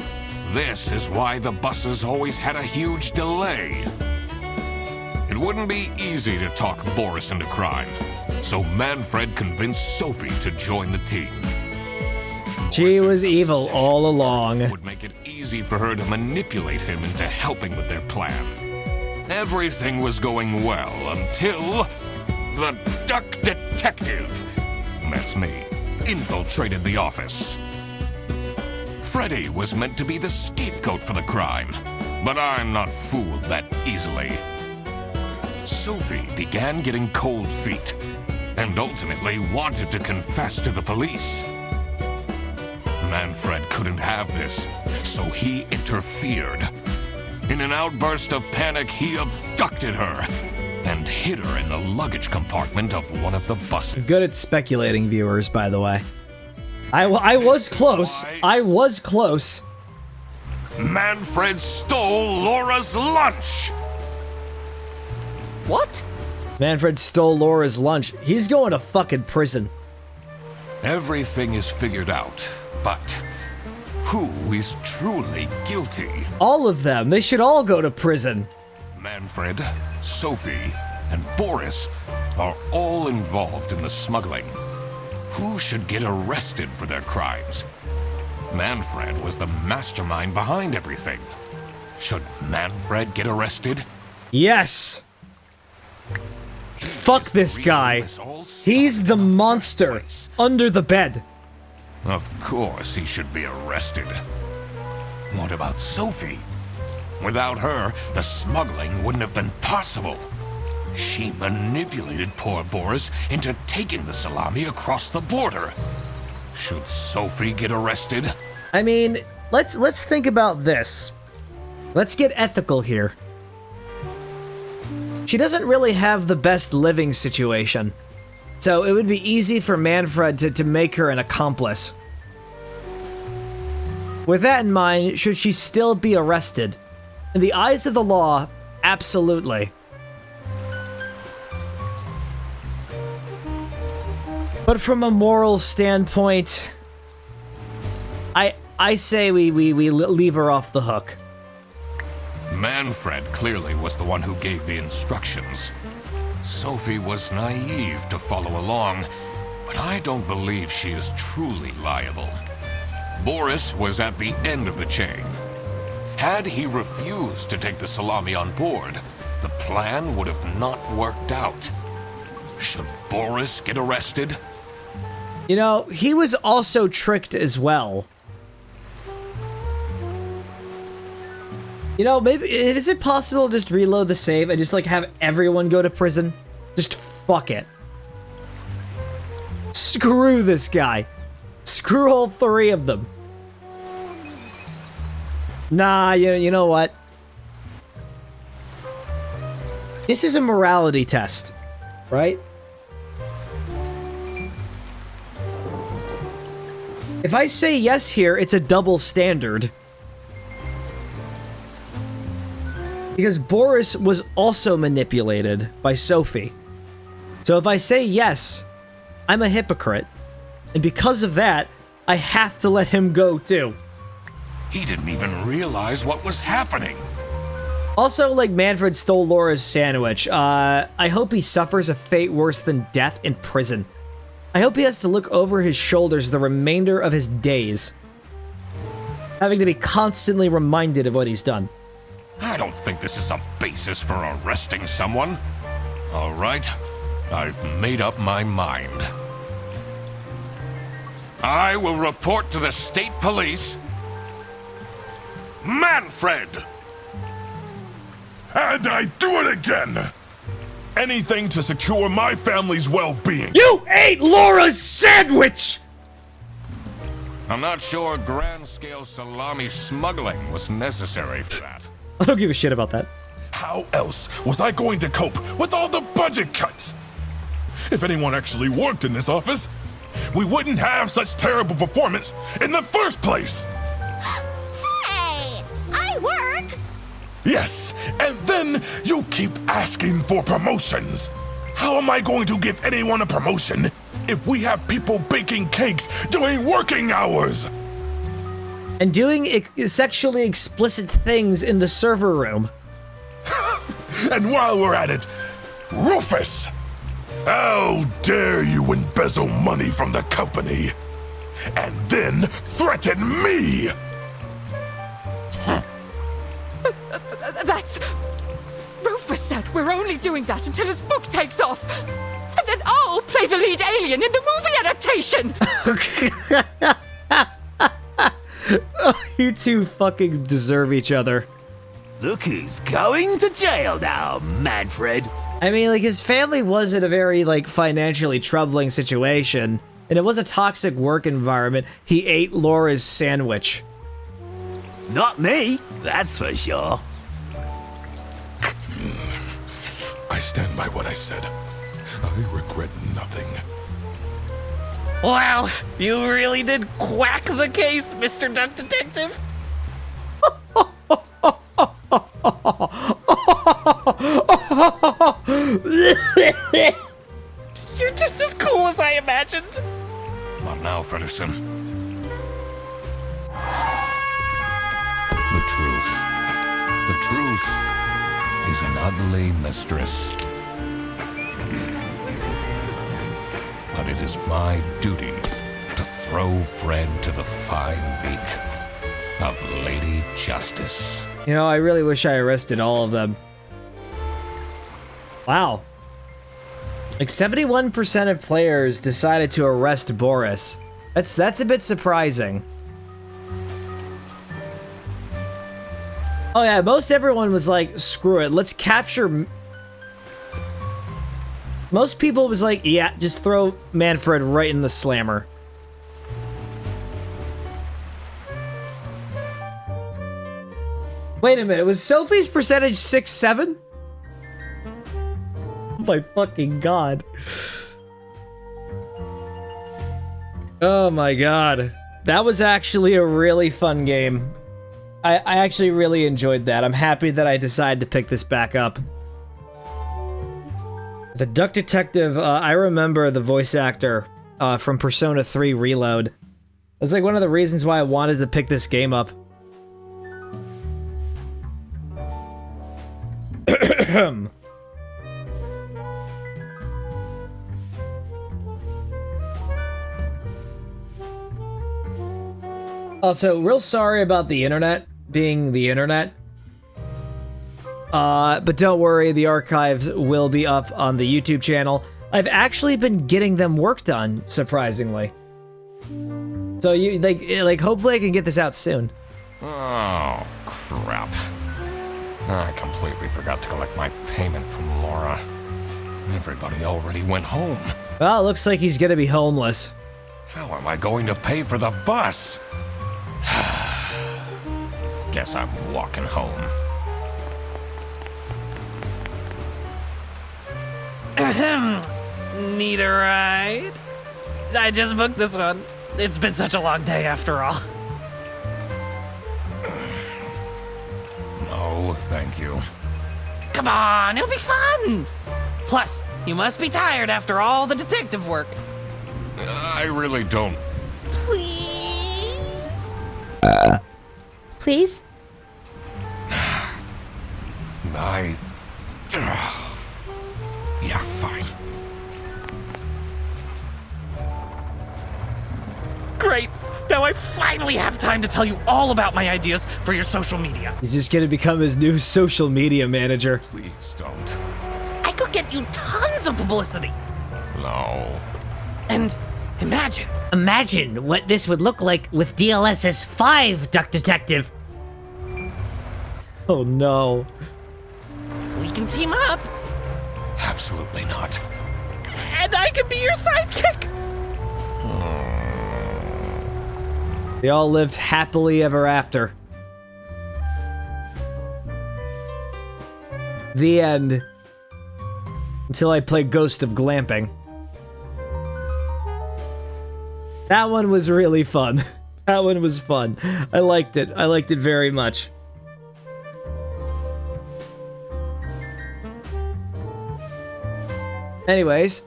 This is why the buses always had a huge delay. It wouldn't be easy to talk Boris into crime, so Manfred convinced Sophie to join the team. She was evil all along. Would make it easy for her to manipulate him into helping with their plan. Everything was going well until the Duck Detective, that's me, infiltrated the office. Freddy was meant to be the scapegoat for the crime, but I'm not fooled that easily. Sophie began getting cold feet and ultimately wanted to confess to the police. Manfred couldn't have this, so he interfered. In an outburst of panic, he abducted her and hid her in the luggage compartment of one of the buses. Good at speculating, viewers, by the way. I was close. I was close. Manfred stole Laura's lunch! What? Manfred stole Laura's lunch. He's going to fucking prison. Everything is figured out, but who is truly guilty? All of them. They should all go to prison. Manfred, Sophie, and Boris are all involved in the smuggling. Who should get arrested for their crimes? Manfred was the mastermind behind everything. Should Manfred get arrested? Yes. Fuck this guy. He's the monster under the bed. Of course he should be arrested. What about Sophie? Without her, the smuggling wouldn't have been possible. She manipulated poor Boris into taking the salami across the border. Should Sophie get arrested? I mean, let's think about this. Let's get ethical here. She doesn't really have the best living situation, so it would be easy for Manfred to make her an accomplice. With that in mind, should she still be arrested? In the eyes of the law, absolutely. But from a moral standpoint, I say we leave her off the hook. Manfred clearly was the one who gave the instructions. Sophie was naive to follow along, but I don't believe she is truly liable. Boris was at the end of the chain. Had he refused to take the salami on board, the plan would have not worked out. Should Boris get arrested? You know, he was also tricked as well. You know, maybe, is it possible to just reload the save and just, like, have everyone go to prison? Just fuck it. Screw this guy. Screw all three of them. Nah, you know what? This is a morality test, right? If I say yes here, it's a double standard. Because Boris was also manipulated by Sophie. So if I say yes, I'm a hypocrite. And because of that, I have to let him go too. He didn't even realize what was happening. Also, like, Manfred stole Laura's sandwich. I hope he suffers a fate worse than death in prison. I hope he has to look over his shoulders the remainder of his days, having to be constantly reminded of what he's done. I don't think this is a basis for arresting someone. All right, I've made up my mind. I will report to the state police. Manfred! And I do it again! Anything to secure my family's well-being. You ate Laura's sandwich! I'm not sure grand-scale salami smuggling was necessary for that. I don't give a shit about that. How else was I going to cope with all the budget cuts? If anyone actually worked in this office, we wouldn't have such terrible performance in the first place! Hey! I work! Yes, and then you keep asking for promotions. How am I going to give anyone a promotion if we have people baking cakes during working hours? And doing sexually explicit things in the server room. And while we're at it, Rufus! How dare you embezzle money from the company and then threaten me? That's... Rufus said we're only doing that until his book takes off. And then I'll play the lead alien in the movie adaptation. You two fucking deserve each other. Look who's going to jail now, Manfred. I mean, like, his family was in a very, like, financially troubling situation, and it was a toxic work environment. He ate Laura's sandwich. Not me, that's for sure. I stand by what I said. I regret nothing. Wow, you really did quack the case, Mr. Duck Detective. You're just as cool as I imagined. What now, Fredderson? The truth. The truth is an ugly mistress. But it is my duty to throw bread to the fine beak of Lady Justice. You know, I really wish I arrested all of them. Wow. Like 71% of players decided to arrest Boris. That's a bit surprising. Oh yeah, most everyone was like, screw it, let's capture... Most people was like, yeah, just throw Manfred right in the slammer. Wait a minute, was Sophie's percentage 6-7? Oh my fucking god. Oh my god. That was actually a really fun game. I actually really enjoyed that. I'm happy that I decided to pick this back up. The Duck Detective, I remember the voice actor from Persona 3 Reload. It was like one of the reasons why I wanted to pick this game up. Also, real sorry about the internet being the internet. But don't worry, the archives will be up on the YouTube channel. I've actually been getting them work done, surprisingly. So you like hopefully I can get this out soon. Oh, crap. I completely forgot to collect my payment from Laura. Everybody already went home. Well, it looks like he's gonna be homeless. How am I going to pay for the bus? Guess I'm walking home. Need a ride? I just booked this one. It's been such a long day after all. No, thank you. Come on, it'll be fun! Plus, you must be tired after all the detective work. I really don't. Please? Please? Yeah, fine. Great! Now I finally have time to tell you all about my ideas for your social media. He's just gonna become his new social media manager. Please don't. I could get you tons of publicity. No. And imagine. Imagine what this would look like with DLSS 5, Duck Detective. Oh no. We can team up. Absolutely not. And I could be your sidekick. They all lived happily ever after. The end. Until I play Ghost of Glamping. That one was really fun. That one was fun. I liked it. I liked it very much. Anyways,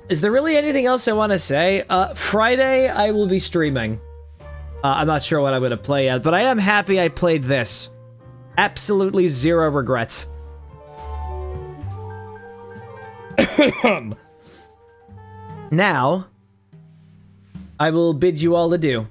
is there really anything else I want to say? Friday, I will be streaming. I'm not sure what I'm going to play yet, but I am happy I played this. Absolutely zero regrets. Now, I will bid you all adieu.